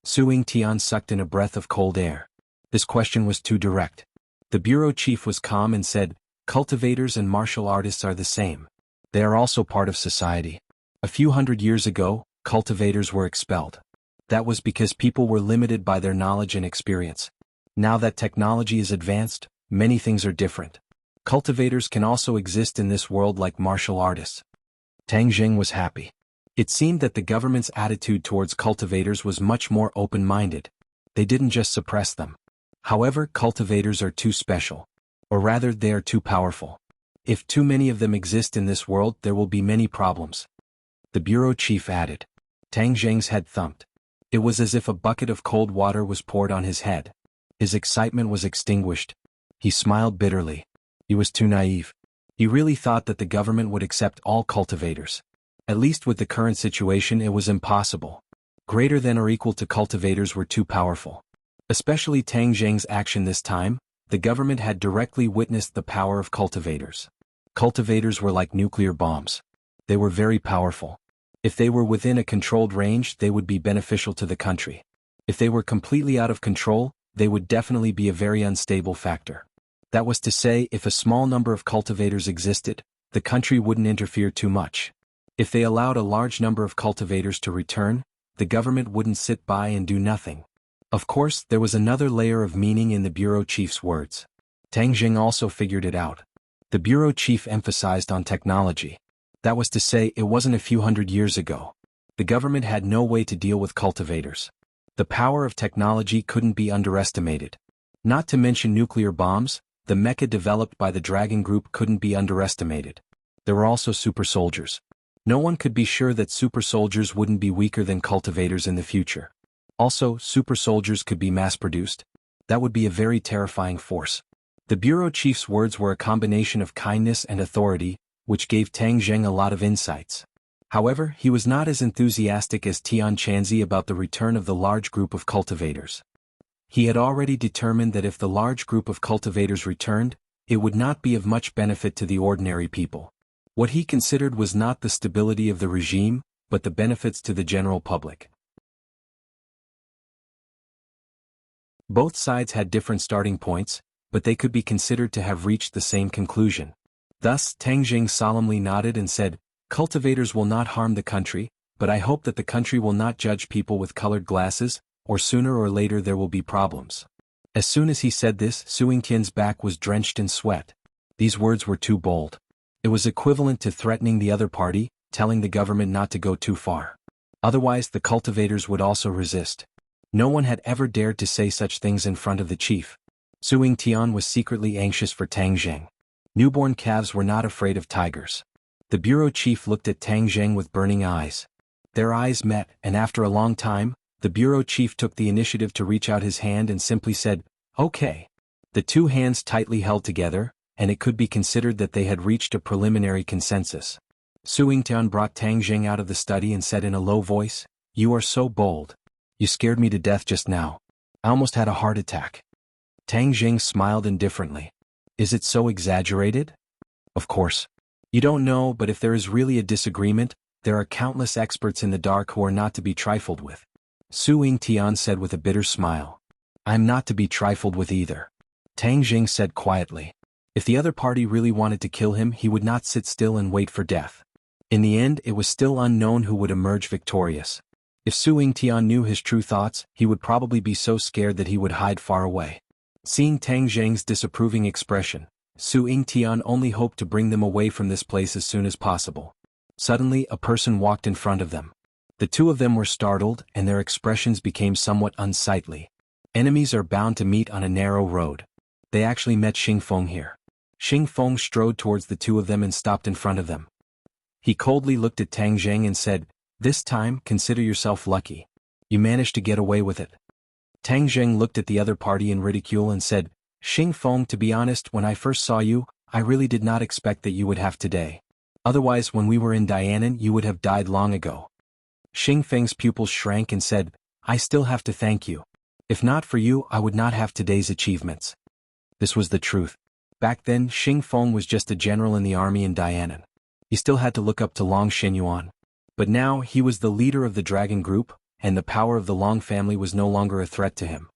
Su Tian sucked in a breath of cold air. This question was too direct. The bureau chief was calm and said, "Cultivators and martial artists are the same. They are also part of society. A few hundred years ago, cultivators were expelled. That was because people were limited by their knowledge and experience. Now that technology is advanced, many things are different. Cultivators can also exist in this world like martial artists." Tang Zheng was happy. It seemed that the government's attitude towards cultivators was much more open-minded. They didn't just suppress them. However, cultivators are too special. Or rather, they are too powerful. If too many of them exist in this world, there will be many problems. The bureau chief added. Tang Zheng's head thumped. It was as if a bucket of cold water was poured on his head. His excitement was extinguished. He smiled bitterly. He was too naive. He really thought that the government would accept all cultivators. At least with the current situation it was impossible. Greater than or equal to cultivators were too powerful. Especially Tang Zheng's action this time, the government had directly witnessed the power of cultivators. Cultivators were like nuclear bombs. They were very powerful. If they were within a controlled range, they would be beneficial to the country. If they were completely out of control, they would definitely be a very unstable factor. That was to say, if a small number of cultivators existed, the country wouldn't interfere too much. If they allowed a large number of cultivators to return, the government wouldn't sit by and do nothing. Of course, there was another layer of meaning in the bureau chief's words. Tang Zheng also figured it out. The bureau chief emphasized on technology. That was to say, it wasn't a few hundred years ago. The government had no way to deal with cultivators. The power of technology couldn't be underestimated. Not to mention nuclear bombs, the mecha developed by the Dragon Group couldn't be underestimated. There were also super soldiers. No one could be sure that super soldiers wouldn't be weaker than cultivators in the future. Also, super soldiers could be mass-produced. That would be a very terrifying force. The bureau chief's words were a combination of kindness and authority, which gave Tang Zheng a lot of insights. However, he was not as enthusiastic as Tian Chanzi about the return of the large group of cultivators. He had already determined that if the large group of cultivators returned, it would not be of much benefit to the ordinary people. What he considered was not the stability of the regime, but the benefits to the general public. Both sides had different starting points, but they could be considered to have reached the same conclusion. Thus, Tang Zheng solemnly nodded and said, "Cultivators will not harm the country, but I hope that the country will not judge people with colored glasses, or sooner or later there will be problems." As soon as he said this, Su Tian's back was drenched in sweat. These words were too bold. It was equivalent to threatening the other party, telling the government not to go too far. Otherwise the cultivators would also resist. No one had ever dared to say such things in front of the chief. Su Yingtian was secretly anxious for Tang Zheng. Newborn calves were not afraid of tigers. The bureau chief looked at Tang Zheng with burning eyes. Their eyes met, and after a long time, the bureau chief took the initiative to reach out his hand and simply said, "Okay." The two hands tightly held together, and it could be considered that they had reached a preliminary consensus. Su Yingtian brought Tang Zheng out of the study and said in a low voice, "You are so bold. You scared me to death just now. I almost had a heart attack." Tang Zheng smiled indifferently. "Is it so exaggerated?" "Of course. You don't know, but if there is really a disagreement, there are countless experts in the dark who are not to be trifled with." Su Yingtian said with a bitter smile. "I am not to be trifled with either." Tang Zheng said quietly. If the other party really wanted to kill him, he would not sit still and wait for death. In the end, it was still unknown who would emerge victorious. If Su Yingtian knew his true thoughts, he would probably be so scared that he would hide far away. Seeing Tang Zheng's disapproving expression, Su Yingtian only hoped to bring them away from this place as soon as possible. Suddenly, a person walked in front of them. The two of them were startled, and their expressions became somewhat unsightly. Enemies are bound to meet on a narrow road. They actually met Xingfeng here. Xingfeng strode towards the two of them and stopped in front of them. He coldly looked at Tang Zheng and said, "This time, consider yourself lucky. You managed to get away with it." Tang Zheng looked at the other party in ridicule and said, "Xingfeng, to be honest, when I first saw you, I really did not expect that you would have today. Otherwise, when we were in Dianan, you would have died long ago." Xingfeng's pupils shrank and said, "I still have to thank you. If not for you, I would not have today's achievements." This was the truth. Back then, Xingfeng was just a general in the army in Dianan. He still had to look up to Long Xinyuan. But now, he was the leader of the dragon group, and the power of the Long family was no longer a threat to him.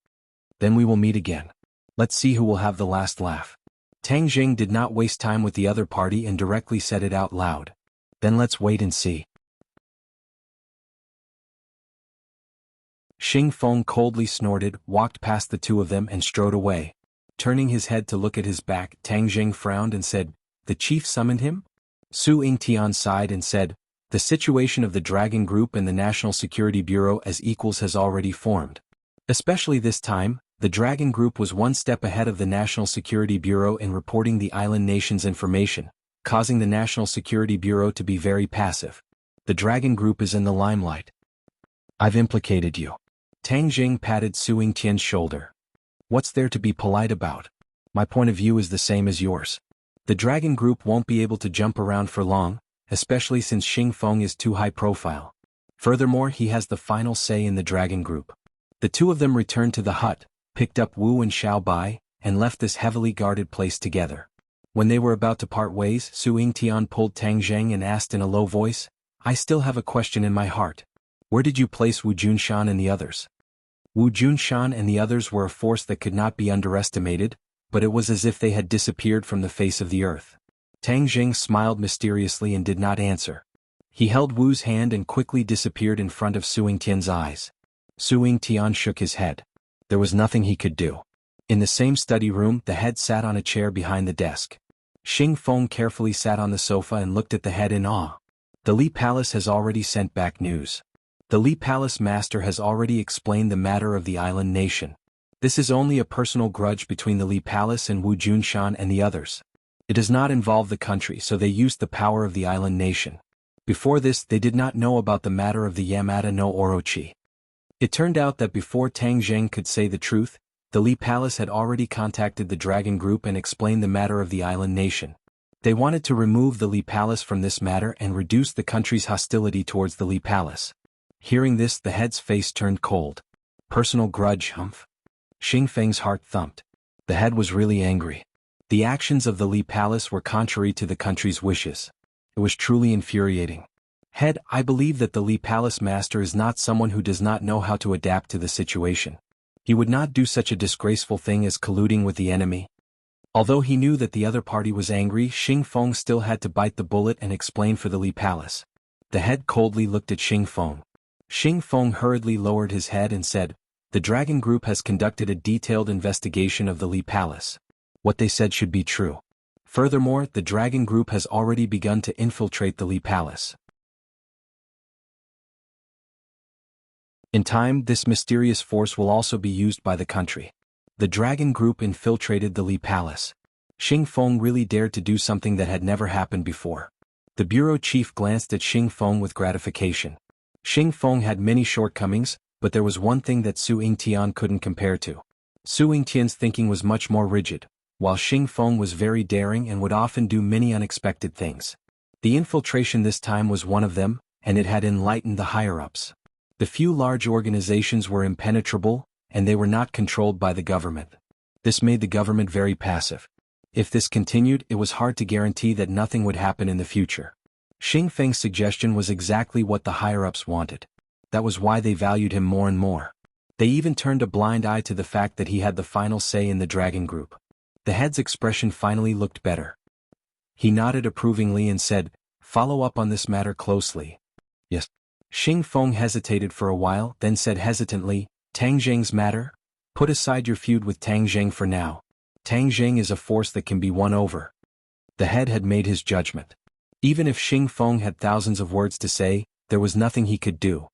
"Then we will meet again. Let's see who will have the last laugh." Tang Zheng did not waste time with the other party and directly said it out loud. "Then let's wait and see." Xingfeng coldly snorted, walked past the two of them and strode away. Turning his head to look at his back, Tang Zheng frowned and said, "The chief summoned him?" Su Yingtian sighed and said, "The situation of the Dragon Group and the National Security Bureau as equals has already formed. Especially this time, the Dragon Group was one step ahead of the National Security Bureau in reporting the island nation's information, causing the National Security Bureau to be very passive. The Dragon Group is in the limelight. I've implicated you." Tang Zheng patted Su Yingtian's shoulder. "What's there to be polite about? My point of view is the same as yours. The Dragon Group won't be able to jump around for long, especially since Xingfeng is too high profile. Furthermore, he has the final say in the Dragon Group." The two of them returned to the hut, picked up Wu and Xiao Bai, and left this heavily guarded place together. When they were about to part ways, Su Yingtian pulled Tang Zheng and asked in a low voice, "I still have a question in my heart. Where did you place Wu Junshan and the others?" Wu Junshan and the others were a force that could not be underestimated, but it was as if they had disappeared from the face of the earth. Tang Zheng smiled mysteriously and did not answer. He held Wu's hand and quickly disappeared in front of Su Yingtian's eyes. Su Yingtian shook his head. There was nothing he could do. In the same study room, the head sat on a chair behind the desk. Xingfeng carefully sat on the sofa and looked at the head in awe. The Li Palace has already sent back news. The Li Palace master has already explained the matter of the island nation. This is only a personal grudge between the Li Palace and Wu Junshan and the others. It does not involve the country, so they used the power of the island nation. Before this, they did not know about the matter of the Yamada no Orochi. It turned out that before Tang Zheng could say the truth, the Li Palace had already contacted the Dragon Group and explained the matter of the island nation. They wanted to remove the Li Palace from this matter and reduce the country's hostility towards the Li Palace. Hearing this, the head's face turned cold. Personal grudge, humph. Xingfeng's heart thumped. The head was really angry. The actions of the Li Palace were contrary to the country's wishes. It was truly infuriating. "Head, I believe that the Li Palace master is not someone who does not know how to adapt to the situation. He would not do such a disgraceful thing as colluding with the enemy." Although he knew that the other party was angry, Xingfeng still had to bite the bullet and explain for the Li Palace. The head coldly looked at Xingfeng. Xingfeng hurriedly lowered his head and said, "The Dragon Group has conducted a detailed investigation of the Li Palace. What they said should be true. Furthermore, the Dragon Group has already begun to infiltrate the Li Palace. In time, this mysterious force will also be used by the country. The dragon group infiltrated the Li Palace. Xing Feng really dared to do something that had never happened before. The bureau chief glanced at Xing Feng with gratification. Xing Feng had many shortcomings, but there was one thing that Su Yingtian couldn't compare to. Su Yingtian's thinking was much more rigid, while Xing Feng was very daring and would often do many unexpected things. The infiltration this time was one of them, and it had enlightened the higher-ups. The few large organizations were impenetrable, and they were not controlled by the government. This made the government very passive. If this continued, it was hard to guarantee that nothing would happen in the future. Xing Feng's suggestion was exactly what the higher-ups wanted. That was why they valued him more and more. They even turned a blind eye to the fact that he had the final say in the dragon group. The head's expression finally looked better. He nodded approvingly and said, "Follow up on this matter closely." "Yes." Xing Feng hesitated for a while, then said hesitantly, "Tang Zheng's matter? Put aside your feud with Tang Zheng for now. Tang Zheng is a force that can be won over." The head had made his judgment. Even if Xing Feng had thousands of words to say, there was nothing he could do.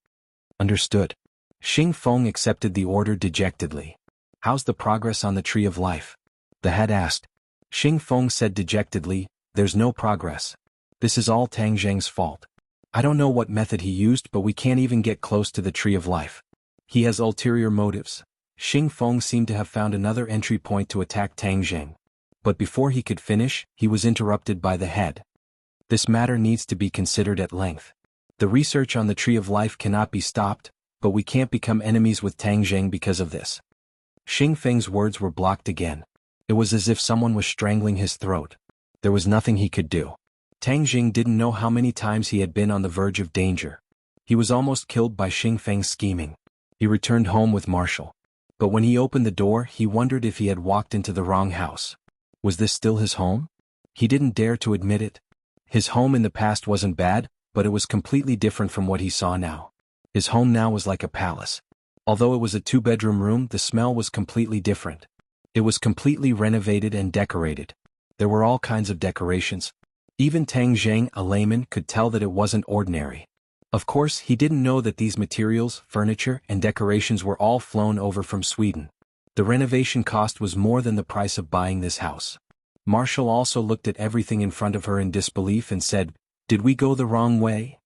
"Understood." Xing Feng accepted the order dejectedly. "How's the progress on the Tree of Life?" the head asked. Xing Feng said dejectedly, "There's no progress. This is all Tang Zheng's fault. I don't know what method he used, but we can't even get close to the Tree of Life. He has ulterior motives." Xing Feng seemed to have found another entry point to attack Tang Zheng. But before he could finish, he was interrupted by the head. "This matter needs to be considered at length. The research on the Tree of Life cannot be stopped, but we can't become enemies with Tang Zheng because of this." Xing Feng's words were blocked again. It was as if someone was strangling his throat. There was nothing he could do. Tang Zheng didn't know how many times he had been on the verge of danger. He was almost killed by Xing Feng's scheming. He returned home with Marshall. But when he opened the door, he wondered if he had walked into the wrong house. Was this still his home? He didn't dare to admit it. His home in the past wasn't bad, but it was completely different from what he saw now. His home now was like a palace. Although it was a two-bedroom room, the smell was completely different. It was completely renovated and decorated. There were all kinds of decorations. Even Tang Zheng, a layman, could tell that it wasn't ordinary. Of course, he didn't know that these materials, furniture, and decorations were all flown over from Sweden. The renovation cost was more than the price of buying this house. Marshall also looked at everything in front of her in disbelief and said, "Did we go the wrong way?"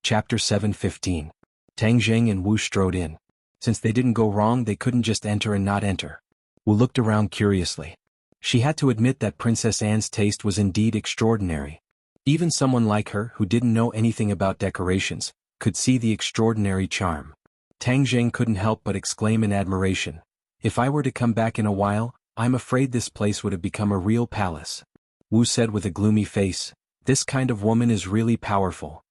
Chapter 7:15. Tang Zheng and Wu strode in. Since they didn't go wrong, they couldn't just enter and not enter. Wu looked around curiously. She had to admit that Princess Anne's taste was indeed extraordinary. Even someone like her, who didn't know anything about decorations, could see the extraordinary charm. Tang Zheng couldn't help but exclaim in admiration, "If I were to come back in a while, I'm afraid this place would have become a real palace." Wu said with a gloomy face, "This kind of woman is really powerful."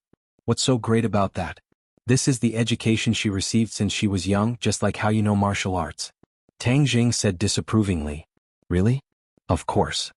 "What's so great about that?" "This is the education she received since she was young, just like how you know martial arts." Tang Jing said disapprovingly. "Really?" "Of course."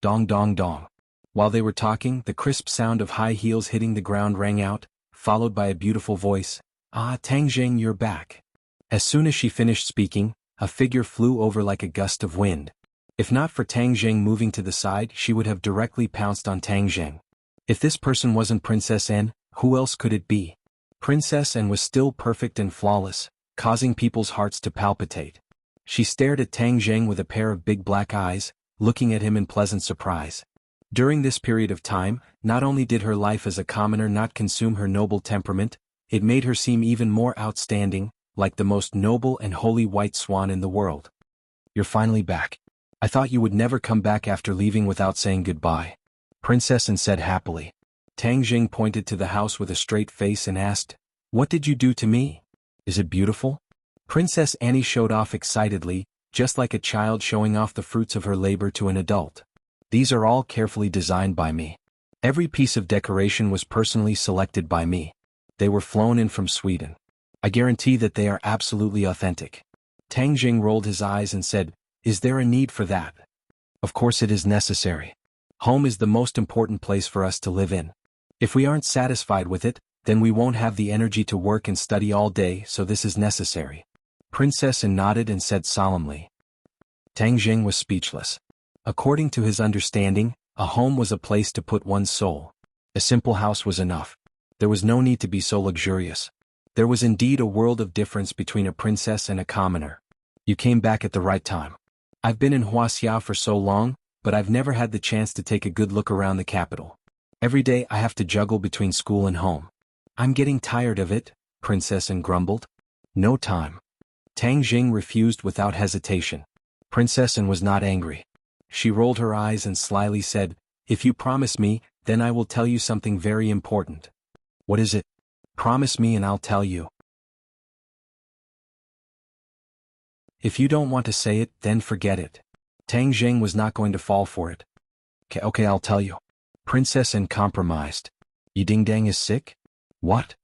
Dong dong dong. While they were talking, the crisp sound of high heels hitting the ground rang out, followed by a beautiful voice. "Ah, Tang Jing, you're back." As soon as she finished speaking, a figure flew over like a gust of wind. If not for Tang Jing moving to the side, she would have directly pounced on Tang Jing. If this person wasn't Princess Anne, who else could it be? Princess Anne was still perfect and flawless, causing people's hearts to palpitate. She stared at Tang Jing with a pair of big black eyes, looking at him in pleasant surprise. During this period of time, not only did her life as a commoner not consume her noble temperament, it made her seem even more outstanding, like the most noble and holy white swan in the world. "You're finally back. I thought you would never come back after leaving without saying goodbye," Princess Anne said happily. Tang Jing pointed to the house with a straight face and asked, "What did you do to me? Is it beautiful?" Princess Annie showed off excitedly, just like a child showing off the fruits of her labor to an adult. "These are all carefully designed by me. Every piece of decoration was personally selected by me. They were flown in from Sweden. I guarantee that they are absolutely authentic." Tang Jing rolled his eyes and said, "Is there a need for that?" "Of course it is necessary. Home is the most important place for us to live in. If we aren't satisfied with it, then we won't have the energy to work and study all day, so this is necessary." Princess Anne nodded and said solemnly. Tang Jing was speechless. According to his understanding, A home was a place to put one's soul. A simple house was enough. There was no need to be so luxurious. There was indeed a world of difference between a princess and a commoner. You came back at the right time. I've been in Huaxia for so long, but I've never had the chance to take a good look around the capital. Every day I have to juggle between school and home. I'm getting tired of it, Princess Anne grumbled. No time. Tang Jing refused without hesitation. Princess Anne was not angry. She rolled her eyes and slyly said, "If you promise me, then I will tell you something very important." "What is it?" "Promise me and I'll tell you." "If you don't want to say it, then forget it." Tang Jing was not going to fall for it. Okay, I'll tell you." Princess Anne compromised. "Yi Dingdang is sick?" "What?"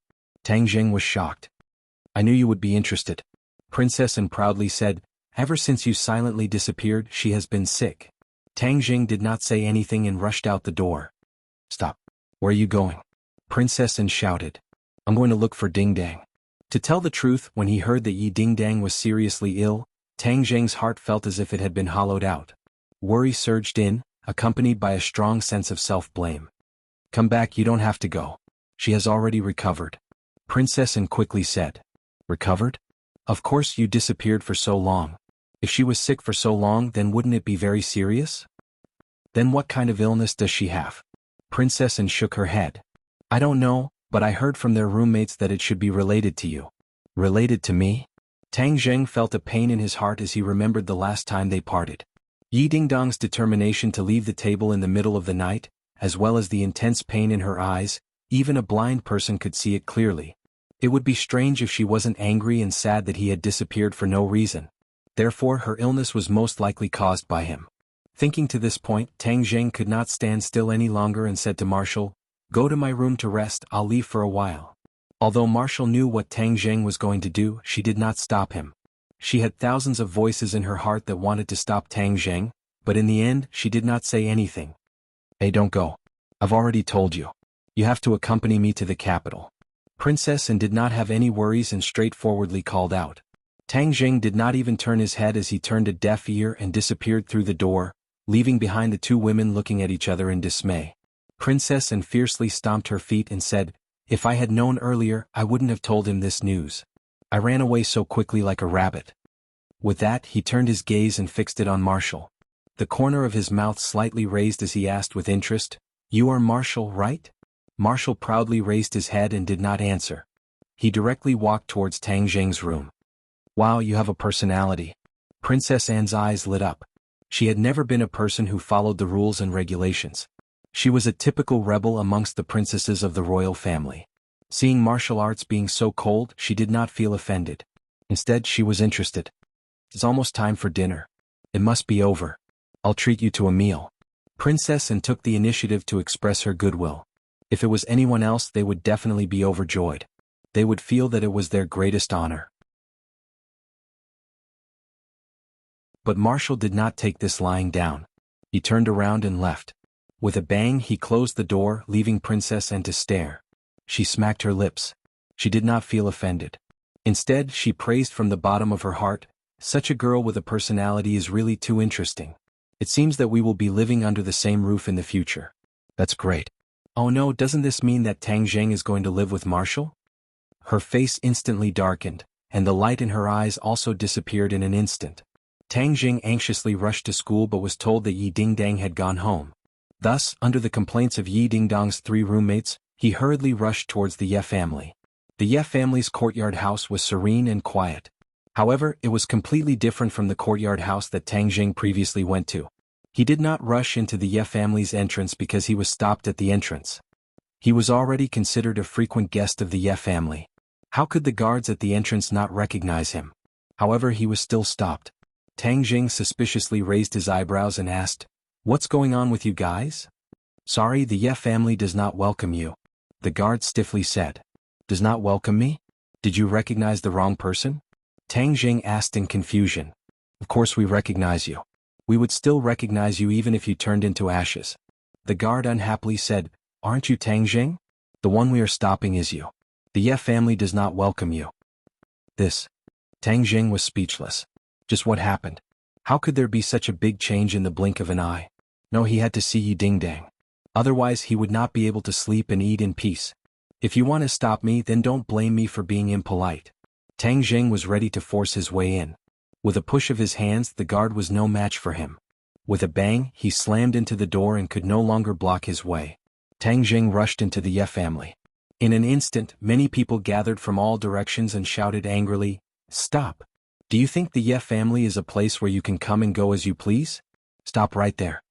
Tang Jing was shocked. "I knew you would be interested." Princess Anne proudly said, "Ever since you silently disappeared, she has been sick." Tang Jing did not say anything and rushed out the door. "Stop. Where are you going?" Princess Anne shouted. "I'm going to look for Dingdang." To tell the truth, when he heard that Yi Dingdang was seriously ill, Tang Jing's heart felt as if it had been hollowed out. Worry surged in, accompanied by a strong sense of self-blame. "Come back, you don't have to go. She has already recovered." Princess Anne quickly said. "Recovered? Of course you disappeared for so long. If she was sick for so long, then wouldn't it be very serious?" "Then what kind of illness does she have?" Princess Anne shook her head. "I don't know, but I heard from their roommates that it should be related to you." "Related to me?" Tang Jing felt a pain in his heart as he remembered the last time they parted. Yi Dingdong's determination to leave the table in the middle of the night, as well as the intense pain in her eyes, even a blind person could see it clearly. It would be strange if she wasn't angry and sad that he had disappeared for no reason. Therefore her illness was most likely caused by him. Thinking to this point, Tang Jing could not stand still any longer and said to Marshall, "Go to my room to rest, I'll leave for a while." Although Marshall knew what Tang Jing was going to do, she did not stop him. She had thousands of voices in her heart that wanted to stop Tang Jing, but in the end she did not say anything. "Hey, don't go. I've already told you. You have to accompany me to the capital." Princess Anne did not have any worries and straightforwardly called out. Tang Jing did not even turn his head as he turned a deaf ear and disappeared through the door, leaving behind the two women looking at each other in dismay. Princess Anne fiercely stomped her feet and said, "If I had known earlier, I wouldn't have told him this news. I ran away so quickly like a rabbit." With that, he turned his gaze and fixed it on Marshall. The corner of his mouth slightly raised as he asked with interest, "You are Marshall, right?" Marshall proudly raised his head and did not answer. He directly walked towards Tang Jing's room. "Wow, you have a personality." Princess Anne's eyes lit up. She had never been a person who followed the rules and regulations. She was a typical rebel amongst the princesses of the royal family. Seeing martial arts being so cold, she did not feel offended. Instead, she was interested. "It's almost time for dinner. It must be over. I'll treat you to a meal." Princess Anne took the initiative to express her goodwill. If it was anyone else, they would definitely be overjoyed. They would feel that it was their greatest honor. But Marshall did not take this lying down. He turned around and left. With a bang, he closed the door, leaving Princess Anne to stare. She smacked her lips. She did not feel offended. Instead, she praised from the bottom of her heart, "Such a girl with a personality is really too interesting. It seems that we will be living under the same roof in the future." "That's great." "Oh no, doesn't this mean that Tang Jing is going to live with Marshall?" Her face instantly darkened, and the light in her eyes also disappeared in an instant. Tang Jing anxiously rushed to school but was told that Yi Dingdang had gone home. Thus, under the complaints of Yi Dingdang's three roommates, he hurriedly rushed towards the Ye family. The Ye family's courtyard house was serene and quiet. However, it was completely different from the courtyard house that Tang Jing previously went to. He did not rush into the Ye family's entrance because he was stopped at the entrance. He was already considered a frequent guest of the Ye family. How could the guards at the entrance not recognize him? However, he was still stopped. Tang Jing suspiciously raised his eyebrows and asked, "What's going on with you guys?" "Sorry, the Ye family does not welcome you," the guard stiffly said. "Does not welcome me? Did you recognize the wrong person?" Tang Jing asked in confusion. "Of course we recognize you. We would still recognize you even if you turned into ashes." The guard unhappily said, "Aren't you Tang Jing? The one we are stopping is you. The Ye family does not welcome you." Tang Jing was speechless. Just what happened? How could there be such a big change in the blink of an eye? No, he had to see Yi Ding Dang. Otherwise he would not be able to sleep and eat in peace. If you want to stop me, then don't blame me for being impolite. Tang Jing was ready to force his way in. With a push of his hands, the guard was no match for him. With a bang, he slammed into the door and could no longer block his way. Tang Jing rushed into the Ye family. In an instant, many people gathered from all directions and shouted angrily, "Stop! Do you think the Ye family is a place where you can come and go as you please? Stop right there."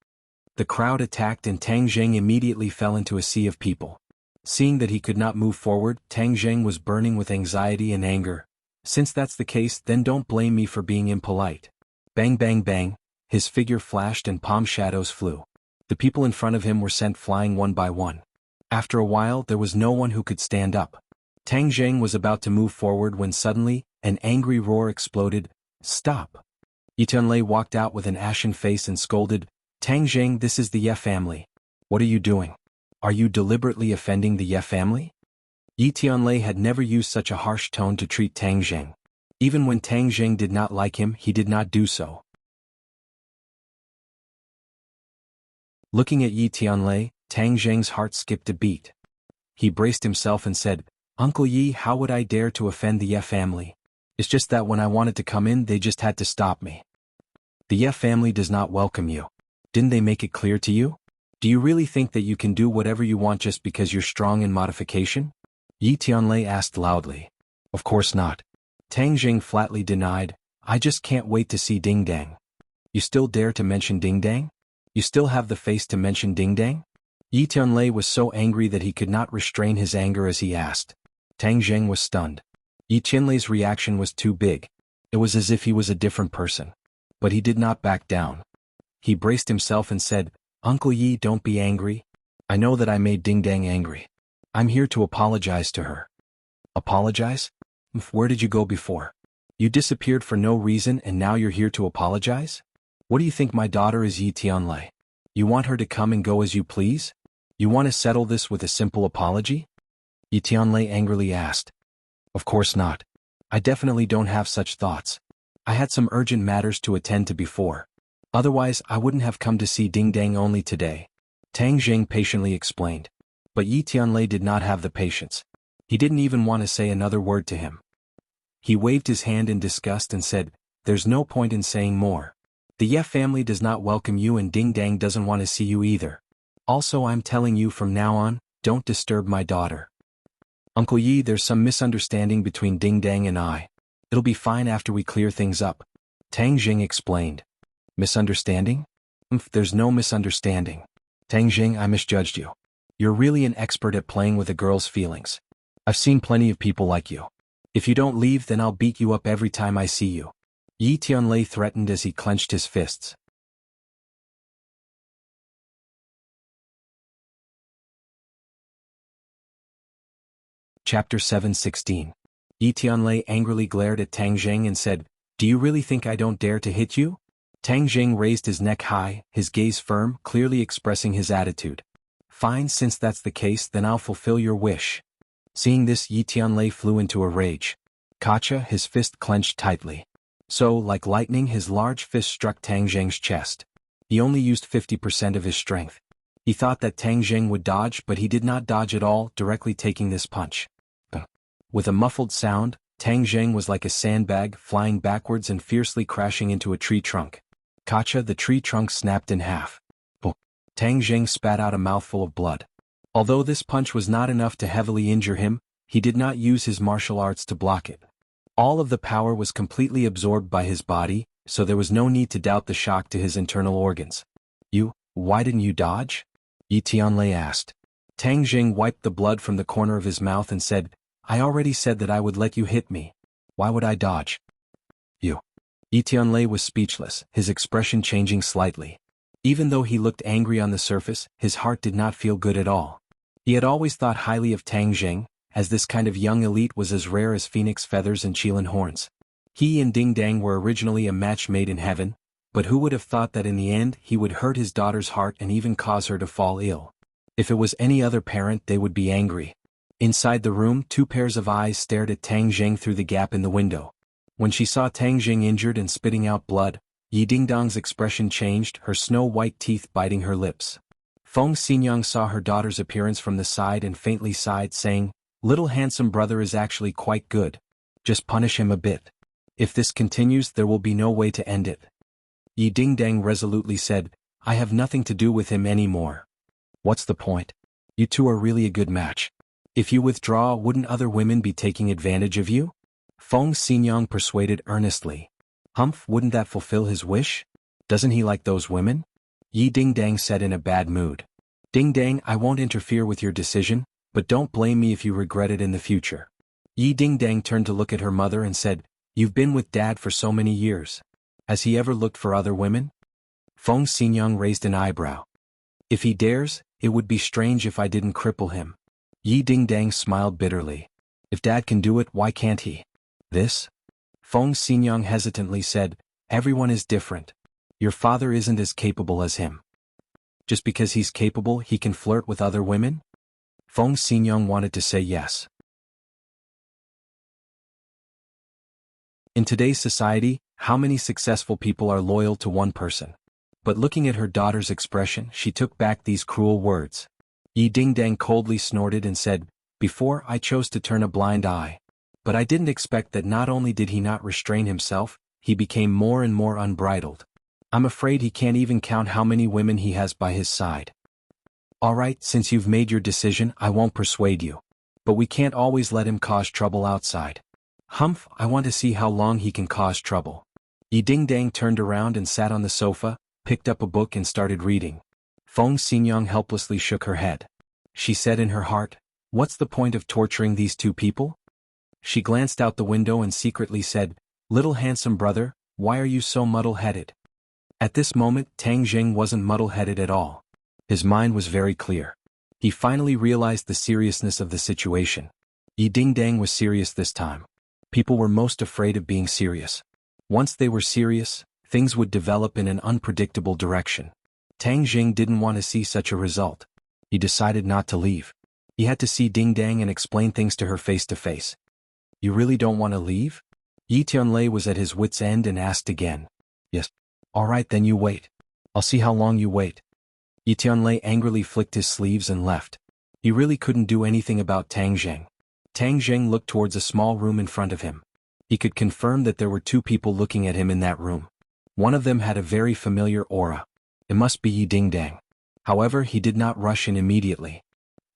The crowd attacked and Tang Jing immediately fell into a sea of people. Seeing that he could not move forward, Tang Jing was burning with anxiety and anger. Since that's the case, then don't blame me for being impolite. Bang bang bang, his figure flashed and palm shadows flew. The people in front of him were sent flying one by one. After a while, there was no one who could stand up. Tang Jing was about to move forward when suddenly, an angry roar exploded. "Stop!" Yi Tianlei walked out with an ashen face and scolded, "Tang Jing, this is the Ye family. What are you doing? Are you deliberately offending the Ye family?" Yi Tianlei had never used such a harsh tone to treat Tang Jing. Even when Tang Jing did not like him, he did not do so. Looking at Yi Tianlei, Tang Jing's heart skipped a beat. He braced himself and said, "Uncle Yi, how would I dare to offend the Ye family? It's just that when I wanted to come in, they just had to stop me. The Ye family does not welcome you. Didn't they make it clear to you? Do you really think that you can do whatever you want just because you're strong in modification?" Yi Tianlei asked loudly. "Of course not." Tang Jing flatly denied, "I just can't wait to see Ding Dang." "You still dare to mention Ding Dang? You still have the face to mention Ding Dang?" Yi Tianlei was so angry that he could not restrain his anger as he asked. Tang Jing was stunned. Yi Tianlei's reaction was too big. It was as if he was a different person. But he did not back down. He braced himself and said, "Uncle Yi, don't be angry. I know that I made Ding Dang angry. I'm here to apologize to her." "Apologize? Where did you go before? You disappeared for no reason and now you're here to apologize? What do you think my daughter is, Yi Tianlei? You want her to come and go as you please? You want to settle this with a simple apology?" Yi Tianlei angrily asked. "Of course not. I definitely don't have such thoughts. I had some urgent matters to attend to before. Otherwise, I wouldn't have come to see Ding Dang only today," Tang Jing patiently explained. But Yi Tianlei did not have the patience. He didn't even want to say another word to him. He waved his hand in disgust and said, "There's no point in saying more. The Ye family does not welcome you and Ding Dang doesn't want to see you either. Also, I'm telling you from now on, don't disturb my daughter." "Uncle Yi, there's some misunderstanding between Ding Dang and I. It'll be fine after we clear things up," Tang Jing explained. "Misunderstanding? There's no misunderstanding. Tang Jing, I misjudged you. You're really an expert at playing with a girl's feelings. I've seen plenty of people like you. If you don't leave, then I'll beat you up every time I see you," Yi Tianlei threatened as he clenched his fists. Chapter 7:16. Yi Tianlei angrily glared at Tang Jing and said, "Do you really think I don't dare to hit you?" Tang Jing raised his neck high, his gaze firm, clearly expressing his attitude. "Fine, since that's the case, then I'll fulfill your wish." Seeing this, Yi Tianlei flew into a rage. Kacha, his fist clenched tightly. So, like lightning, his large fist struck Tang Jing's chest. He only used 50% of his strength. He thought that Tang Jing would dodge, but he did not dodge at all, directly taking this punch. With a muffled sound, Tang Jing was like a sandbag, flying backwards and fiercely crashing into a tree trunk. Kacha, the tree trunk snapped in half. Tang Jing spat out a mouthful of blood. Although this punch was not enough to heavily injure him, he did not use his martial arts to block it. All of the power was completely absorbed by his body, so there was no need to doubt the shock to his internal organs. Why didn't you dodge?" Yi Tianlei asked. Tang Jing wiped the blood from the corner of his mouth and said, "I already said that I would let you hit me. Why would I dodge?" Yi Tianlei was speechless, his expression changing slightly. Even though he looked angry on the surface, his heart did not feel good at all. He had always thought highly of Tang Jing, as this kind of young elite was as rare as phoenix feathers and qilin horns. He and Ding Dang were originally a match made in heaven, but who would have thought that in the end he would hurt his daughter's heart and even cause her to fall ill? If it was any other parent, they would be angry. Inside the room, two pairs of eyes stared at Tang Jing through the gap in the window. When she saw Tang Jing injured and spitting out blood, Yi Dingdong's expression changed, her snow-white teeth biting her lips. Feng Xinyang saw her daughter's appearance from the side and faintly sighed, saying, "Little handsome brother is actually quite good. Just punish him a bit. If this continues, there will be no way to end it." Yi Dingdang resolutely said, "I have nothing to do with him anymore. What's the point? You two are really a good match. If you withdraw, wouldn't other women be taking advantage of you?" Feng Xinyang persuaded earnestly. "Humph, wouldn't that fulfill his wish? Doesn't he like those women?" Yi Dingdang said in a bad mood. "Dingdang, I won't interfere with your decision, but don't blame me if you regret it in the future." Yi Dingdang turned to look at her mother and said, "You've been with Dad for so many years. Has he ever looked for other women?" Feng Xinyang raised an eyebrow. "If he dares, it would be strange if I didn't cripple him." Yi Dingdang smiled bitterly. "If Dad can do it, why can't he?" "This?" Feng Xinyang hesitantly said, "Everyone is different. Your father isn't as capable as him. Just because he's capable, he can flirt with other women?" Feng Xinyang wanted to say yes. In today's society, how many successful people are loyal to one person? But looking at her daughter's expression, she took back these cruel words. Yi Dingdang coldly snorted and said, "Before, I chose to turn a blind eye. But I didn't expect that not only did he not restrain himself, he became more and more unbridled. I'm afraid he can't even count how many women he has by his side." "Alright, since you've made your decision, I won't persuade you. But we can't always let him cause trouble outside." "Humph, I want to see how long he can cause trouble." Yi Dingdang turned around and sat on the sofa, picked up a book and started reading. Feng Xinyang helplessly shook her head. She said in her heart, "What's the point of torturing these two people?" She glanced out the window and secretly said, "Little handsome brother, why are you so muddle-headed?" At this moment, Tang Jing wasn't muddle-headed at all. His mind was very clear. He finally realized the seriousness of the situation. Yi Dingdang was serious this time. People were most afraid of being serious. Once they were serious, things would develop in an unpredictable direction. Tang Jing didn't want to see such a result. He decided not to leave. He had to see Dingdang and explain things to her face to face. "You really don't want to leave?" Yi Tianlei was at his wit's end and asked again. "Yes." "Alright, then you wait. I'll see how long you wait." Yi Tianlei angrily flicked his sleeves and left. He really couldn't do anything about Tang Jing. Tang Jing looked towards a small room in front of him. He could confirm that there were two people looking at him in that room. One of them had a very familiar aura. It must be Yi Dingdang. However, he did not rush in immediately.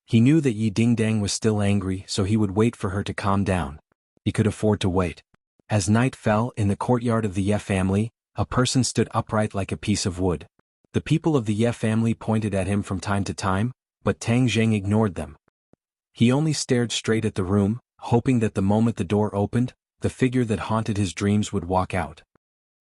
He knew that Yi Dingdang was still angry, so he would wait for her to calm down. He could afford to wait. As night fell, in the courtyard of the Ye family, a person stood upright like a piece of wood. The people of the Ye family pointed at him from time to time, but Tang Jing ignored them. He only stared straight at the room, hoping that the moment the door opened, the figure that haunted his dreams would walk out.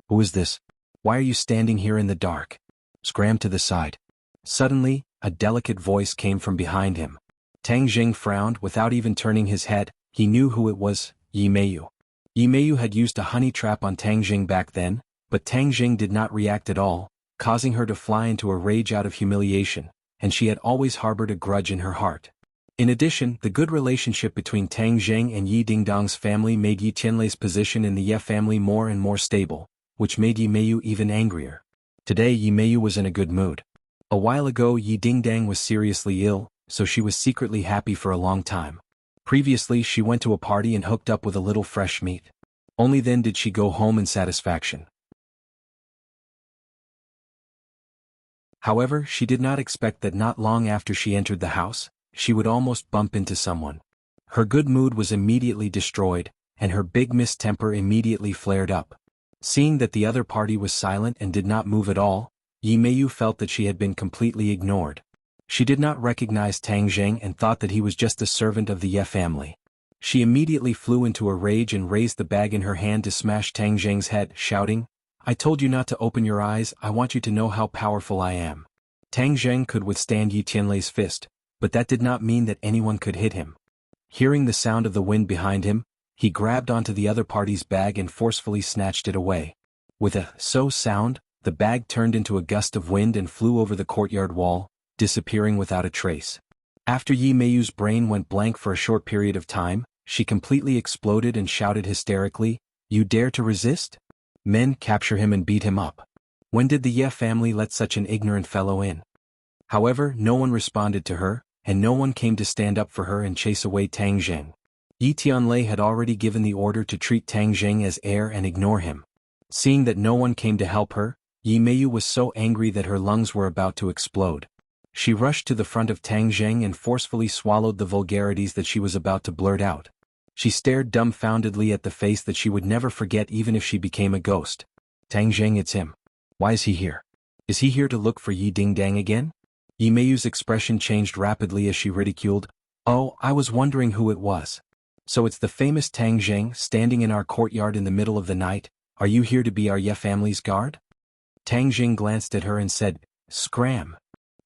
"Who is this? Why are you standing here in the dark? Scram to the side." Suddenly, a delicate voice came from behind him. Tang Jing frowned. Without even turning his head. He knew who it was, Yi Meiyu. Yi Meiyu had used a honey trap on Tang Jing back then, but Tang Jing did not react at all, causing her to fly into a rage out of humiliation, and she had always harbored a grudge in her heart. In addition, the good relationship between Tang Jing and Yi Dingdong's family made Yi Tianlei's position in the Ye family more and more stable, which made Yi Meiyu even angrier. Today Yi Meiyu was in a good mood. A while ago Yi Dingdang was seriously ill, so she was secretly happy for a long time. Previously she went to a party and hooked up with a little fresh meat. Only then did she go home in satisfaction. However, she did not expect that not long after she entered the house, she would almost bump into someone. Her good mood was immediately destroyed, and her big mistemper immediately flared up. Seeing that the other party was silent and did not move at all, Yi Meiyu felt that she had been completely ignored. She did not recognize Tang Jing and thought that he was just a servant of the Ye family. She immediately flew into a rage and raised the bag in her hand to smash Tang Jing's head, shouting, "I told you not to open your eyes, I want you to know how powerful I am." Tang Jing could withstand Yi Tianlei's fist, but that did not mean that anyone could hit him. Hearing the sound of the wind behind him, he grabbed onto the other party's bag and forcefully snatched it away. With a "so" sound, the bag turned into a gust of wind and flew over the courtyard wall, disappearing without a trace. After Yi Meiyu's brain went blank for a short period of time, she completely exploded and shouted hysterically, "You dare to resist? Men capture him and beat him up. When did the Ye family let such an ignorant fellow in? However, no one responded to her, and no one came to stand up for her and chase away Tang Zheng. Yi Tianlei had already given the order to treat Tang Zheng as heir and ignore him. Seeing that no one came to help her, Yi Meiyu was so angry that her lungs were about to explode. She rushed to the front of Tang Zheng and forcefully swallowed the vulgarities that she was about to blurt out. She stared dumbfoundedly at the face that she would never forget even if she became a ghost. Tang Zheng, it's him. Why is he here? Is he here to look for Yi Dingdang again? Yi Meiyu's expression changed rapidly as she ridiculed. Oh, I was wondering who it was. So it's the famous Tang Zheng standing in our courtyard in the middle of the night. Are you here to be our Ye family's guard? Tang Zheng glanced at her and said, Scram.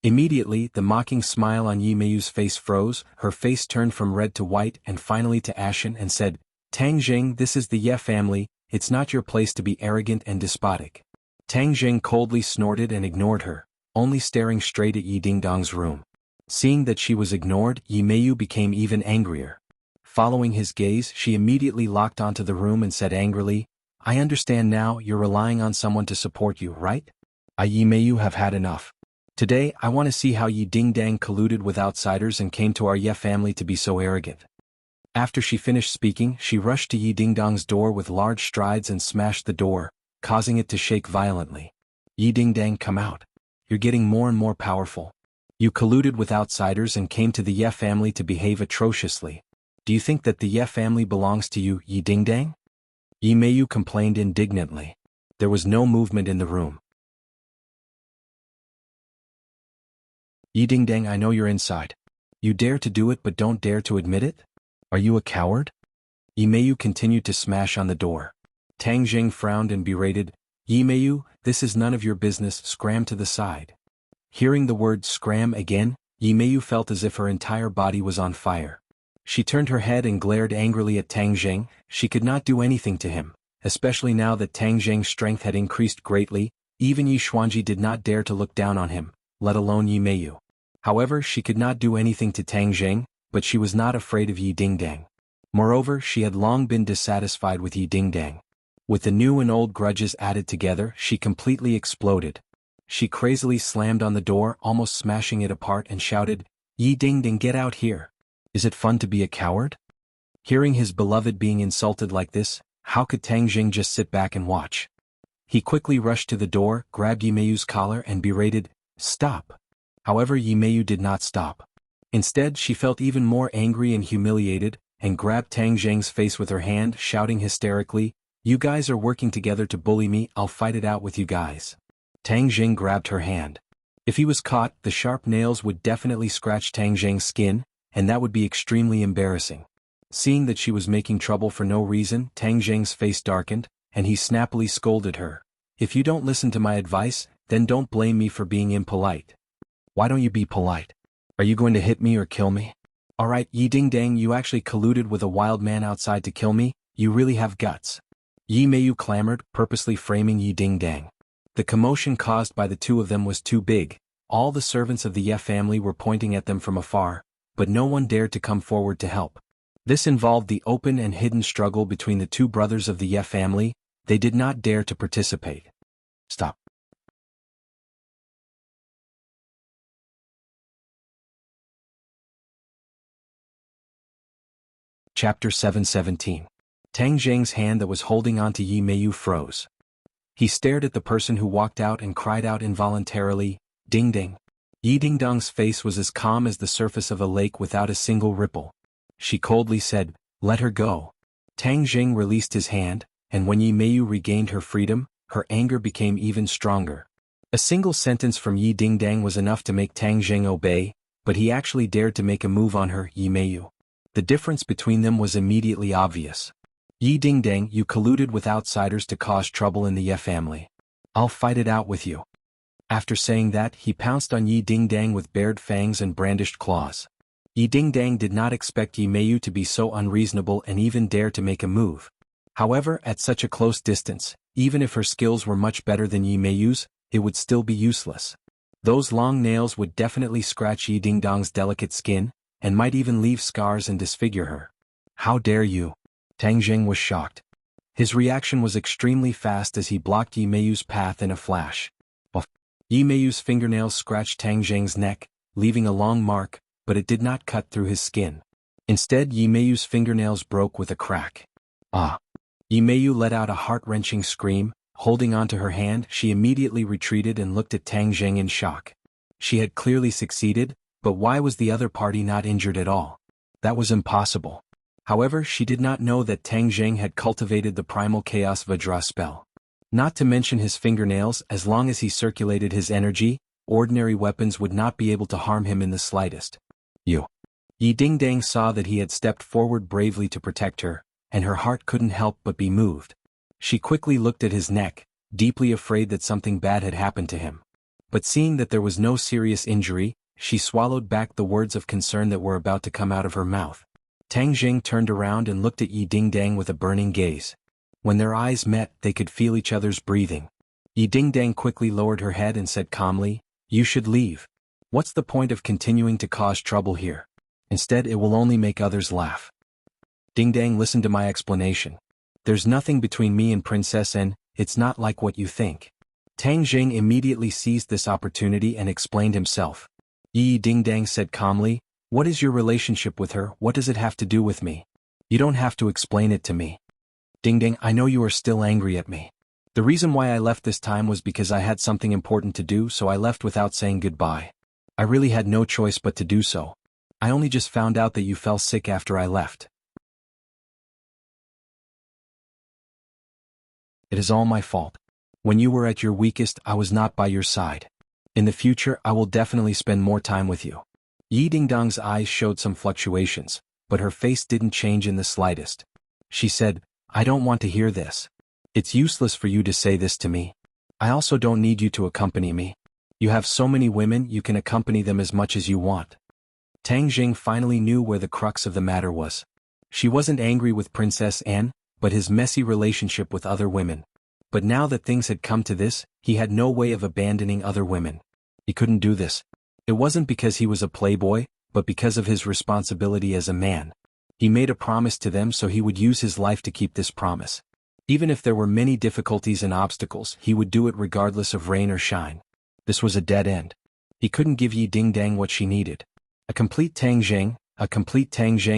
Immediately, the mocking smile on Yi Meiyu's face froze, her face turned from red to white and finally to ashen and said, Tang Zheng, this is the Ye family, it's not your place to be arrogant and despotic. Tang Zheng coldly snorted and ignored her, only staring straight at Yi Dingdong's room. Seeing that she was ignored, Yi Meiyu became even angrier. Following his gaze, she immediately locked onto the room and said angrily, I understand now, you're relying on someone to support you, right? I Yi Meiyu have had enough. Today, I want to see how Yi Dingdang colluded with outsiders and came to our Ye family to be so arrogant. After she finished speaking, she rushed to Yi Dingdang's door with large strides and smashed the door, causing it to shake violently. Yi Dingdang, come out. You're getting more and more powerful. You colluded with outsiders and came to the Ye family to behave atrociously. Do you think that the Ye family belongs to you, Yi Dingdang? Yi Meiyu complained indignantly. There was no movement in the room. Yi Dingdang, I know you're inside. You dare to do it but don't dare to admit it? Are you a coward? Yi Meiyu continued to smash on the door. Tang Zheng frowned and berated, Yi Meiyu, this is none of your business, scram to the side. Hearing the word scram again, Yi Meiyu felt as if her entire body was on fire. She turned her head and glared angrily at Tang Zheng. She could not do anything to him, especially now that Tang Zheng's strength had increased greatly. Even Yi Xuanji did not dare to look down on him, let alone Yi Meiyu. However, she could not do anything to Tang Zheng, but she was not afraid of Yi Dingdang. Moreover, she had long been dissatisfied with Yi Dingdang. With the new and old grudges added together, she completely exploded. She crazily slammed on the door, almost smashing it apart, and shouted, Yi Dingdang, get out here. Is it fun to be a coward? Hearing his beloved being insulted like this, how could Tang Zheng just sit back and watch? He quickly rushed to the door, grabbed Yi Meiyu's collar and berated, Stop. However, Yi Meiyu did not stop. Instead, she felt even more angry and humiliated, and grabbed Tang Zheng's face with her hand, shouting hysterically, You guys are working together to bully me, I'll fight it out with you guys. Tang Zheng grabbed her hand. If he was caught, the sharp nails would definitely scratch Tang Zheng's skin, and that would be extremely embarrassing. Seeing that she was making trouble for no reason, Tang Zheng's face darkened, and he snappily scolded her. If you don't listen to my advice, then don't blame me for being impolite. Why don't you be polite? Are you going to hit me or kill me? Alright, Yi Dingdang, you actually colluded with a wild man outside to kill me, you really have guts. Yi Meiyu clamored, purposely framing Yi Dingdang. The commotion caused by the two of them was too big. All the servants of the Ye family were pointing at them from afar, but no one dared to come forward to help. This involved the open and hidden struggle between the two brothers of the Ye family. They did not dare to participate. Stop. Chapter 717. Tang Zheng's hand that was holding onto Yi Meiyu froze. He stared at the person who walked out and cried out involuntarily, Ding Ding. Yi Dingdong's face was as calm as the surface of a lake without a single ripple. She coldly said, Let her go. Tang Zheng released his hand, and when Yi Meiyu regained her freedom, her anger became even stronger. A single sentence from Yi Dingdang was enough to make Tang Zheng obey, but he actually dared to make a move on her, Yi Meiyu. The difference between them was immediately obvious. Yi Dingdang, you colluded with outsiders to cause trouble in the Ye family. I'll fight it out with you. After saying that, he pounced on Yi Dingdang with bared fangs and brandished claws. Yi Dingdang did not expect Yi Meiyu to be so unreasonable and even dare to make a move. However, at such a close distance, even if her skills were much better than Yi Meiyu's, it would still be useless. Those long nails would definitely scratch Yi Dingdong's delicate skin, and might even leave scars and disfigure her. How dare you? Tang Zheng was shocked. His reaction was extremely fast as he blocked Yi Meiyu's path in a flash. Yi Meiyu's fingernails scratched Tang Zheng's neck, leaving a long mark, but it did not cut through his skin. Instead, Yi Meiyu's fingernails broke with a crack. Ah! Yi Meiyu let out a heart-wrenching scream. Holding onto her hand, she immediately retreated and looked at Tang Zheng in shock. She had clearly succeeded, but why was the other party not injured at all? That was impossible. However, she did not know that Tang Zheng had cultivated the primal chaos Vajra spell. Not to mention his fingernails, as long as he circulated his energy, ordinary weapons would not be able to harm him in the slightest. Yi Dingdang saw that he had stepped forward bravely to protect her, and her heart couldn't help but be moved. She quickly looked at his neck, deeply afraid that something bad had happened to him. But seeing that there was no serious injury, she swallowed back the words of concern that were about to come out of her mouth. Tang Zheng turned around and looked at Yi Dingdang with a burning gaze. When their eyes met, they could feel each other's breathing. Yi Dingdang quickly lowered her head and said calmly, "You should leave. What's the point of continuing to cause trouble here? Instead, it will only make others laugh." "Dingdang, listen to my explanation. There's nothing between me and Princess and it's not like what you think." Tang Zheng immediately seized this opportunity and explained himself. Yi Dingdang said calmly, "What is your relationship with her? What does it have to do with me? You don't have to explain it to me." "Dingdang, I know you are still angry at me. The reason why I left this time was because I had something important to do, so I left without saying goodbye. I really had no choice but to do so. I only just found out that you fell sick after I left. It is all my fault. When you were at your weakest, I was not by your side. In the future, I will definitely spend more time with you." Yi Dingdang's eyes showed some fluctuations, but her face didn't change in the slightest. She said, "I don't want to hear this. It's useless for you to say this to me. I also don't need you to accompany me. You have so many women, you can accompany them as much as you want." Tang Zheng finally knew where the crux of the matter was. She wasn't angry with Princess Anne, but his messy relationship with other women. But now that things had come to this, he had no way of abandoning other women. He couldn't do this. It wasn't because he was a playboy, but because of his responsibility as a man. He made a promise to them, so he would use his life to keep this promise. Even if there were many difficulties and obstacles, he would do it regardless of rain or shine. This was a dead end. He couldn't give Yi Dingdang what she needed. A complete Tang Zheng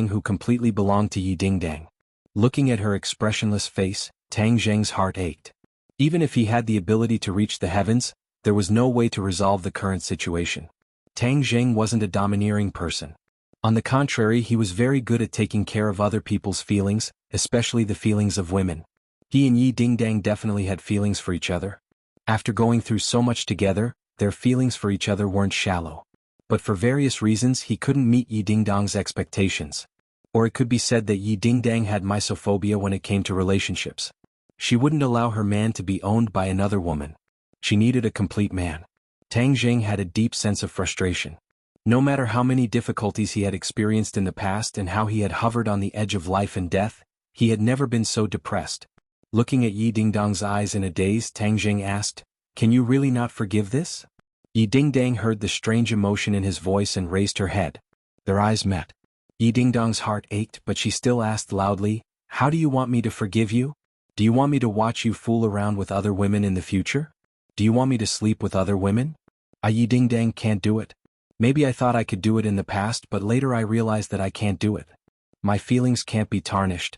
who completely belonged to Yi Dingdang. Looking at her expressionless face, Tang Zheng's heart ached. Even if he had the ability to reach the heavens, there was no way to resolve the current situation. Tang Zheng wasn't a domineering person. On the contrary, he was very good at taking care of other people's feelings, especially the feelings of women. He and Yi Dingdang definitely had feelings for each other. After going through so much together, their feelings for each other weren't shallow. But for various reasons, he couldn't meet Yi Dingdang's expectations. Or it could be said that Yi Dingdang had misophobia when it came to relationships. She wouldn't allow her man to be owned by another woman. She needed a complete man. Tang Zheng had a deep sense of frustration. No matter how many difficulties he had experienced in the past and how he had hovered on the edge of life and death, he had never been so depressed. Looking at Yi Dingdang's eyes in a daze, Tang Zheng asked, "Can you really not forgive this?" Yi Dingdang heard the strange emotion in his voice and raised her head. Their eyes met. Yi Dingdang's heart ached, but she still asked loudly, "How do you want me to forgive you? Do you want me to watch you fool around with other women in the future? Do you want me to sleep with other women? Yi Dingdang can't do it. Maybe I thought I could do it in the past, but later I realized that I can't do it. My feelings can't be tarnished."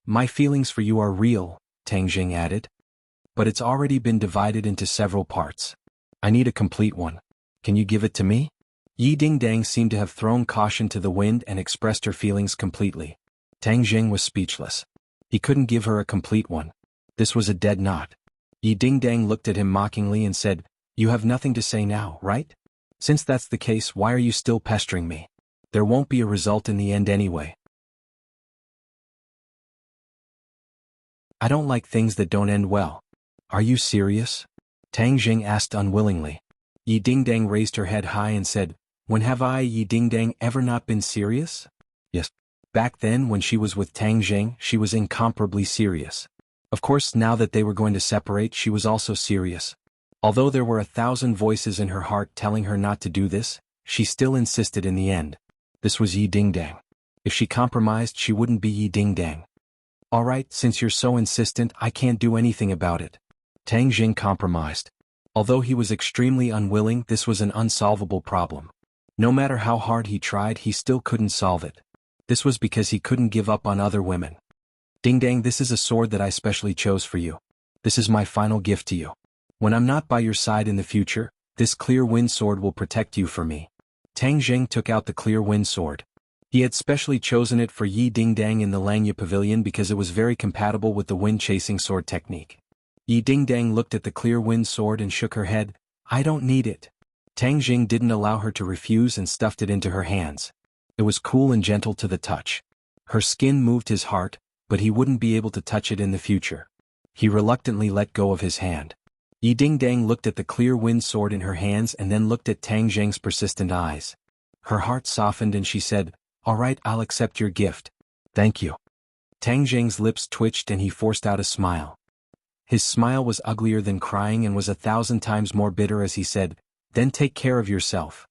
"My feelings for you are real," Tang Zheng added. "But it's already been divided into several parts. I need a complete one. Can you give it to me?" Yi Dingdang seemed to have thrown caution to the wind and expressed her feelings completely. Tang Zheng was speechless. He couldn't give her a complete one. This was a dead knot. Yi Dingdang looked at him mockingly and said, "You have nothing to say now, right? Since that's the case, why are you still pestering me? There won't be a result in the end anyway." "I don't like things that don't end well. Are you serious?" Tang Zheng asked unwillingly. Yi Dingdang raised her head high and said, "When have I, Yi Dingdang, ever not been serious?" "Yes. Back then when she was with Tang Zheng, she was incomparably serious. Of course, now that they were going to separate, she was also serious. Although there were 1,000 voices in her heart telling her not to do this, she still insisted in the end. This was Yi Dingdang. If she compromised, she wouldn't be Yi Dingdang. Alright, since you're so insistent, I can't do anything about it. Tang Jing compromised. Although he was extremely unwilling, this was an unsolvable problem. No matter how hard he tried, he still couldn't solve it. This was because he couldn't give up on other women. Ding dang, this is a sword that I specially chose for you. This is my final gift to you. When I'm not by your side in the future, this clear wind sword will protect you for me. Tang Jing took out the clear wind sword. He had specially chosen it for Yi Dingdang in the Langya Pavilion because it was very compatible with the wind-chasing sword technique. Yi Dingdang looked at the clear wind sword and shook her head. I don't need it. Tang Jing didn't allow her to refuse and stuffed it into her hands. It was cool and gentle to the touch. Her skin moved his heart, but he wouldn't be able to touch it in the future. He reluctantly let go of his hand. Yi Dingdang looked at the clear wind sword in her hands and then looked at Tang Jing's persistent eyes. Her heart softened and she said, Alright, I'll accept your gift. Thank you. Tang Jing's lips twitched and he forced out a smile. His smile was uglier than crying and was 1,000 times more bitter as he said, Then take care of yourself.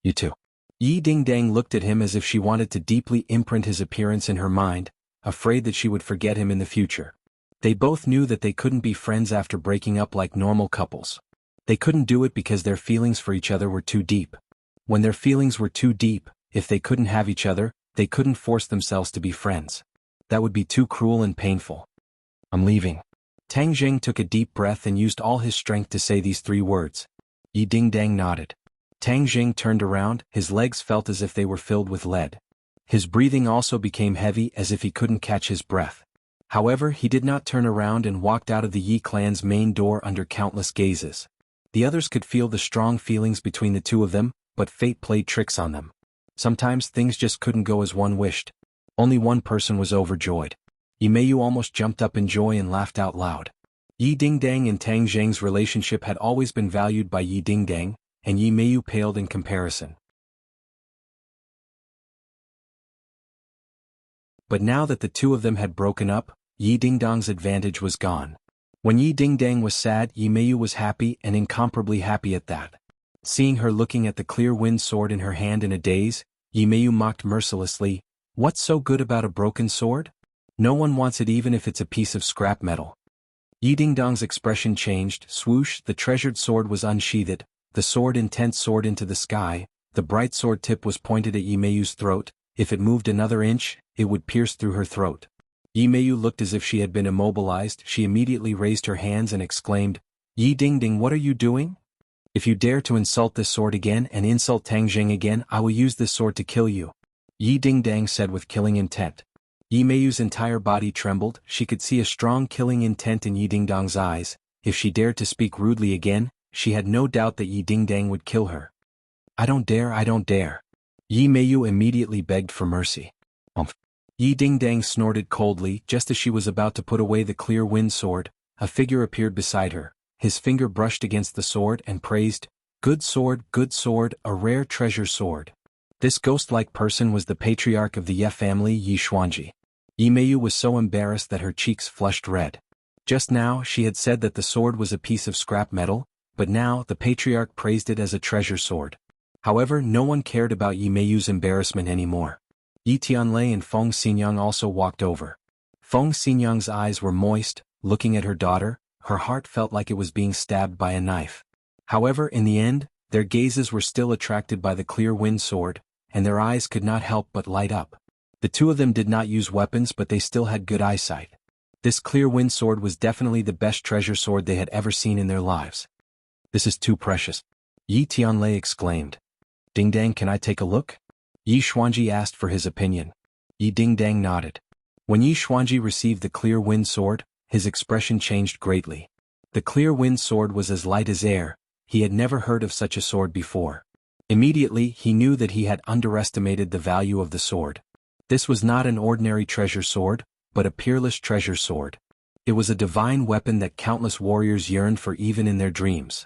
You too. Yi Dingdang looked at him as if she wanted to deeply imprint his appearance in her mind, afraid that she would forget him in the future. They both knew that they couldn't be friends after breaking up like normal couples. They couldn't do it because their feelings for each other were too deep. When their feelings were too deep, if they couldn't have each other, they couldn't force themselves to be friends. That would be too cruel and painful. I'm leaving. Tang Jing took a deep breath and used all his strength to say these 3 words. Yi Dingdang nodded. Tang Jing turned around, his legs felt as if they were filled with lead. His breathing also became heavy as if he couldn't catch his breath. However, he did not turn around and walked out of the Yi clan's main door under countless gazes. The others could feel the strong feelings between the two of them, but fate played tricks on them. Sometimes things just couldn't go as one wished. Only one person was overjoyed. Yi Meiyu almost jumped up in joy and laughed out loud. Yi Dingdang and Tang Jing's relationship had always been valued by Yi Dingdang, and Yi Meiyu paled in comparison. But now that the two of them had broken up, Yi Dingdang's advantage was gone. When Yi Dingdang was sad, Yi Meiyu was happy and incomparably happy at that. Seeing her looking at the clear wind sword in her hand in a daze, Yi Meiyu mocked mercilessly, What's so good about a broken sword? No one wants it even if it's a piece of scrap metal. Yi Dingdang's expression changed, swoosh, the treasured sword was unsheathed, the sword intense soared into the sky, the bright sword tip was pointed at Yi Meiyu's throat, if it moved another inch, it would pierce through her throat. Yi Meiyu looked as if she had been immobilized, she immediately raised her hands and exclaimed, Yi Dingdang, what are you doing? If you dare to insult this sword again and insult Tang Jing again, I will use this sword to kill you. Yi Dingdang said with killing intent. Yi Meiyu's entire body trembled, she could see a strong killing intent in Yi Dingdang's eyes. If she dared to speak rudely again, she had no doubt that Yi Dingdang would kill her. I don't dare, I don't dare. Yi Meiyu immediately begged for mercy. Yi Dingdang snorted coldly. Just as she was about to put away the clear wind sword, a figure appeared beside her. His finger brushed against the sword and praised, good sword, a rare treasure sword. This ghost-like person was the patriarch of the Ye family, Yi Xuanji. Yi Meiyu was so embarrassed that her cheeks flushed red. Just now, she had said that the sword was a piece of scrap metal, but now the patriarch praised it as a treasure sword. However, no one cared about Yi Meiyu's embarrassment anymore. Yi Tianlei and Feng Xinyang also walked over. Feng Xinyang's eyes were moist, looking at her daughter. Her heart felt like it was being stabbed by a knife. However, in the end, their gazes were still attracted by the clear wind sword, and their eyes could not help but light up. The two of them did not use weapons, but they still had good eyesight. This clear wind sword was definitely the best treasure sword they had ever seen in their lives. This is too precious. Yi Tianlei exclaimed. Dingdang, can I take a look? Yi Xuanji asked for his opinion. Yi Dingdang nodded. When Yi Xuanji received the clear wind sword, his expression changed greatly. The clear wind sword was as light as air, he had never heard of such a sword before. Immediately he knew that he had underestimated the value of the sword. This was not an ordinary treasure sword, but a peerless treasure sword. It was a divine weapon that countless warriors yearned for even in their dreams.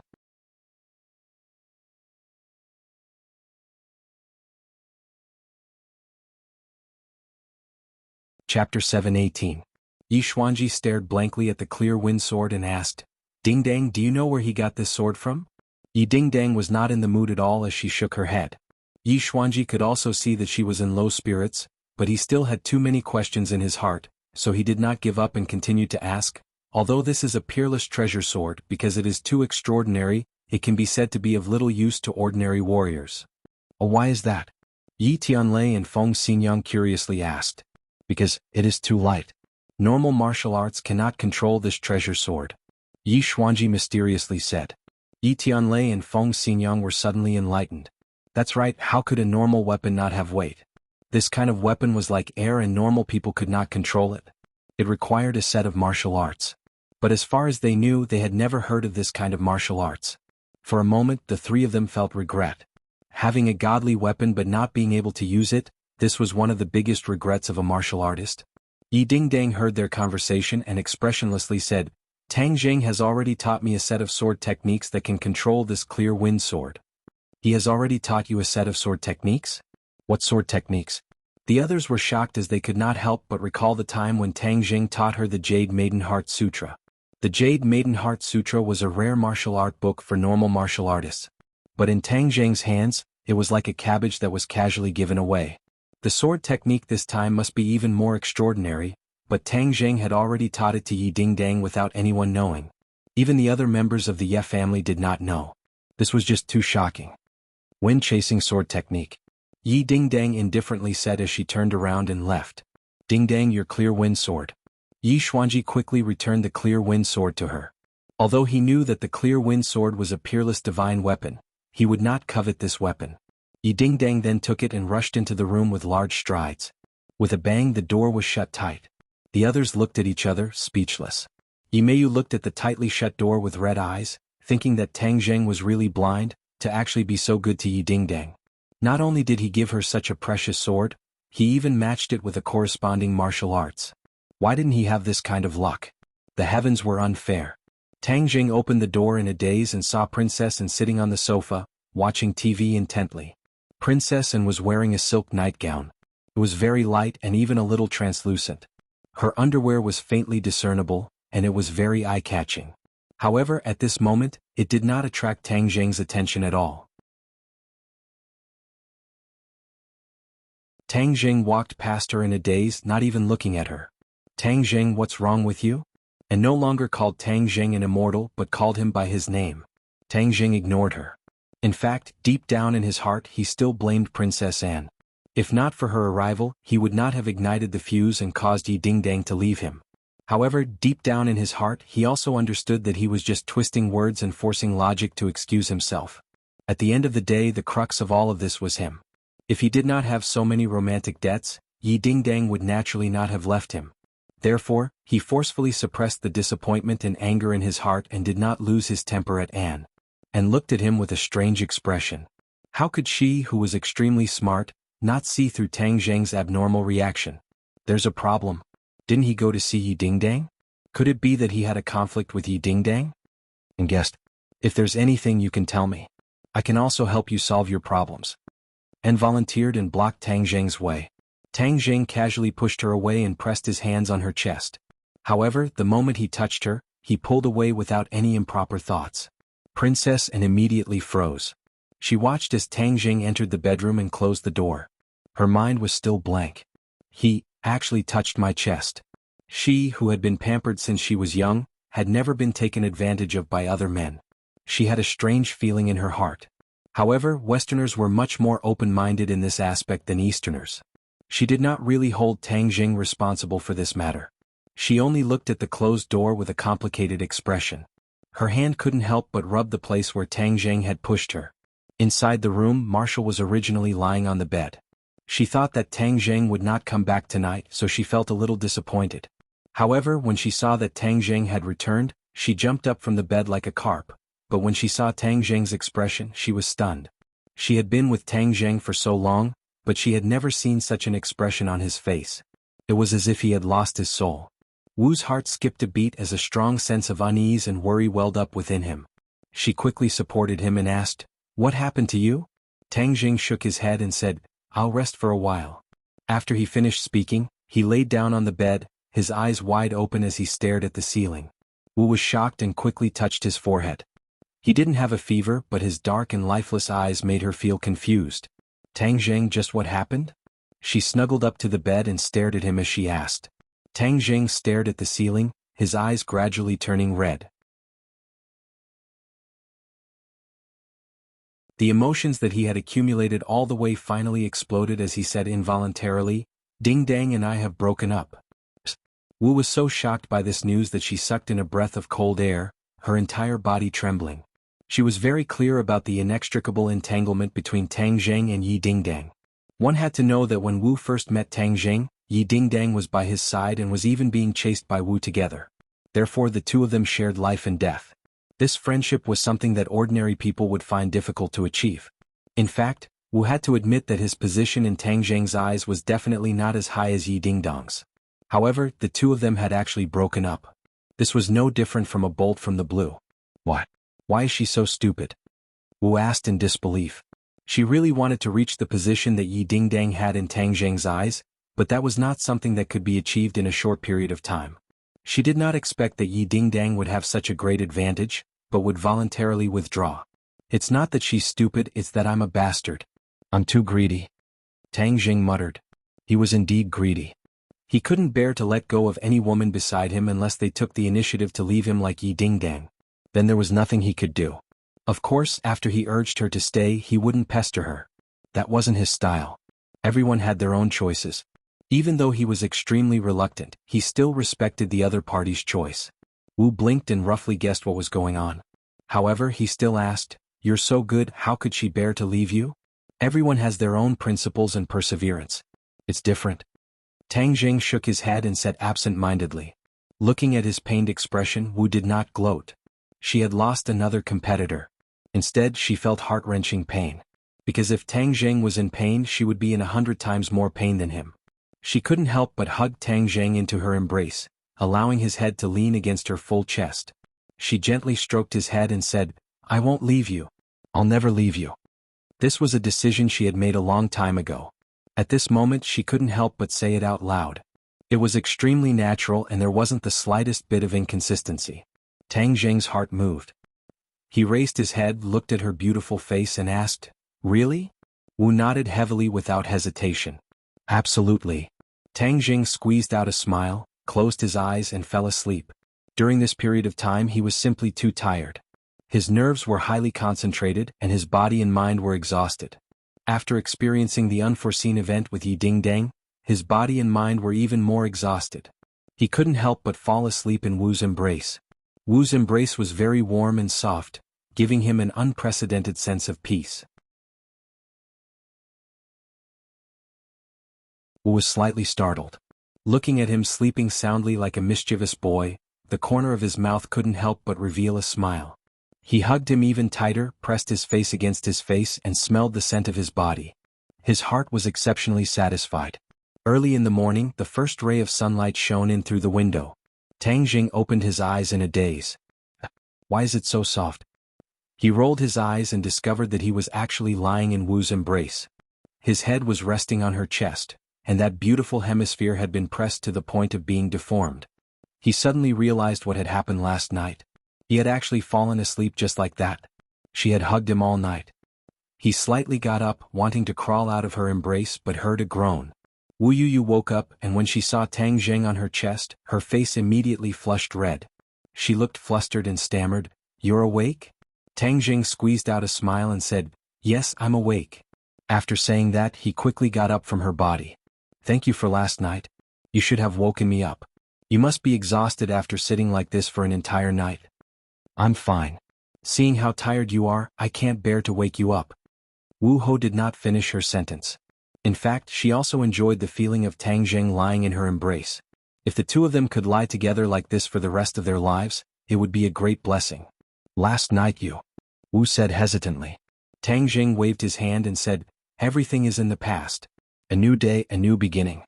Chapter 7:18. Yi Xuanji stared blankly at the clear wind sword and asked, Dingdang, do you know where he got this sword from? Yi Dingdang was not in the mood at all as she shook her head. Yi Xuanji could also see that she was in low spirits, but he still had too many questions in his heart. so he did not give up and continued to ask, although this is a peerless treasure sword because it is too extraordinary, it can be said to be of little use to ordinary warriors. Oh, why is that? Yi Tianlei and Feng Xinyang curiously asked. Because it is too light. Normal martial arts cannot control this treasure sword. Yi Xuanji mysteriously said. Yi Tianlei and Feng Xinyang were suddenly enlightened. That's right, how could a normal weapon not have weight? This kind of weapon was like air and normal people could not control it. It required a set of martial arts. But as far as they knew, they had never heard of this kind of martial arts. For a moment, the three of them felt regret. Having a godly weapon but not being able to use it, this was one of the biggest regrets of a martial artist. Yi Dingdang heard their conversation and expressionlessly said, Tang Jing has already taught me a set of sword techniques that can control this clear wind sword. He has already taught you a set of sword techniques? What sword techniques? The others were shocked as they could not help but recall the time when Tang Jing taught her the Jade Maiden Heart Sutra. The Jade Maiden Heart Sutra was a rare martial art book for normal martial artists. But in Tang Jing's hands, it was like a cabbage that was casually given away. The sword technique this time must be even more extraordinary, but Tang Jing had already taught it to Yi Dingdang without anyone knowing. Even the other members of the Ye family did not know. This was just too shocking. Wind-chasing sword technique. Yi Dingdang indifferently said as she turned around and left. Dingdang, your clear wind sword. Yi Xuanji quickly returned the clear wind sword to her. Although he knew that the clear wind sword was a peerless divine weapon, he would not covet this weapon. Yi Dingdang then took it and rushed into the room with large strides. With a bang, the door was shut tight. The others looked at each other, speechless. Yi Meiyu looked at the tightly shut door with red eyes, thinking that Tang Jing was really blind, to actually be so good to Yi Dingdang. Not only did he give her such a precious sword, he even matched it with a corresponding martial arts. Why didn't he have this kind of luck? The heavens were unfair. Tang Jing opened the door in a daze and saw Princess An sitting on the sofa, watching TV intently. Princess An was wearing a silk nightgown. It was very light and even a little translucent. Her underwear was faintly discernible, and it was very eye-catching. However, at this moment, it did not attract Tang Jing's attention at all. Tang Jing walked past her in a daze, not even looking at her. Tang Jing, what's wrong with you? And no longer called Tang Jing an immortal but called him by his name. Tang Jing ignored her. In fact, deep down in his heart he still blamed Princess An. If not for her arrival, he would not have ignited the fuse and caused Yi Dingdang to leave him. However, deep down in his heart he also understood that he was just twisting words and forcing logic to excuse himself. At the end of the day, the crux of all of this was him. If he did not have so many romantic debts, Yi Dingdang would naturally not have left him. Therefore, he forcefully suppressed the disappointment and anger in his heart and did not lose his temper at Anne. And looked at him with a strange expression. How could she, who was extremely smart, not see through Tang Jing's abnormal reaction? There's a problem. Didn't he go to see Yi Dingdang? Could it be that he had a conflict with Yi Dingdang? And guessed, if there's anything you can tell me, I can also help you solve your problems. And volunteered and blocked Tang Jing's way. Tang Jing casually pushed her away and pressed his hands on her chest. However, the moment he touched her, he pulled away without any improper thoughts. Princess An immediately froze. She watched as Tang Jing entered the bedroom and closed the door. Her mind was still blank. He actually touched my chest. She, who had been pampered since she was young, had never been taken advantage of by other men. She had a strange feeling in her heart. However, Westerners were much more open-minded in this aspect than Easterners. She did not really hold Tang Jing responsible for this matter. She only looked at the closed door with a complicated expression. Her hand couldn't help but rub the place where Tang Jing had pushed her. Inside the room, Marshall was originally lying on the bed. She thought that Tang Jing would not come back tonight, so she felt a little disappointed. However, when she saw that Tang Jing had returned, she jumped up from the bed like a carp. But when she saw Tang Jing's expression, she was stunned. She had been with Tang Jing for so long, but she had never seen such an expression on his face. It was as if he had lost his soul. Wu's heart skipped a beat as a strong sense of unease and worry welled up within him. She quickly supported him and asked, "What happened to you?" Tang Jing shook his head and said, "I'll rest for a while." After he finished speaking, he laid down on the bed, his eyes wide open as he stared at the ceiling. Wu was shocked and quickly touched his forehead. He didn't have a fever, but his dark and lifeless eyes made her feel confused. "Tang Jing, just what happened?" She snuggled up to the bed and stared at him as she asked. Tang Jing stared at the ceiling, his eyes gradually turning red. The emotions that he had accumulated all the way finally exploded as he said involuntarily, "Ding Dang and I have broken up." Wu was so shocked by this news that she sucked in a breath of cold air, her entire body trembling. She was very clear about the inextricable entanglement between Tang Zheng and Yi Dingdang. One had to know that when Wu first met Tang Zheng, Yi Dingdang was by his side and was even being chased by Wu together. Therefore the two of them shared life and death. This friendship was something that ordinary people would find difficult to achieve. In fact, Wu had to admit that his position in Tang Zheng's eyes was definitely not as high as Yi Dingdang's. However, the two of them had actually broken up. This was no different from a bolt from the blue. What? Why is she so stupid? Wu asked in disbelief. She really wanted to reach the position that Yi Dingdang had in Tang Zheng's eyes, but that was not something that could be achieved in a short period of time. She did not expect that Yi Dingdang would have such a great advantage, but would voluntarily withdraw. It's not that she's stupid, it's that I'm a bastard. I'm too greedy. Tang Jing muttered. He was indeed greedy. He couldn't bear to let go of any woman beside him unless they took the initiative to leave him like Yi Dingdang. Then there was nothing he could do. Of course, after he urged her to stay, he wouldn't pester her. That wasn't his style. Everyone had their own choices. Even though he was extremely reluctant, he still respected the other party's choice. Wu blinked and roughly guessed what was going on. However, he still asked, "You're so good, how could she bear to leave you?" Everyone has their own principles and perseverance. It's different. Tang Jing shook his head and said absent-mindedly. Looking at his pained expression, Wu did not gloat. She had lost another competitor. Instead, she felt heart-wrenching pain. Because if Tang Jing was in pain, she would be in 100 times more pain than him. She couldn't help but hug Tang Jing into her embrace, allowing his head to lean against her full chest. She gently stroked his head and said, "I won't leave you. I'll never leave you." This was a decision she had made a long time ago. At this moment she couldn't help but say it out loud. It was extremely natural and there wasn't the slightest bit of inconsistency. Tang Jing's heart moved. He raised his head, looked at her beautiful face and asked, "Really?" Wu nodded heavily without hesitation. "Absolutely." Tang Jing squeezed out a smile, closed his eyes and fell asleep. During this period of time he was simply too tired. His nerves were highly concentrated and his body and mind were exhausted. After experiencing the unforeseen event with Yi Dingdang, his body and mind were even more exhausted. He couldn't help but fall asleep in Wu's embrace. Wu's embrace was very warm and soft, giving him an unprecedented sense of peace. Wu was slightly startled. Looking at him sleeping soundly like a mischievous boy, the corner of his mouth couldn't help but reveal a smile. He hugged him even tighter, pressed his face against his face and smelled the scent of his body. His heart was exceptionally satisfied. Early in the morning, the first ray of sunlight shone in through the window. Tang Jing opened his eyes in a daze. Why is it so soft? He rolled his eyes and discovered that he was actually lying in Wu's embrace. His head was resting on her chest, and that beautiful hemisphere had been pressed to the point of being deformed. He suddenly realized what had happened last night. He had actually fallen asleep just like that. She had hugged him all night. He slightly got up, wanting to crawl out of her embrace but heard a groan. Wu Yuyu woke up and when she saw Tang Jing on her chest, her face immediately flushed red. She looked flustered and stammered, "You're awake?" Tang Jing squeezed out a smile and said, "Yes, I'm awake." After saying that, he quickly got up from her body. "Thank you for last night. You should have woken me up. You must be exhausted after sitting like this for an entire night." "I'm fine. Seeing how tired you are, I can't bear to wake you up." Wu Ho did not finish her sentence. In fact, she also enjoyed the feeling of Tang Jing lying in her embrace. If the two of them could lie together like this for the rest of their lives, it would be a great blessing. "Last night Wu said hesitantly. Tang Jing waved his hand and said, "Everything is in the past. A new day, a new beginning."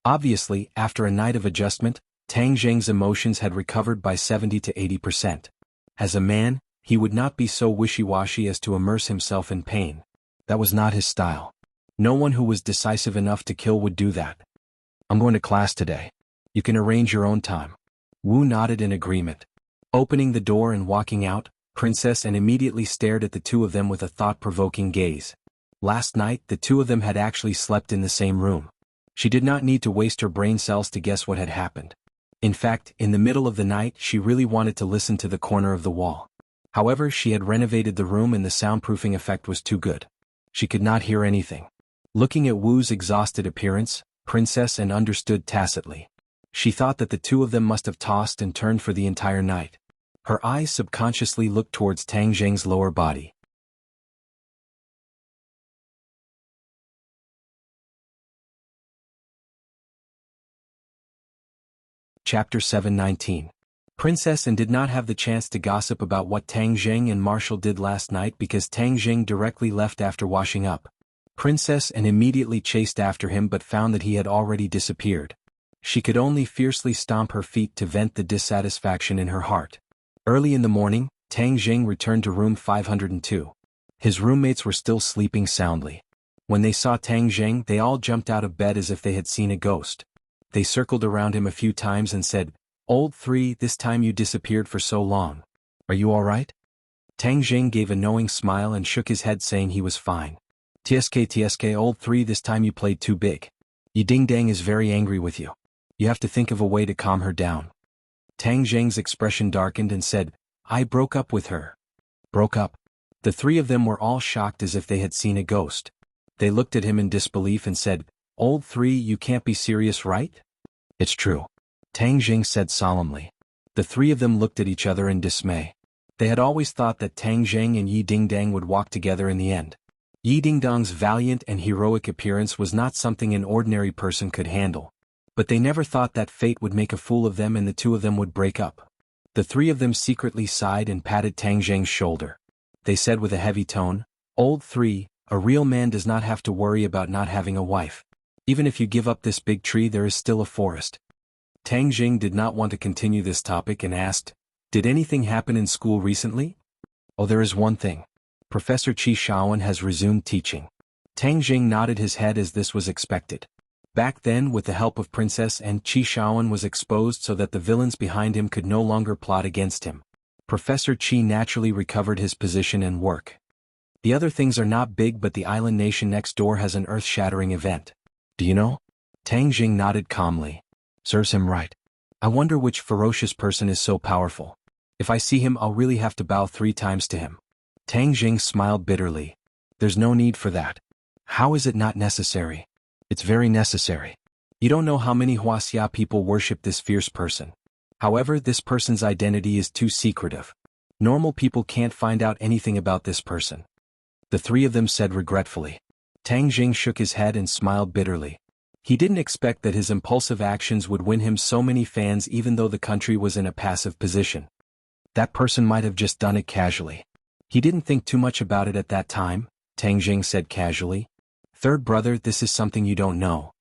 Obviously, after a night of adjustment, Tang Jing's emotions had recovered by 70 to 80%. As a man, he would not be so wishy-washy as to immerse himself in pain. That was not his style. No one who was decisive enough to kill would do that. "I'm going to class today. You can arrange your own time." Wu nodded in agreement. Opening the door and walking out, Princess and immediately stared at the two of them with a thought-provoking gaze. Last night, the two of them had actually slept in the same room. She did not need to waste her brain cells to guess what had happened. In fact, in the middle of the night she really wanted to listen to the corner of the wall. However, she had renovated the room and the soundproofing effect was too good. She could not hear anything. Looking at Wu's exhausted appearance, Princess and understood tacitly. She thought that the two of them must have tossed and turned for the entire night. Her eyes subconsciously looked towards Tang Zheng's lower body. Chapter 719. Princess and did not have the chance to gossip about what Tang Zheng and Marshall did last night because Tang Zheng directly left after washing up. Princess and immediately chased after him but found that he had already disappeared. She could only fiercely stomp her feet to vent the dissatisfaction in her heart. Early in the morning, Tang Zheng returned to room 502. His roommates were still sleeping soundly. When they saw Tang Zheng, they all jumped out of bed as if they had seen a ghost. They circled around him a few times and said, "Old three, this time you disappeared for so long. Are you all right?" Tang Zheng gave a knowing smile and shook his head saying he was fine. "TSK, old three, this time you played too big. Yi Ding Dang is very angry with you. You have to think of a way to calm her down." Tang Zheng's expression darkened and said, "I broke up with her." Broke up? The three of them were all shocked as if they had seen a ghost. They looked at him in disbelief and said, "Old three, you can't be serious, right?" "It's true," Tang Zheng said solemnly. The three of them looked at each other in dismay. They had always thought that Tang Zheng and Yi Ding Dang would walk together in the end. Yi Ding Dang's valiant and heroic appearance was not something an ordinary person could handle. But they never thought that fate would make a fool of them and the two of them would break up. The three of them secretly sighed and patted Tang Zheng's shoulder. They said with a heavy tone, "Old three, a real man does not have to worry about not having a wife. Even if you give up this big tree, there is still a forest." Tang Zheng did not want to continue this topic and asked, "Did anything happen in school recently?" "Oh, there is one thing. Professor Qi Shaoan has resumed teaching." Tang Zheng nodded his head as this was expected. Back then, with the help of Princess and Qi Shaoan was exposed so that the villains behind him could no longer plot against him. Professor Qi naturally recovered his position and work. The other things are not big, but the island nation next door has an earth-shattering event. "Do you know?" Tang Zheng nodded calmly. "Serves him right. I wonder which ferocious person is so powerful. If I see him, I'll really have to bow 3 times to him." Tang Zheng smiled bitterly. "There's no need for that." "How is it not necessary?" "It's very necessary. You don't know how many Huaxia people worship this fierce person. However, this person's identity is too secretive. Normal people can't find out anything about this person." The three of them said regretfully. Tang Zheng shook his head and smiled bitterly. He didn't expect that his impulsive actions would win him so many fans even though the country was in a passive position. That person might have just done it casually. He didn't think too much about it at that time, Tang Zheng said casually. "Third brother, this is something you don't know.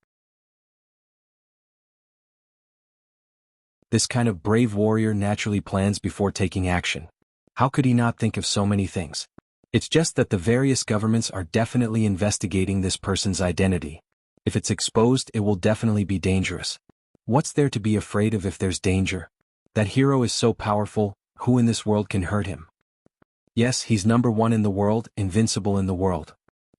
This kind of brave warrior naturally plans before taking action. How could he not think of so many things? It's just that the various governments are definitely investigating this person's identity. If it's exposed, it will definitely be dangerous. What's there to be afraid of if there's danger? That hero is so powerful, who in this world can hurt him? Yes, he's number 1 in the world, invincible in the world."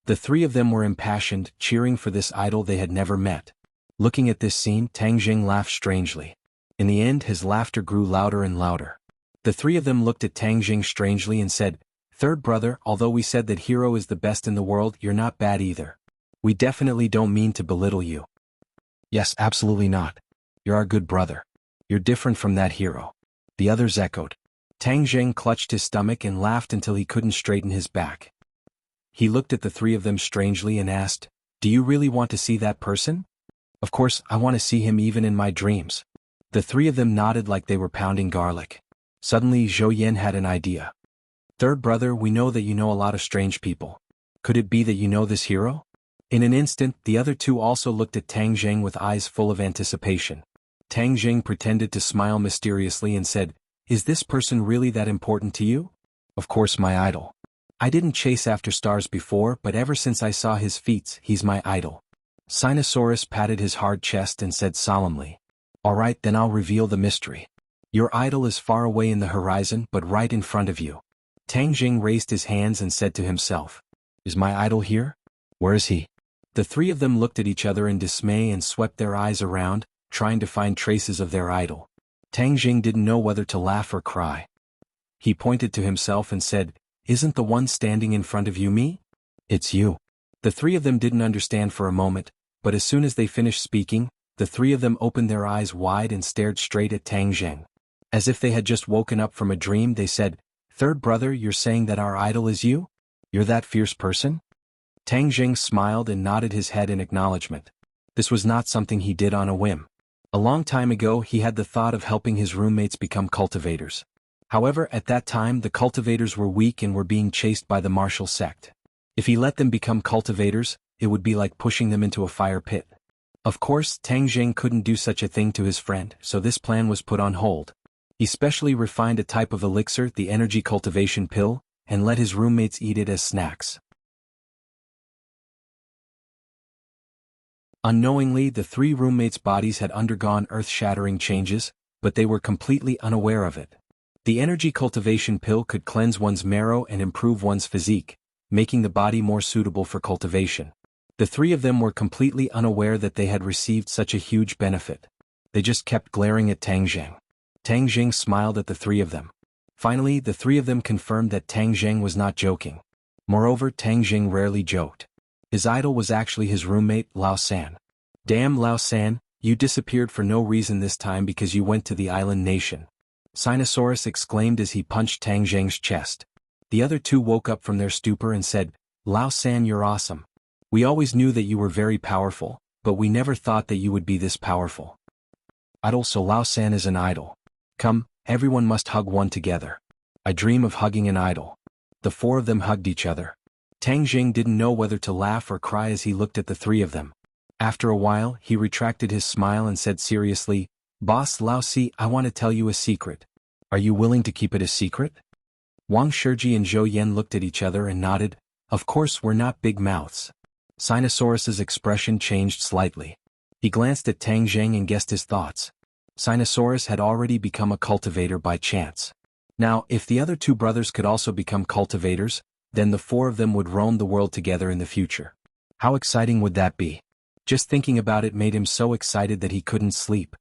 The three of them were impassioned, cheering for this idol they had never met. Looking at this scene, Tang Zheng laughed strangely. In the end, his laughter grew louder and louder. The three of them looked at Tang Zheng strangely and said, "Third brother, although we said that hero is the best in the world, you're not bad either. We definitely don't mean to belittle you." "Yes, absolutely not. You're our good brother. You're different from that hero." The others echoed. Tang Zheng clutched his stomach and laughed until he couldn't straighten his back. He looked at the three of them strangely and asked, "Do you really want to see that person?" "Of course, I want to see him even in my dreams." The three of them nodded like they were pounding garlic. Suddenly Zhou Yan had an idea. "Third brother, we know that you know a lot of strange people. Could it be that you know this hero?" In an instant, the other two also looked at Tang Zheng with eyes full of anticipation. Tang Zheng pretended to smile mysteriously and said, "Is this person really that important to you?" "Of course, my idol. I didn't chase after stars before, but ever since I saw his feats, he's my idol." Sinosaurus patted his hard chest and said solemnly, "All right, then I'll reveal the mystery. Your idol is far away in the horizon but right in front of you." Tang Zheng raised his hands and said to himself, "Is my idol here? Where is he?" The three of them looked at each other in dismay and swept their eyes around, trying to find traces of their idol. Tang Jing didn't know whether to laugh or cry. He pointed to himself and said, "Isn't the one standing in front of you me? It's you." The three of them didn't understand for a moment, but as soon as they finished speaking, the three of them opened their eyes wide and stared straight at Tang Jing. As if they had just woken up from a dream, they said, "Third brother, you're saying that our idol is you? You're that fierce person?" Tang Jing smiled and nodded his head in acknowledgement. This was not something he did on a whim. A long time ago he had the thought of helping his roommates become cultivators. However, at that time the cultivators were weak and were being chased by the martial sect. If he let them become cultivators, it would be like pushing them into a fire pit. Of course, Tang Jing couldn't do such a thing to his friend, so this plan was put on hold. He specially refined a type of elixir, the energy cultivation pill, and let his roommates eat it as snacks. Unknowingly, the three roommates' bodies had undergone earth-shattering changes, but they were completely unaware of it. The energy cultivation pill could cleanse one's marrow and improve one's physique, making the body more suitable for cultivation. The three of them were completely unaware that they had received such a huge benefit. They just kept glaring at Tang Jing. Tang Jing smiled at the three of them. Finally, the three of them confirmed that Tang Jing was not joking. Moreover, Tang Jing rarely joked. His idol was actually his roommate, Lao San. "Damn, Lao San, you disappeared for no reason this time because you went to the island nation," Sinosaurus exclaimed as he punched Tang Jing's chest. The other two woke up from their stupor and said, "Lao San, you're awesome. We always knew that you were very powerful, but we never thought that you would be this powerful." "Idol, so Lao San is an idol. Come, everyone must hug one together. I dream of hugging an idol." The four of them hugged each other. Tang Jing didn't know whether to laugh or cry as he looked at the three of them. After a while, he retracted his smile and said seriously, "Boss Lao Si, I want to tell you a secret. Are you willing to keep it a secret?" Wang Shiji and Zhou Yan looked at each other and nodded. Of course, we're not big mouths. Sinosaurus's expression changed slightly. He glanced at Tang Jing and guessed his thoughts. Sinosaurus had already become a cultivator by chance. Now, if the other two brothers could also become cultivators, then the four of them would roam the world together in the future. How exciting would that be? Just thinking about it made him so excited that he couldn't sleep.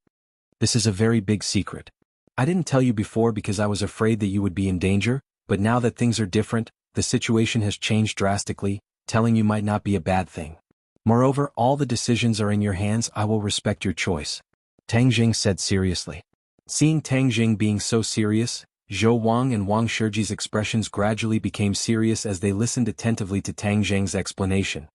This is a very big secret. I didn't tell you before because I was afraid that you would be in danger, but now that things are different, the situation has changed drastically, telling you might not be a bad thing. Moreover, all the decisions are in your hands. I will respect your choice," Tang Jing said seriously. Seeing Tang Jing being so serious, Zhou Wang and Wang Shiji's expressions gradually became serious as they listened attentively to Tang Jing's explanation.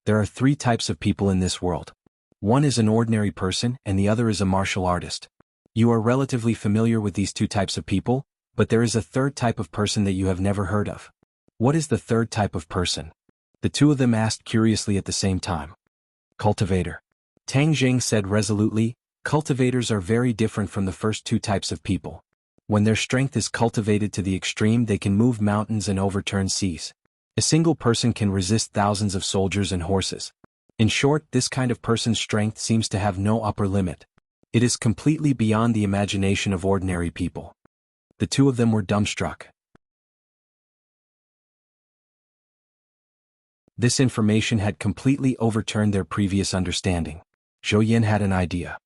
There are three types of people in this world. One is an ordinary person and the other is a martial artist. You are relatively familiar with these two types of people, but there is a third type of person that you have never heard of. What is the third type of person? The two of them asked curiously at the same time. Cultivator. Tang Jing said resolutely, cultivators are very different from the first two types of people. When their strength is cultivated to the extreme, they can move mountains and overturn seas. A single person can resist thousands of soldiers and horses. In short, this kind of person's strength seems to have no upper limit. It is completely beyond the imagination of ordinary people. The two of them were dumbstruck. This information had completely overturned their previous understanding. Zhou Yan had an idea.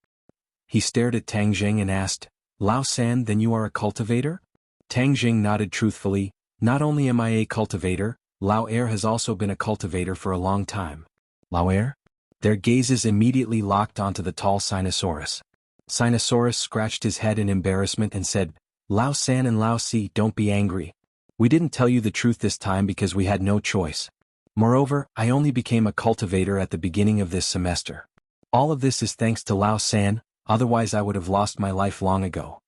He stared at Tang Jing and asked, "Lao San, then you are a cultivator?" Tang Jing nodded truthfully. "Not only am I a cultivator, Lao Air has also been a cultivator for a long time." Lao Air? Their gazes immediately locked onto the tall Sinosaurus. Sinosaurus scratched his head in embarrassment and said, "Lao San and Lao Si, don't be angry. We didn't tell you the truth this time because we had no choice. Moreover, I only became a cultivator at the beginning of this semester. All of this is thanks to Lao San, otherwise I would have lost my life long ago."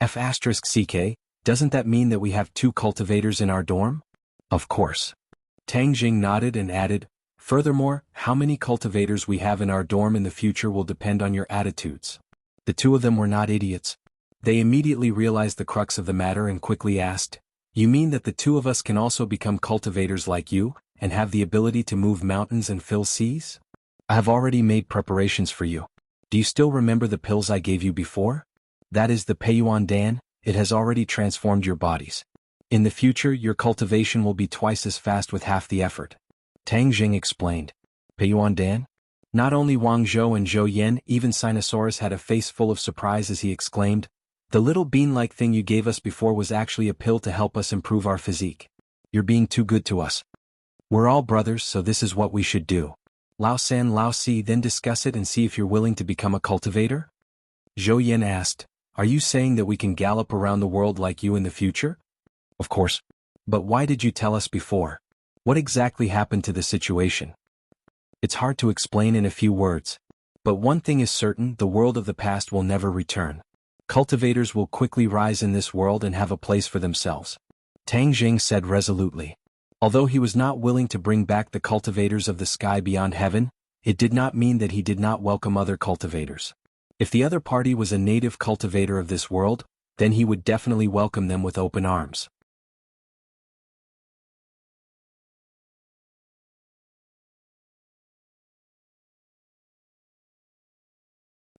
F***CK, doesn't that mean that we have two cultivators in our dorm? Of course. Tang Jing nodded and added, "Furthermore, how many cultivators we have in our dorm in the future will depend on your attitudes." The two of them were not idiots. They immediately realized the crux of the matter and quickly asked, "You mean that the two of us can also become cultivators like you, and have the ability to move mountains and fill seas? I have already made preparations for you. Do you still remember the pills I gave you before? That is the Peiyuan Dan, it has already transformed your bodies. In the future your cultivation will be twice as fast with half the effort," Tang Jing explained. Peiyuan Dan? Not only Wang Zhou and Zhou Yen, even Sinosaurus had a face full of surprise as he exclaimed, "The little bean-like thing you gave us before was actually a pill to help us improve our physique. You're being too good to us. We're all brothers, so this is what we should do. Lao San Lao Si, then discuss it and see if you're willing to become a cultivator?" Zhou Yen asked, "Are you saying that we can gallop around the world like you in the future?" "Of course. But why did you tell us before? What exactly happened to the situation?" "It's hard to explain in a few words. But one thing is certain, the world of the past will never return. Cultivators will quickly rise in this world and have a place for themselves," Tang Jing said resolutely. Although he was not willing to bring back the cultivators of the sky beyond heaven, it did not mean that he did not welcome other cultivators. If the other party was a native cultivator of this world, then he would definitely welcome them with open arms.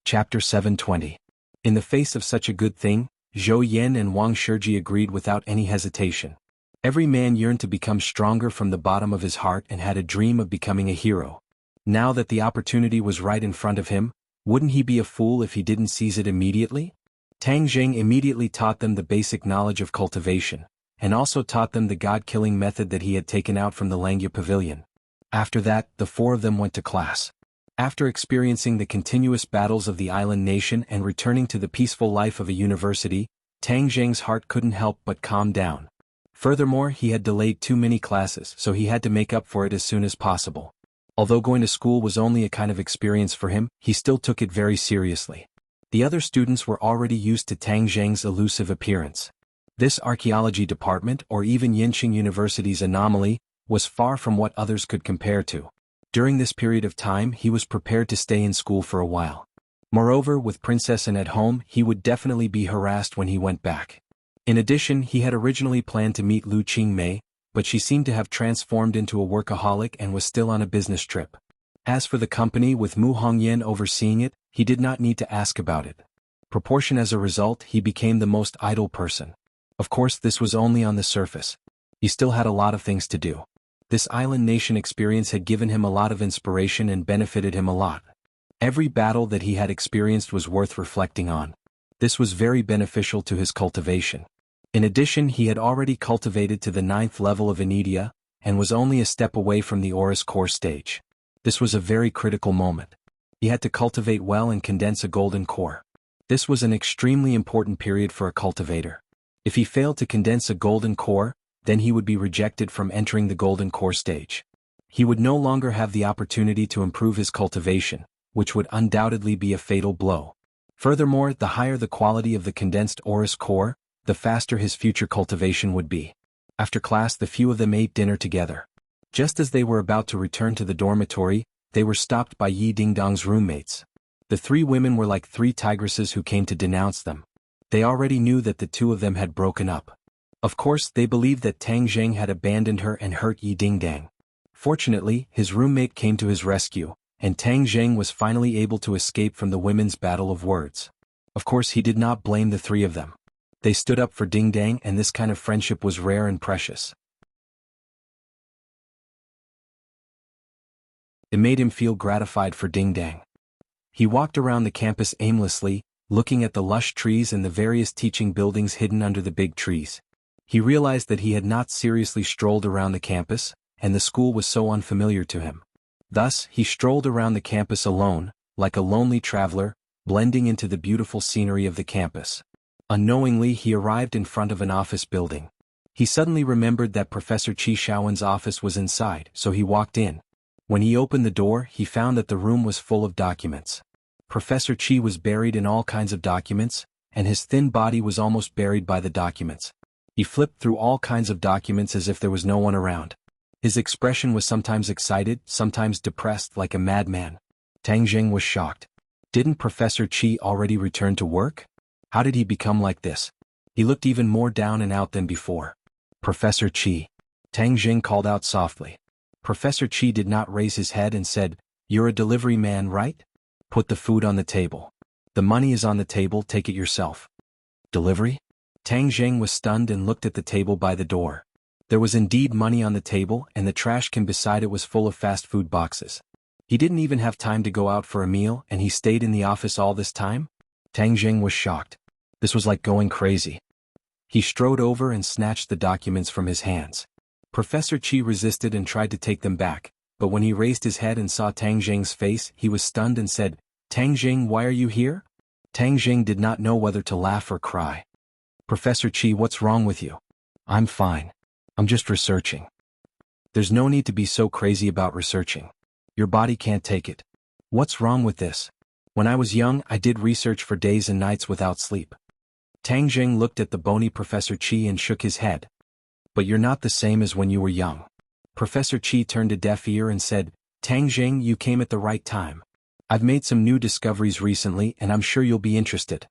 Chapter 720. In the face of such a good thing, Zhou Yen and Wang Shiji agreed without any hesitation. Every man yearned to become stronger from the bottom of his heart and had a dream of becoming a hero. Now that the opportunity was right in front of him, wouldn't he be a fool if he didn't seize it immediately? Tang Jing immediately taught them the basic knowledge of cultivation, and also taught them the god-killing method that he had taken out from the Langya Pavilion. After that, the four of them went to class. After experiencing the continuous battles of the island nation and returning to the peaceful life of a university, Tang Jing's heart couldn't help but calm down. Furthermore, he had delayed too many classes, so he had to make up for it as soon as possible. Although going to school was only a kind of experience for him, he still took it very seriously. The other students were already used to Tang Jing's elusive appearance. This archaeology department, or even Yinqing University's anomaly, was far from what others could compare to. During this period of time, he was prepared to stay in school for a while. Moreover, with Princess An at home, he would definitely be harassed when he went back. In addition, he had originally planned to meet Lu Qingmei, but she seemed to have transformed into a workaholic and was still on a business trip. As for the company with Mu Hongyan overseeing it, he did not need to ask about it. Proportion as a result, he became the most idle person. Of course, this was only on the surface. He still had a lot of things to do. This island nation experience had given him a lot of inspiration and benefited him a lot. Every battle that he had experienced was worth reflecting on. This was very beneficial to his cultivation. In addition, he had already cultivated to the 9th level of Anidia, and was only a step away from the Aurus core stage. This was a very critical moment. He had to cultivate well and condense a golden core. This was an extremely important period for a cultivator. If he failed to condense a golden core, then he would be rejected from entering the golden core stage. He would no longer have the opportunity to improve his cultivation, which would undoubtedly be a fatal blow. Furthermore, the higher the quality of the condensed Aurus core, the faster his future cultivation would be. After class, the few of them ate dinner together. Just as they were about to return to the dormitory, they were stopped by Yi Dingdong's roommates. The three women were like three tigresses who came to denounce them. They already knew that the two of them had broken up. Of course, they believed that Tang Jing had abandoned her and hurt Yi Dingdang. Fortunately, his roommate came to his rescue, and Tang Jing was finally able to escape from the women's battle of words. Of course, he did not blame the three of them. They stood up for Dingdang, and this kind of friendship was rare and precious. It made him feel gratified for Dingdang. He walked around the campus aimlessly, looking at the lush trees and the various teaching buildings hidden under the big trees. He realized that he had not seriously strolled around the campus, and the school was so unfamiliar to him. Thus, he strolled around the campus alone, like a lonely traveler, blending into the beautiful scenery of the campus. Unknowingly, he arrived in front of an office building. He suddenly remembered that Professor Qi Shaowen's office was inside, so he walked in. When he opened the door, he found that the room was full of documents. Professor Qi was buried in all kinds of documents, and his thin body was almost buried by the documents. He flipped through all kinds of documents as if there was no one around. His expression was sometimes excited, sometimes depressed like a madman. Tang Jing was shocked. Didn't Professor Qi already return to work? How did he become like this? He looked even more down and out than before. Professor Qi. Tang Jing called out softly. Professor Qi did not raise his head and said, "You're a delivery man, right? Put the food on the table. The money is on the table, take it yourself." Delivery? Tang Jing was stunned and looked at the table by the door. There was indeed money on the table, and the trash can beside it was full of fast food boxes. He didn't even have time to go out for a meal and he stayed in the office all this time? Tang Jing was shocked. This was like going crazy. He strode over and snatched the documents from his hands. Professor Qi resisted and tried to take them back, but when he raised his head and saw Tang Jing's face, he was stunned and said, "Tang Jing, why are you here?" Tang Jing did not know whether to laugh or cry. "Professor Qi, what's wrong with you?" "I'm fine. I'm just researching." "There's no need to be so crazy about researching. Your body can't take it." "What's wrong with this? When I was young, I did research for days and nights without sleep." Tang Jing looked at the bony Professor Qi and shook his head. "But you're not the same as when you were young." Professor Qi turned a deaf ear and said, "Tang Jing, you came at the right time. I've made some new discoveries recently and I'm sure you'll be interested."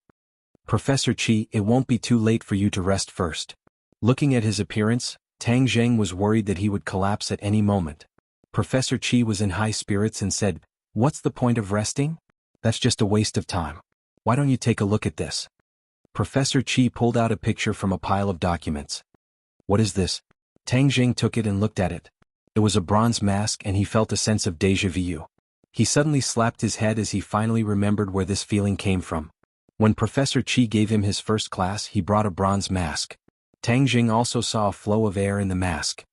"Professor Qi, it won't be too late for you to rest first." Looking at his appearance, Tang Jing was worried that he would collapse at any moment. Professor Qi was in high spirits and said, "What's the point of resting? That's just a waste of time. Why don't you take a look at this?" Professor Qi pulled out a picture from a pile of documents. "What is this?" Tang Jing took it and looked at it. It was a bronze mask and he felt a sense of déjà vu. He suddenly slapped his head as he finally remembered where this feeling came from. When Professor Qi gave him his first class, he brought a bronze mask. Tang Jing also saw a flow of air in the mask.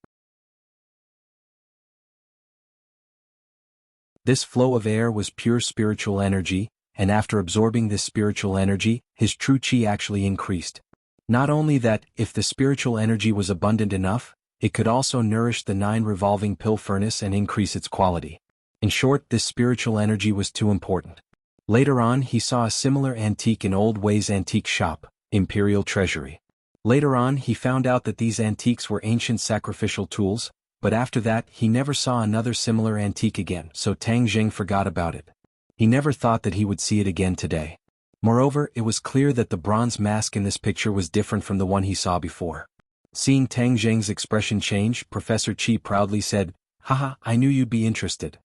This flow of air was pure spiritual energy, and after absorbing this spiritual energy, his true qi actually increased. Not only that, if the spiritual energy was abundant enough, it could also nourish the 9 revolving pill furnace and increase its quality. In short, this spiritual energy was too important. Later on, he saw a similar antique in Old Way's antique shop, Imperial Treasury. Later on, he found out that these antiques were ancient sacrificial tools, but after that, he never saw another similar antique again, so Tang Jing forgot about it. He never thought that he would see it again today. Moreover, it was clear that the bronze mask in this picture was different from the one he saw before. Seeing Tang Jing's expression change, Professor Qi proudly said, "Haha, I knew you'd be interested."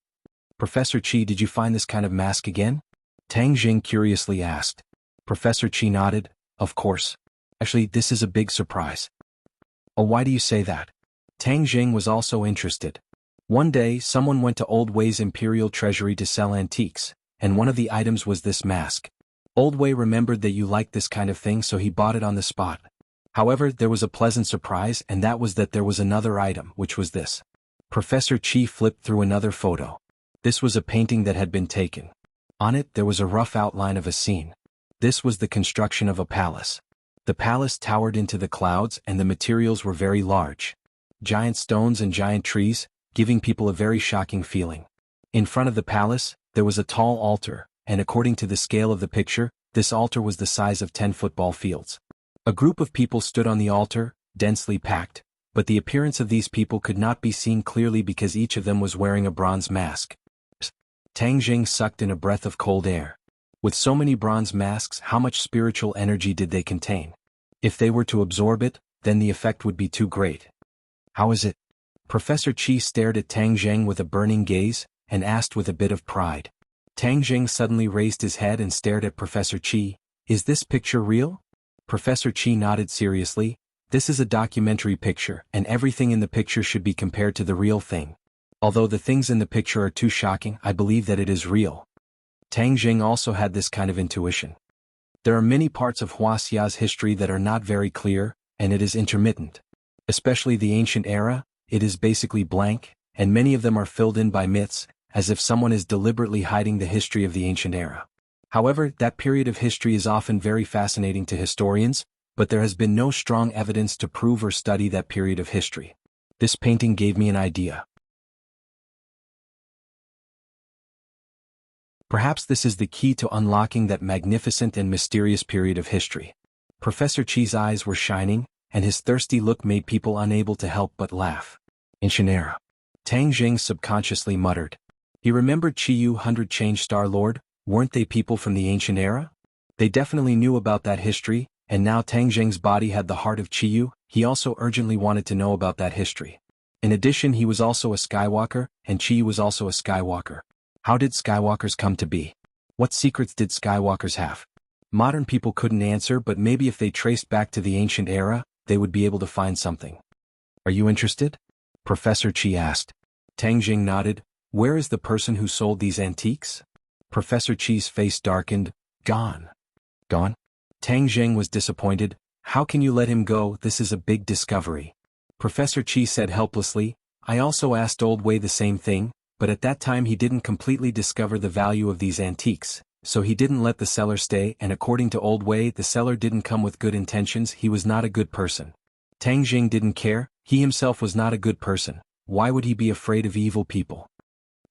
"Professor Qi, did you find this kind of mask again?" Tang Jing curiously asked. Professor Qi nodded, "Of course. Actually, this is a big surprise." "Oh, why do you say that?" Tang Jing was also interested. One day, someone went to Old Way's Imperial Treasury to sell antiques, and one of the items was this mask. Old Way remembered that you liked this kind of thing, so he bought it on the spot. However, there was a pleasant surprise, and that was that there was another item, which was this. Professor Qi flipped through another photo. This was a painting that had been taken. On it, there was a rough outline of a scene. This was the construction of a palace. The palace towered into the clouds, and the materials were very large. Giant stones and giant trees, giving people a very shocking feeling. In front of the palace, there was a tall altar, and according to the scale of the picture, this altar was the size of 10 football fields. A group of people stood on the altar, densely packed, but the appearance of these people could not be seen clearly because each of them was wearing a bronze mask. Tang Jing sucked in a breath of cold air. With so many bronze masks, how much spiritual energy did they contain? If they were to absorb it, then the effect would be too great. "How is it?" Professor Qi stared at Tang Jing with a burning gaze, and asked with a bit of pride. Tang Jing suddenly raised his head and stared at Professor Qi. "Is this picture real?" Professor Qi nodded seriously. "This is a documentary picture, and everything in the picture should be compared to the real thing. Although the things in the picture are too shocking, I believe that it is real." Tang Jing also had this kind of intuition. There are many parts of Huaxia's history that are not very clear, and it is intermittent. Especially the ancient era, it is basically blank, and many of them are filled in by myths, as if someone is deliberately hiding the history of the ancient era. However, that period of history is often very fascinating to historians, but there has been no strong evidence to prove or study that period of history. This painting gave me an idea. Perhaps this is the key to unlocking that magnificent and mysterious period of history. Professor Qi's eyes were shining, and his thirsty look made people unable to help but laugh. "Ancient era." Tang Jing subconsciously muttered. He remembered Qiyu 100 Change Star Lord. Weren't they people from the ancient era? They definitely knew about that history, and now Tang Jing's body had the heart of Qiyu. He also urgently wanted to know about that history. In addition, he was also a Skywalker, and Qiyu was also a Skywalker. How did Skywalkers come to be? What secrets did Skywalkers have? Modern people couldn't answer, but maybe if they traced back to the ancient era, they would be able to find something. "Are you interested?" Professor Qi asked. Tang Jing nodded. Where is the person who sold these antiques? Professor Chi's face darkened. Gone. Gone? Tang Zheng was disappointed. How can you let him go? This is a big discovery. Professor Chi said helplessly. I also asked Old Wei the same thing, but at that time he didn't completely discover the value of these antiques, so he didn't let the seller stay, and according to Old Wei the seller didn't come with good intentions. He was not a good person. Tang Jing didn't care. He himself was not a good person. Why would he be afraid of evil people?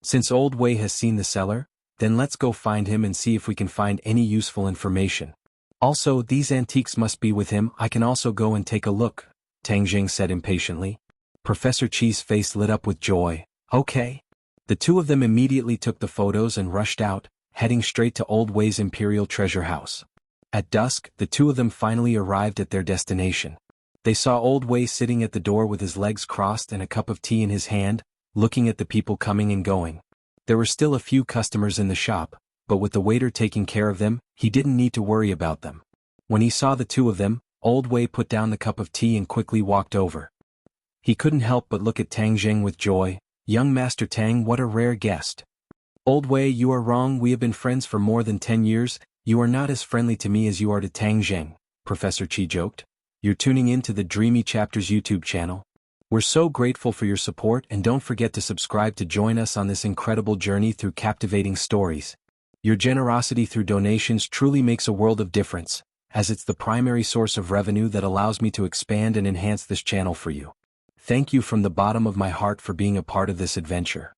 Since Old Wei has seen the seller, then let's go find him and see if we can find any useful information. Also, these antiques must be with him. I can also go and take a look, Tang Jing said impatiently. Professor Chi's face lit up with joy. Okay. The two of them immediately took the photos and rushed out, heading straight to Old Wei's imperial treasure house. At dusk, the two of them finally arrived at their destination. They saw Old Wei sitting at the door with his legs crossed and a cup of tea in his hand, looking at the people coming and going. There were still a few customers in the shop, but with the waiter taking care of them, he didn't need to worry about them. When he saw the two of them, Old Wei put down the cup of tea and quickly walked over. He couldn't help but look at Tang Zheng with joy. Young Master Tang, what a rare guest. Old Wei, you are wrong. We have been friends for more than 10 years. You are not as friendly to me as you are to Tang Zheng, Professor Chi joked. You're tuning in to the Dreamy Chapters YouTube channel. We're so grateful for your support, and don't forget to subscribe to join us on this incredible journey through captivating stories. Your generosity through donations truly makes a world of difference, as it's the primary source of revenue that allows me to expand and enhance this channel for you. Thank you from the bottom of my heart for being a part of this adventure.